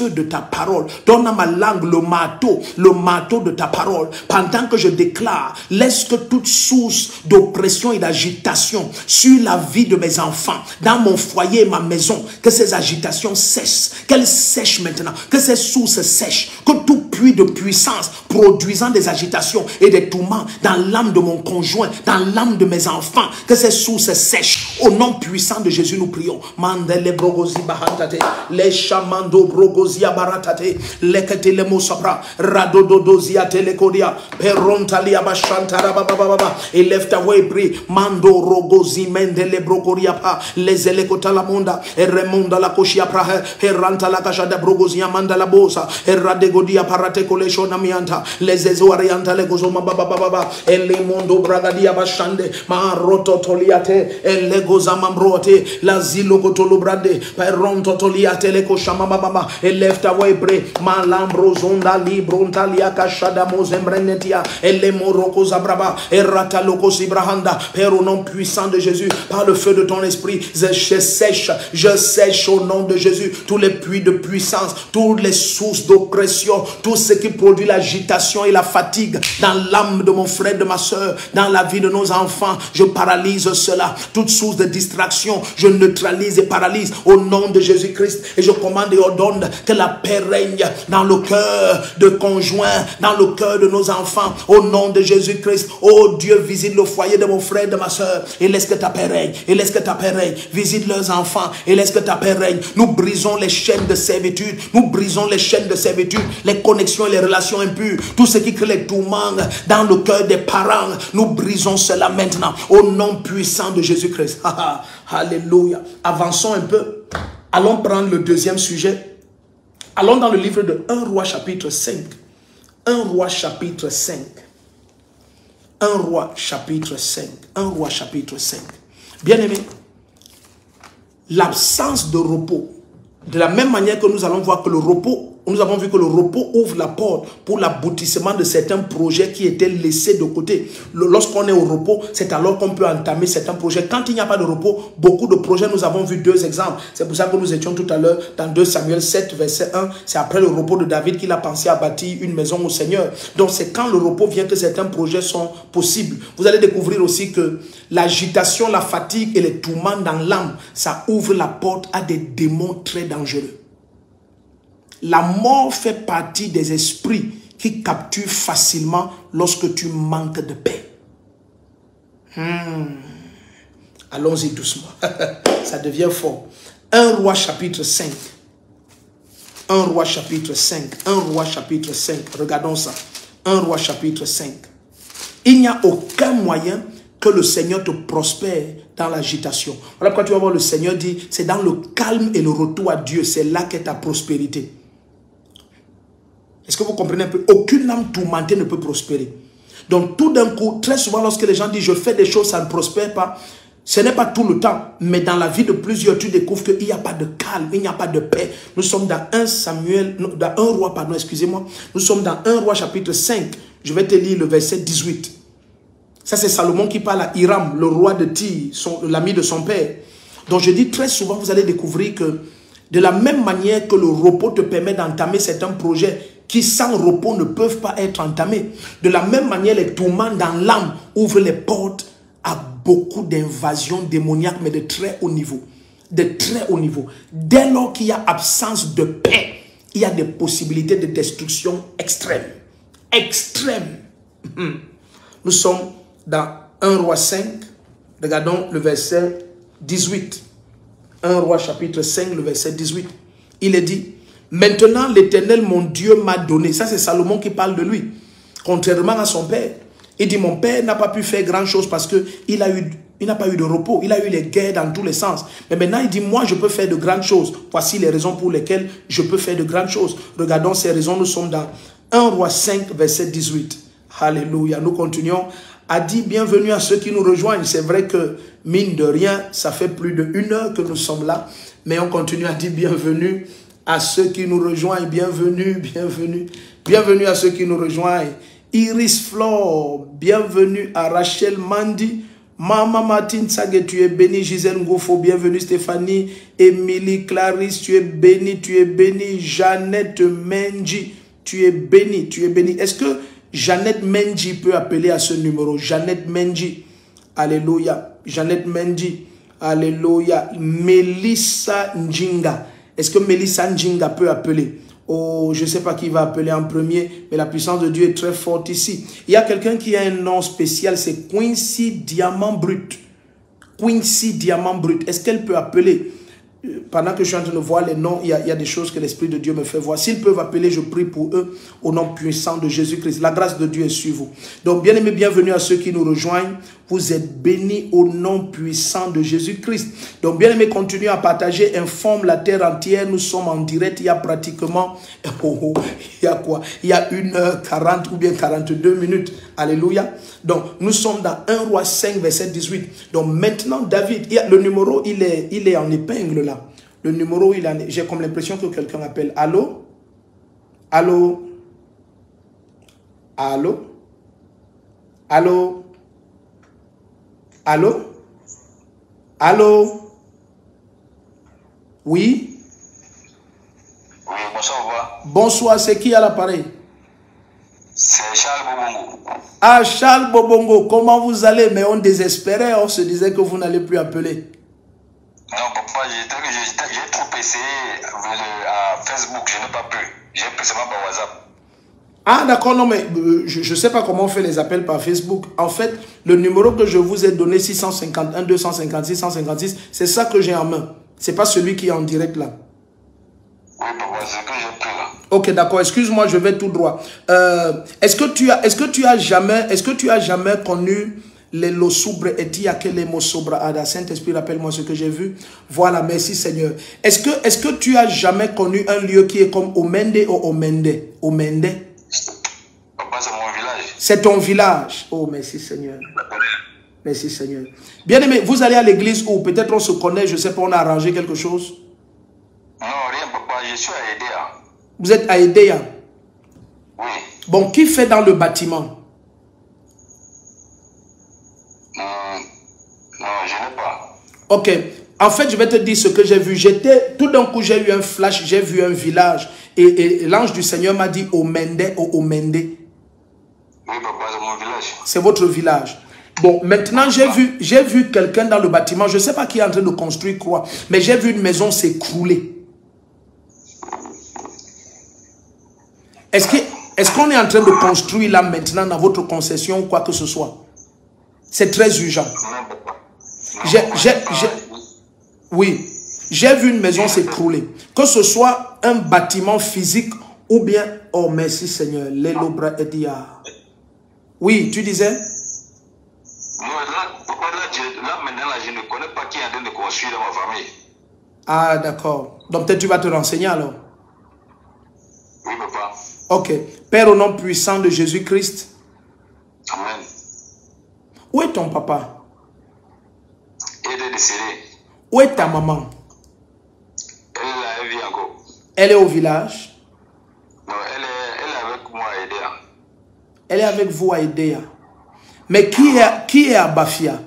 de ta parole. Donne à ma langue le marteau de ta parole. Pendant que je déclare, laisse que toute source d'oppression et d'agitation sur la vie de mes enfants, dans mon foyer et ma maison, que ces agitations cessent, qu'elles sèchent maintenant, que ces sources sèchent, que tout puits de puissance produisant des agitations et des tourments dans l'âme de mon conjoint, dans l'âme de mes enfants, que ces sources sèchent. Au nom puissant de Jésus, nous prions. Mandele brogozi bahantate, les chamando brogozia baratate, lekete mosabra, radododozia telekodia, perontalia bashantara baba. Élève ta voix et prie. Mando rogozi mendele brogoria pa, les elekota la monda, et remonda la koshia prahe, et ranta la kashada brogozia manda la bosa, et radegodia parate koleshona mianta, les ezoarianta le gozoma baba. Elle mondo bragadia bashande ma roto toliate elle gozama mbrote la zilo kotolo brade peronto toliate le koshama baba élève ta voix et prie ma lambro zonda libronta lia kashada mozembrenetia elle moroko zabraba erata loko sibrahanda Père au nom puissant de Jésus par le feu de ton esprit je sèche au nom de Jésus tous les puits de puissance, toutes les sources d'oppression, tout ce qui produit l'agitation et la fatigue dans l'âme de mon frère, de ma soeur, dans la vie de nos enfants. Je paralyse cela. Toute source de distraction, je neutralise et paralyse au nom de Jésus-Christ. Et je commande et ordonne que la paix règne dans le cœur de conjoints, dans le cœur de nos enfants. Au nom de Jésus-Christ. Oh Dieu, visite le foyer de mon frère, de ma soeur. Et laisse que ta paix règne. Et laisse que ta paix règne. Visite leurs enfants. Et laisse que ta paix règne. Nous brisons les chaînes de servitude. Nous brisons les chaînes de servitude. Les connexions et les relations impures. Tout ce qui crée les tourments dans le cœur des parents, nous brisons cela maintenant au nom puissant de Jésus-Christ. Alléluia. Avançons un peu. Allons prendre le deuxième sujet. Allons dans le livre de 1 Roi chapitre 5. 1 Roi chapitre 5. 1 Roi chapitre 5. 1 Roi chapitre 5. Bien-aimé, l'absence de repos, de la même manière que nous allons voir que le repos, nous avons vu que le repos ouvre la porte pour l'aboutissement de certains projets qui étaient laissés de côté. Lorsqu'on est au repos, c'est alors qu'on peut entamer certains projets. Quand il n'y a pas de repos, beaucoup de projets, nous avons vu 2 exemples. C'est pour ça que nous étions tout à l'heure dans 2 Samuel 7, verset 1. C'est après le repos de David qu'il a pensé à bâtir une maison au Seigneur. Donc c'est quand le repos vient que certains projets sont possibles. Vous allez découvrir aussi que l'agitation, la fatigue et les tourments dans l'âme, ça ouvre la porte à des démons très dangereux. La mort fait partie des esprits qui capturent facilement lorsque tu manques de paix. Allons-y doucement. Ça devient fort. 1 Roi chapitre 5. 1 Roi chapitre 5. 1 Roi chapitre 5. Regardons ça. 1 Roi chapitre 5. Il n'y a aucun moyen que le Seigneur te prospère dans l'agitation. Voilà pourquoi tu vas voir le Seigneur dit, c'est dans le calme et le retour à Dieu, c'est là qu'est ta prospérité. Est-ce que vous comprenez un peu? Aucune âme tourmentée ne peut prospérer. Donc tout d'un coup, très souvent lorsque les gens disent je fais des choses, ça ne prospère pas, ce n'est pas tout le temps, mais dans la vie de plusieurs, tu découvres qu'il n'y a pas de calme, il n'y a pas de paix. Nous sommes dans 1 Roi, pardon, excusez-moi. Nous sommes dans 1 Roi chapitre 5. Je vais te lire le verset 18. Ça, c'est Salomon qui parle à Hiram, le roi de Tyr, l'ami de son père. Donc, je dis très souvent, vous allez découvrir que de la même manière que le repos te permet d'entamer certains projets qui, sans repos, ne peuvent pas être entamés. De la même manière, les tourments dans l'âme ouvrent les portes à beaucoup d'invasions démoniaques, mais de très haut niveau. De très haut niveau. Dès lors qu'il y a absence de paix, il y a des possibilités de destruction extrêmes. Extrêmes. Nous sommes dans 1 Roi 5, regardons le verset 18. 1 Roi chapitre 5, le verset 18. Il est dit, maintenant l'Éternel mon Dieu m'a donné. Ça c'est Salomon qui parle de lui. Contrairement à son père. Il dit, mon père n'a pas pu faire grand chose parce qu'il n'a pas eu de repos. Il a eu les guerres dans tous les sens. Mais maintenant il dit, moi je peux faire de grandes choses. Voici les raisons pour lesquelles je peux faire de grandes choses. Regardons ces raisons. Nous sommes dans 1 Roi 5, verset 18. Alléluia. Nous continuons. A dit bienvenue à ceux qui nous rejoignent. C'est vrai que, mine de rien, ça fait plus de 1 heure que nous sommes là. Mais on continue à dire bienvenue à ceux qui nous rejoignent. Bienvenue, bienvenue. Bienvenue à ceux qui nous rejoignent. Iris Flore, bienvenue à Rachel Mandi. Maman Martine Sague, tu es bénie. Gisèle Ngoufo, bienvenue. Stéphanie, Émilie, Clarisse, tu es bénie, tu es bénie. Jeannette Menji, tu es bénie, tu es bénie. Est-ce que Jeannette Menji peut appeler à ce numéro? Jeannette Menji, alléluia. Jeannette Menji, alléluia. Mélissa Njinga, est-ce que Mélissa Njinga peut appeler? Oh, je ne sais pas qui va appeler en premier, mais la puissance de Dieu est très forte ici. Il y a quelqu'un qui a un nom spécial, c'est Quincy Diamant Brut. Quincy Diamant Brut, est-ce qu'elle peut appeler? Pendant que je suis en train de voir les noms, il y a des choses que l'Esprit de Dieu me fait voir. S'ils peuvent appeler, je prie pour eux au nom puissant de Jésus-Christ. La grâce de Dieu est sur vous. Donc, bien-aimés, bienvenue à ceux qui nous rejoignent. Vous êtes bénis au nom puissant de Jésus-Christ. Donc, bien-aimés, continuez à partager, informe la terre entière. Nous sommes en direct. Il y a pratiquement, il y a quoi? Il y a 1h40 ou bien 42 minutes. Alléluia. Donc, nous sommes dans 1 Roi 5, verset 18. Donc, maintenant, David, le numéro, il est en épingle là. Le numéro, j'ai comme l'impression que quelqu'un appelle. Allô? Allô? Allô? Allô? Allô? Allô? Oui? Oui, bonsoir. Bonsoir, c'est qui à l'appareil? C'est Charles Bobongo. Ah, Charles Bobongo, comment vous allez? Mais on désespérait, on se disait que vous n'allez plus appeler. Non, papa, j'ai trop essayé à Facebook, je n'ai pas pu. J'ai pris seulement par WhatsApp. Ah, d'accord, non, mais je ne sais pas comment on fait les appels par Facebook. En fait, le numéro que je vous ai donné, 651 256 156, c'est ça que j'ai en main. Ce n'est pas celui qui est en direct là. Oui, papa, c'est ce que j'ai pris là. Ok, d'accord, excuse-moi, je vais tout droit. Est-ce que tu as jamais connu les losubre et les mosobra ada? Saint-Esprit, rappelle-moi ce que j'ai vu. Voilà, merci Seigneur. Est-ce que tu as jamais connu un lieu qui est comme Omende ou Omende? Omende? Papa, c'est mon village. C'est ton village. Oh, merci Seigneur. Merci Seigneur. Bien-aimé, vous allez à l'église ou peut-être on se connaît, je ne sais pas, on a arrangé quelque chose? Non, rien, papa, je suis à Edea. Vous êtes à Edea? Oui. Bon, qui fait dans le bâtiment? Non, je n'ai pas. Ok. En fait, je vais te dire ce que j'ai vu. Tout d'un coup, j'ai eu un flash, j'ai vu un village. Et l'ange du Seigneur m'a dit Omende ou Omende. Oui, papa, c'est mon village. C'est votre village. Bon, maintenant, j'ai vu quelqu'un dans le bâtiment. Je ne sais pas qui est en train de construire quoi. Mais j'ai vu une maison s'écrouler. Est-ce qu'on est en train de construire là maintenant dans votre concession ou quoi que ce soit? C'est très urgent. Non, papa. Oui, j'ai vu une maison s'écrouler. Que ce soit un bâtiment physique ou bien... Oh, merci Seigneur. Oui, tu disais? Non, là, maintenant, je ne connais pas qui est en train de construire dans ma famille. Ah, d'accord. Donc peut-être tu vas te renseigner alors. Oui, papa. Ok. Père, au nom puissant de Jésus-Christ. Amen. Où est ton papa? Il est décédé. Où est ta maman? Elle est là, elle vit encore. Elle est au village? Non, elle est avec moi à Edea. Elle est avec vous à Edea. Mais qui est à Bafia?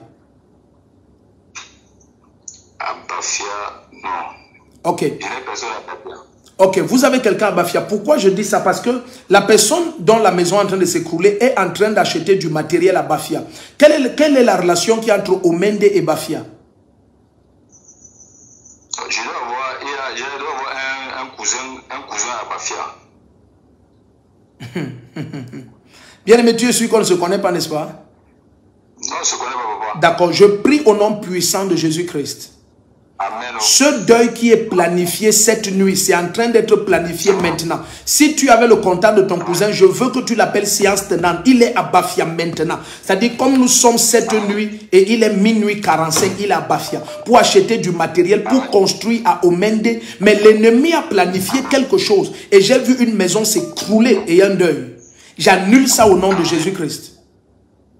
À Bafia, non. Ok. Il n'y a personne à Bafia. Ok, vous avez quelqu'un à Bafia. Pourquoi je dis ça? Parce que la personne dont la maison est en train de s'écrouler est en train d'acheter du matériel à Bafia. Quelle est la relation qu'il y a entre Omende et Bafia? Je dois avoir un cousin à Bafia. Bien aimé, tu es sûr qu'on ne se connaît pas, n'est-ce pas? Non, on ne se connaît pas, papa. D'accord, je prie au nom puissant de Jésus-Christ. Amen. Ce deuil qui est planifié cette nuit, c'est en train d'être planifié maintenant. Si tu avais le contact de ton cousin, je veux que tu l'appelles séance tenante. Il est à Bafia maintenant. C'est-à-dire comme nous sommes cette nuit et il est minuit 45, il est à Bafia pour acheter du matériel, pour construire à Omende. Mais l'ennemi a planifié quelque chose et j'ai vu une maison s'écrouler et un deuil. J'annule ça au nom de Jésus-Christ.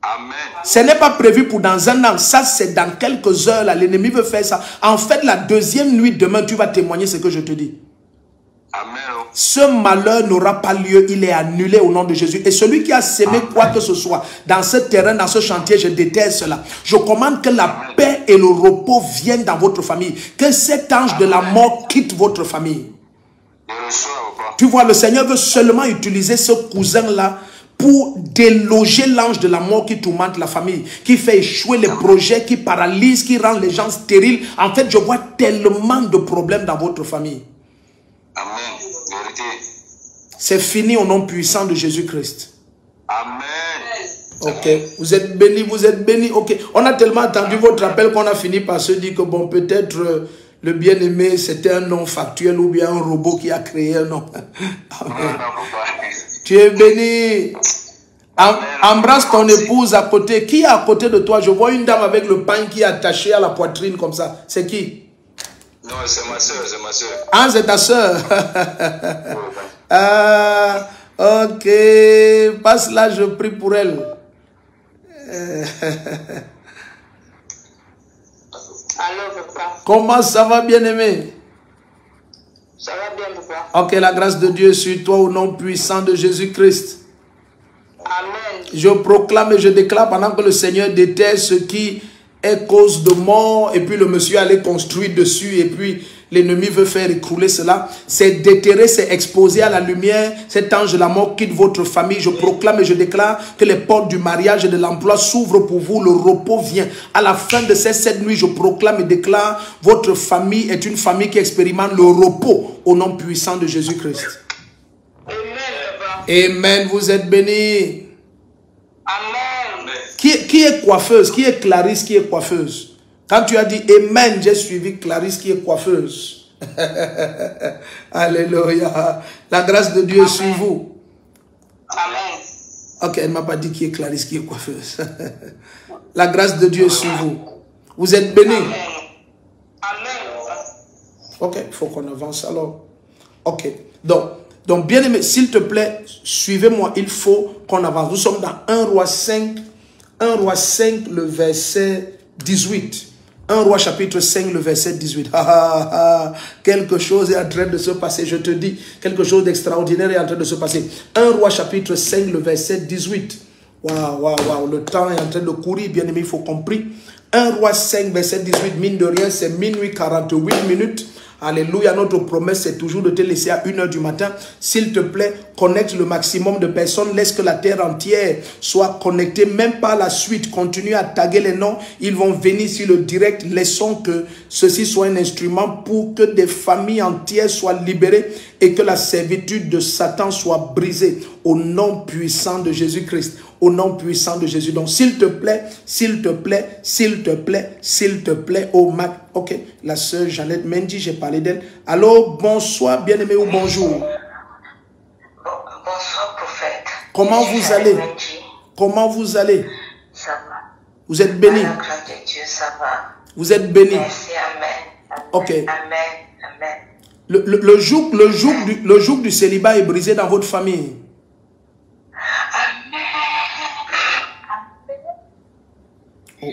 Amen. Ce n'est pas prévu pour dans un an. Ça, c'est dans quelques heures. L'ennemi veut faire ça. En fait, la deuxième nuit, demain, tu vas témoigner ce que je te dis. Amen. Ce malheur n'aura pas lieu. Il est annulé au nom de Jésus. Et celui qui a sémé quoi que ce soit dans ce terrain, dans ce chantier, je déteste cela. Je commande que la paix et le repos viennent dans votre famille. Que cet ange de la mort quitte votre famille. Je reçois, papa. Tu vois, le Seigneur veut seulement utiliser ce cousin-là pour déloger l'ange de la mort qui tourmente la famille, qui fait échouer les projets, qui paralyse, qui rend les gens stériles. En fait, je vois tellement de problèmes dans votre famille. Amen. Vérité. C'est fini au nom puissant de Jésus-Christ. Amen. Ok, vous êtes bénis, vous êtes bénis. Ok, on a tellement attendu votre appel qu'on a fini par se dire que bon, peut-être le bien-aimé, c'était un nom factuel ou bien un robot qui a créé un nom. Amen. Tu es béni. Embrasse ton épouse à côté. Qui est à côté de toi? Je vois une dame avec le pain qui est attaché à la poitrine comme ça. C'est qui? Non, c'est ma soeur, c'est ma soeur. Ah, c'est ta soeur. Ah, ok. Passe là, je prie pour elle. Allô, papa. Comment ça va, bien-aimé? Ça va bien, papa. Ok, la grâce de Dieu sur toi au nom puissant de Jésus-Christ. Amen. Je proclame et je déclare pendant que le Seigneur déterre ce qui est cause de mort et puis le monsieur allait construire dessus et puis l'ennemi veut faire écrouler cela. C'est déterré, c'est exposé à la lumière. Cet ange de la mort quitte votre famille. Je proclame et je déclare que les portes du mariage et de l'emploi s'ouvrent pour vous. Le repos vient. À la fin de ces 7 nuits, je proclame et déclare votre famille est une famille qui expérimente le repos au nom puissant de Jésus-Christ. Amen, papa. Amen, vous êtes bénis. Amen. Qui est coiffeuse? Qui est Clarisse qui est coiffeuse? Quand tu as dit Amen, j'ai suivi Clarisse qui est coiffeuse. Alléluia. La grâce de Dieu est sur vous. Amen. Ok, elle ne m'a pas dit qui est Clarisse qui est coiffeuse. La grâce de Dieu est sur vous. Vous êtes bénis. Amen. Amen. Ok, il faut qu'on avance alors. Ok, donc bien aimé, s'il te plaît, suivez-moi, il faut qu'on avance. Nous sommes dans 1 Roi 5, le verset 18. 1 Roi chapitre 5, le verset 18. Quelque chose est en train de se passer, je te dis. Quelque chose d'extraordinaire est en train de se passer. 1 Roi chapitre 5, le verset 18. Waouh, le temps est en train de courir, bien aimé, il faut compris. 1 Roi 5, verset 18, mine de rien, c'est minuit 48 minutes. Alléluia, notre promesse c'est toujours de te laisser à 1 h du matin. S'il te plaît, connecte le maximum de personnes. Laisse que la terre entière soit connectée. Même par la suite, continue à taguer les noms. Ils vont venir sur le direct. Laissons que ceci soit un instrument pour que des familles entières soient libérées et que la servitude de Satan soit brisée. Au nom puissant de Jésus-Christ. au nom puissant de Jésus. Donc, s'il te plaît, s'il te plaît, s'il te plaît, s'il te plaît, oh Mac. Ok, la sœur Jeannette Mendy, j'ai parlé d'elle. Allô, bonsoir, bien-aimé ou bonjour. Bonsoir, prophète. Comment vous allez? Comment vous allez? Ça va. Vous êtes béni? Par la grâce de Dieu, ça va. Vous êtes béni? Merci, amen. Ok. Amen, amen. Le joug du célibat est brisé dans votre famille. Amen. Oh.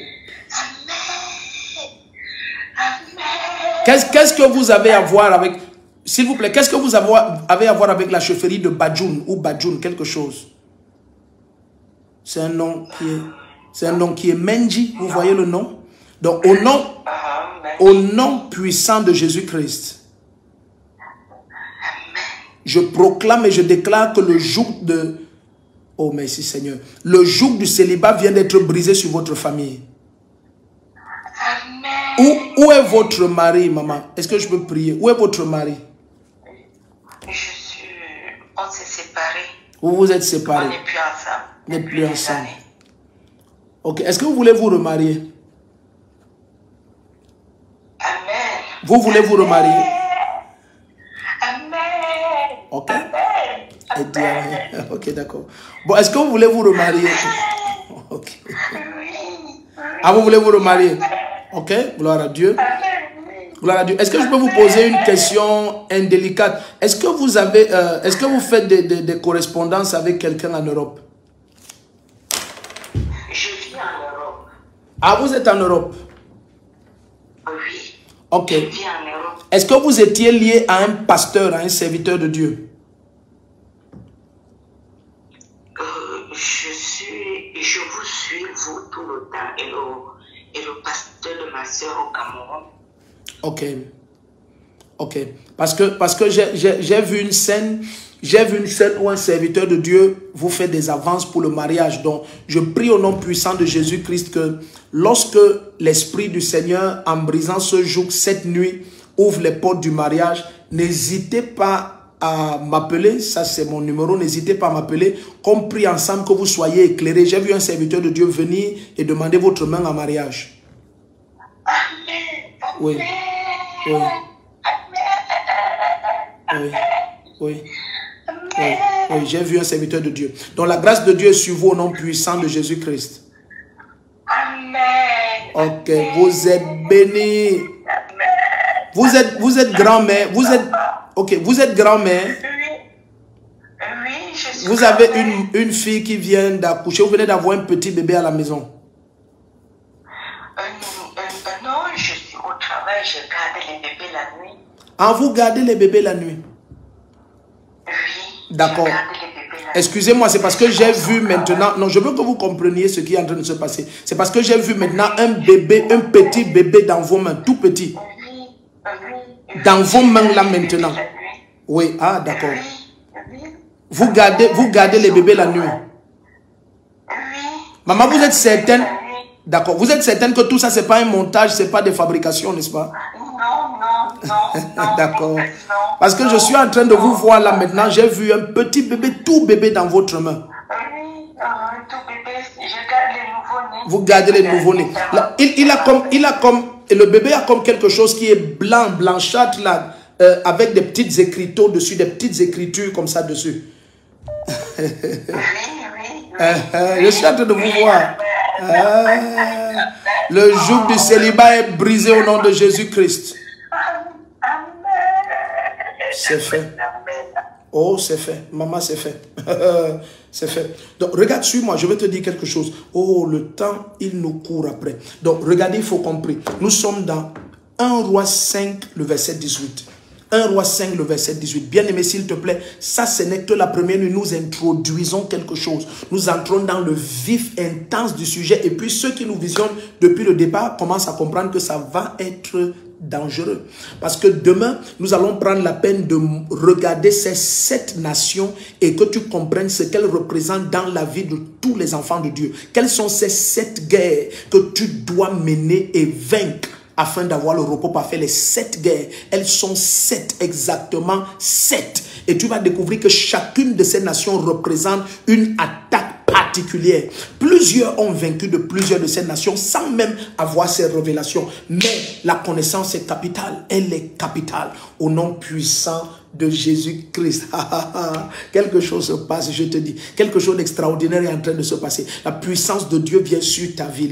Amen. Qu'est-ce que vous avez à voir avec... S'il vous plaît, qu'est-ce que vous avez à voir avec la chefferie de Badjoun ou Badjoun, quelque chose? C'est un nom qui est Menji, vous voyez le nom? Donc, au nom puissant de Jésus-Christ, je proclame et je déclare que le joug de... Oh, merci Seigneur. Le joug du célibat vient d'être brisé sur votre famille. Amen. Où est votre mari, maman? Est-ce que je peux prier? Où est votre mari? On s'est séparés. Vous vous êtes séparés. On n'est plus ensemble. Vous n'êtes plus ensemble. Ok. Est-ce que vous voulez vous remarier? Amen. Vous voulez vous remarier? Amen. Ok. Amen. Et dis amen. Ok, d'accord. Bon, est-ce que vous voulez vous remarier? Ok. Oui. Ah, vous voulez vous remarier? Ok. Gloire à Dieu. Gloire à Dieu. Est-ce que je peux vous poser une question indélicate? Est-ce que vous avez, est-ce que vous faites des correspondances avec quelqu'un en Europe? Je vis en Europe. Ah, vous êtes en Europe? Oui. Ok. Je vis en Europe. Est-ce que vous étiez lié à un pasteur, à un serviteur de Dieu? Je vous suis, vous, tout le temps, et le pasteur de ma soeur au Cameroun. Ok. Ok. Parce que j'ai vu une scène où un serviteur de Dieu vous fait des avances pour le mariage. Donc, je prie au nom puissant de Jésus-Christ que lorsque l'Esprit du Seigneur, en brisant ce joug cette nuit, ouvre les portes du mariage, n'hésitez pas à m'appeler, ça c'est mon numéro, n'hésitez pas à m'appeler, qu'on prie ensemble, que vous soyez éclairés. J'ai vu un serviteur de Dieu venir et demander votre main en mariage. Amen. Oui. Oui. Oui. Oui. Oui. Oui. J'ai vu un serviteur de Dieu. Donc la grâce de Dieu est sur vous au nom puissant de Jésus-Christ. Amen. Ok, vous êtes bénis. Vous êtes grand-mère. Ok, vous êtes grand-mère. Oui, je suis. Vous avez une fille qui vient d'accoucher. Vous venez d'avoir un petit bébé à la maison. Non, je suis au travail, je garde les bébés la nuit. Ah, vous gardez les bébés la nuit? Oui. D'accord. Excusez-moi, c'est parce que j'ai vu maintenant... Non, je veux que vous compreniez ce qui est en train de se passer. C'est parce que j'ai vu maintenant un bébé, un petit bébé dans vos mains, tout petit. Dans vos mains là maintenant. Oui, ah d'accord. Vous gardez les bébés la nuit. Maman, vous êtes certaine? D'accord. Vous êtes certaine que tout ça, c'est pas un montage, c'est pas des fabrications, n'est-ce pas? Non. D'accord. Parce que je suis en train de vous voir là maintenant, j'ai vu un petit bébé, tout bébé dans votre main. Oui, tout bébé, je garde les nouveaux-nés. Vous gardez les nouveaux-nés. Il a comme, et le bébé a comme quelque chose qui est blanc, blanchâtre là, avec des petites écritures dessus, des petites écritures comme ça dessus. Oui. Je suis en train de vous voir. Le joug du célibat est brisé au nom de Jésus-Christ. C'est fait. Oh, c'est fait. Maman, c'est fait. C'est fait. Donc, regarde, suis-moi, je vais te dire quelque chose. Oh, le temps, il nous court après. Donc, regardez, il faut comprendre. Nous sommes dans 1 Roi 5, le verset 18. 1 Roi 5, le verset 18. Bien-aimé, s'il te plaît, ça, ce n'est que la première nuit. Nous introduisons quelque chose. Nous entrons dans le vif intense du sujet. Et puis, ceux qui nous visionnent depuis le départ commencent à comprendre que ça va être dangereux. Parce que demain, nous allons prendre la peine de regarder ces 7 nations et que tu comprennes ce qu'elles représentent dans la vie de tous les enfants de Dieu. Quelles sont ces 7 guerres que tu dois mener et vaincre afin d'avoir le repos parfait? Les 7 guerres, elles sont 7, exactement 7. Et tu vas découvrir que chacune de ces nations représente une attaque particulière. Plusieurs ont vaincu de plusieurs de ces nations sans même avoir ces révélations. Mais la connaissance est capitale. Elle est capitale. Au nom puissant de Jésus-Christ. Quelque chose se passe, je te dis. Quelque chose d'extraordinaire est en train de se passer. La puissance de Dieu vient sur ta vie.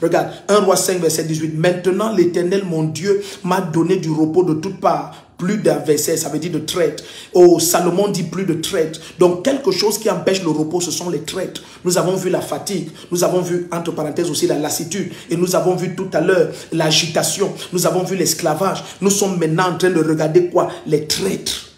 Regarde, 1 Roi 5, verset 18. Maintenant, l'Éternel, mon Dieu, m'a donné du repos de toutes parts. Plus d'adversaires, ça veut dire de traîtres. Oh, Salomon dit plus de traîtres. Donc, quelque chose qui empêche le repos, ce sont les traîtres. Nous avons vu la fatigue. Nous avons vu, entre parenthèses aussi, la lassitude. Et nous avons vu tout à l'heure l'agitation. Nous avons vu l'esclavage. Nous sommes maintenant en train de regarder quoi? Les traîtres.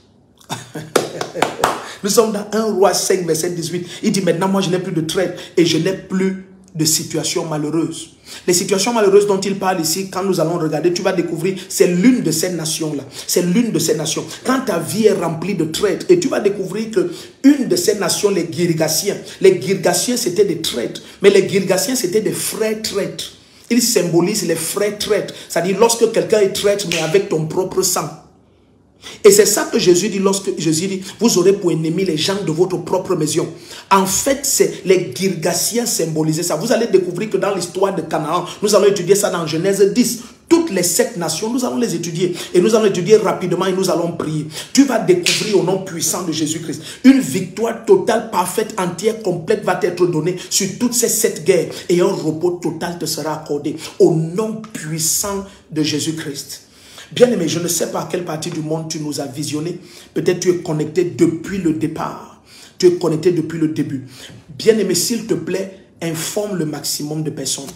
Nous sommes dans 1 Roi 5, verset 18. Il dit maintenant, moi, je n'ai plus de traîtres et je n'ai plus de situations malheureuses. Les situations malheureuses dont il parle ici, quand nous allons regarder, tu vas découvrir, c'est l'une de ces nations-là. C'est l'une de ces nations. Quand ta vie est remplie de traîtres, et tu vas découvrir que une de ces nations, les Girgasiens c'était des traîtres. Mais les Girgasiens, c'était des frères traîtres. Ils symbolisent les frères traîtres. C'est-à-dire lorsque quelqu'un est traître, mais avec ton propre sang. Et c'est ça que Jésus dit lorsque Jésus dit, vous aurez pour ennemis les gens de votre propre maison. En fait, c'est les Girgasiens symbolisaient ça. Vous allez découvrir que dans l'histoire de Canaan, nous allons étudier ça dans Genèse 10. Toutes les 7 nations, nous allons les étudier. Et nous allons étudier rapidement et nous allons prier. Tu vas découvrir au nom puissant de Jésus-Christ. Une victoire totale, parfaite, entière, complète va t'être donnée sur toutes ces 7 guerres. Et un repos total te sera accordé. Au nom puissant de Jésus-Christ. Bien-aimé, je ne sais pas à quelle partie du monde tu nous as visionné. Peut-être tu es connecté depuis le départ. Tu es connecté depuis le début. Bien-aimé, s'il te plaît, informe le maximum de personnes.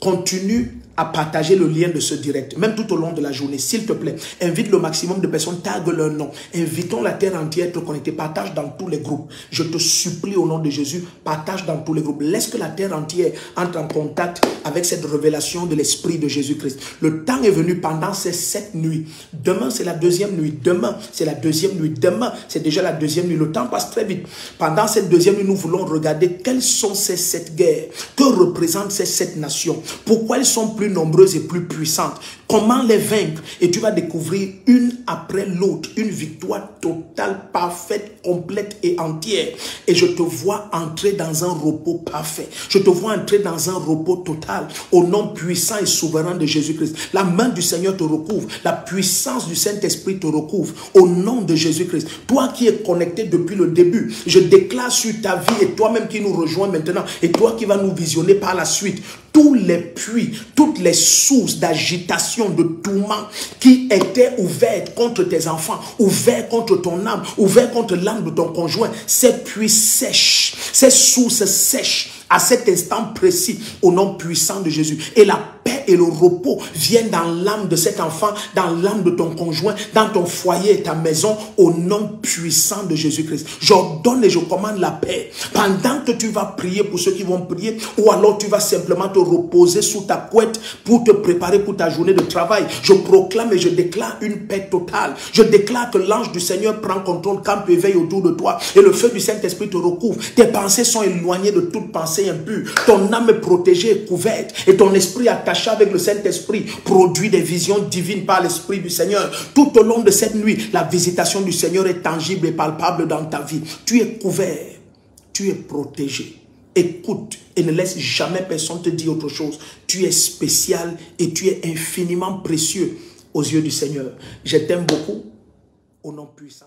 Continue à partager le lien de ce direct, même tout au long de la journée, s'il te plaît. Invite le maximum de personnes, tague leur nom. Invitons la terre entière à être connectée. Partage dans tous les groupes. Je te supplie au nom de Jésus, partage dans tous les groupes. Laisse que la terre entière entre en contact avec cette révélation de l'Esprit de Jésus-Christ. Le temps est venu pendant ces 7 nuits. Demain, c'est la 2e nuit. Demain, c'est la 2e nuit. Demain, c'est déjà la 2e nuit. Le temps passe très vite. Pendant cette 2e nuit, nous voulons regarder quelles sont ces 7 guerres. Que représentent ces 7 nations? Pourquoi elles sont plus nombreuses et plus puissantes? Comment les vaincre? Et tu vas découvrir une après l'autre, une victoire totale, parfaite, complète et entière. Et je te vois entrer dans un repos parfait. Je te vois entrer dans un repos total au nom puissant et souverain de Jésus-Christ. La main du Seigneur te recouvre. La puissance du Saint-Esprit te recouvre au nom de Jésus-Christ. Toi qui es connecté depuis le début, je déclare sur ta vie et toi-même qui nous rejoins maintenant et toi qui vas nous visionner par la suite, tous les puits, toutes les sources d'agitation, de tourment qui étaient ouvertes contre tes enfants, ouvertes contre ton âme, ouvertes contre l'âme de ton conjoint, ces puits sèchent, ces sources sèchent à cet instant précis au nom puissant de Jésus. Et la paix et le repos viennent dans l'âme de cet enfant, dans l'âme de ton conjoint, dans ton foyer et ta maison au nom puissant de Jésus-Christ. J'ordonne et je commande la paix. Pendant que tu vas prier pour ceux qui vont prier, ou alors tu vas simplement te reposer sous ta couette pour te préparer pour ta journée de travail, je proclame et je déclare une paix totale. Je déclare que l'ange du Seigneur prend contrôle, campe et veille autour de toi et le feu du Saint-Esprit te recouvre. Tes pensées sont éloignées de toute pensée impure. Ton âme est protégée et couverte et ton esprit attaché avec le Saint-Esprit produit des visions divines par l'Esprit du Seigneur. Tout au long de cette nuit, la visitation du Seigneur est tangible et palpable dans ta vie. Tu es couvert, tu es protégé. Écoute et ne laisse jamais personne te dire autre chose. Tu es spécial et tu es infiniment précieux aux yeux du Seigneur. Je t'aime beaucoup au nom puissant.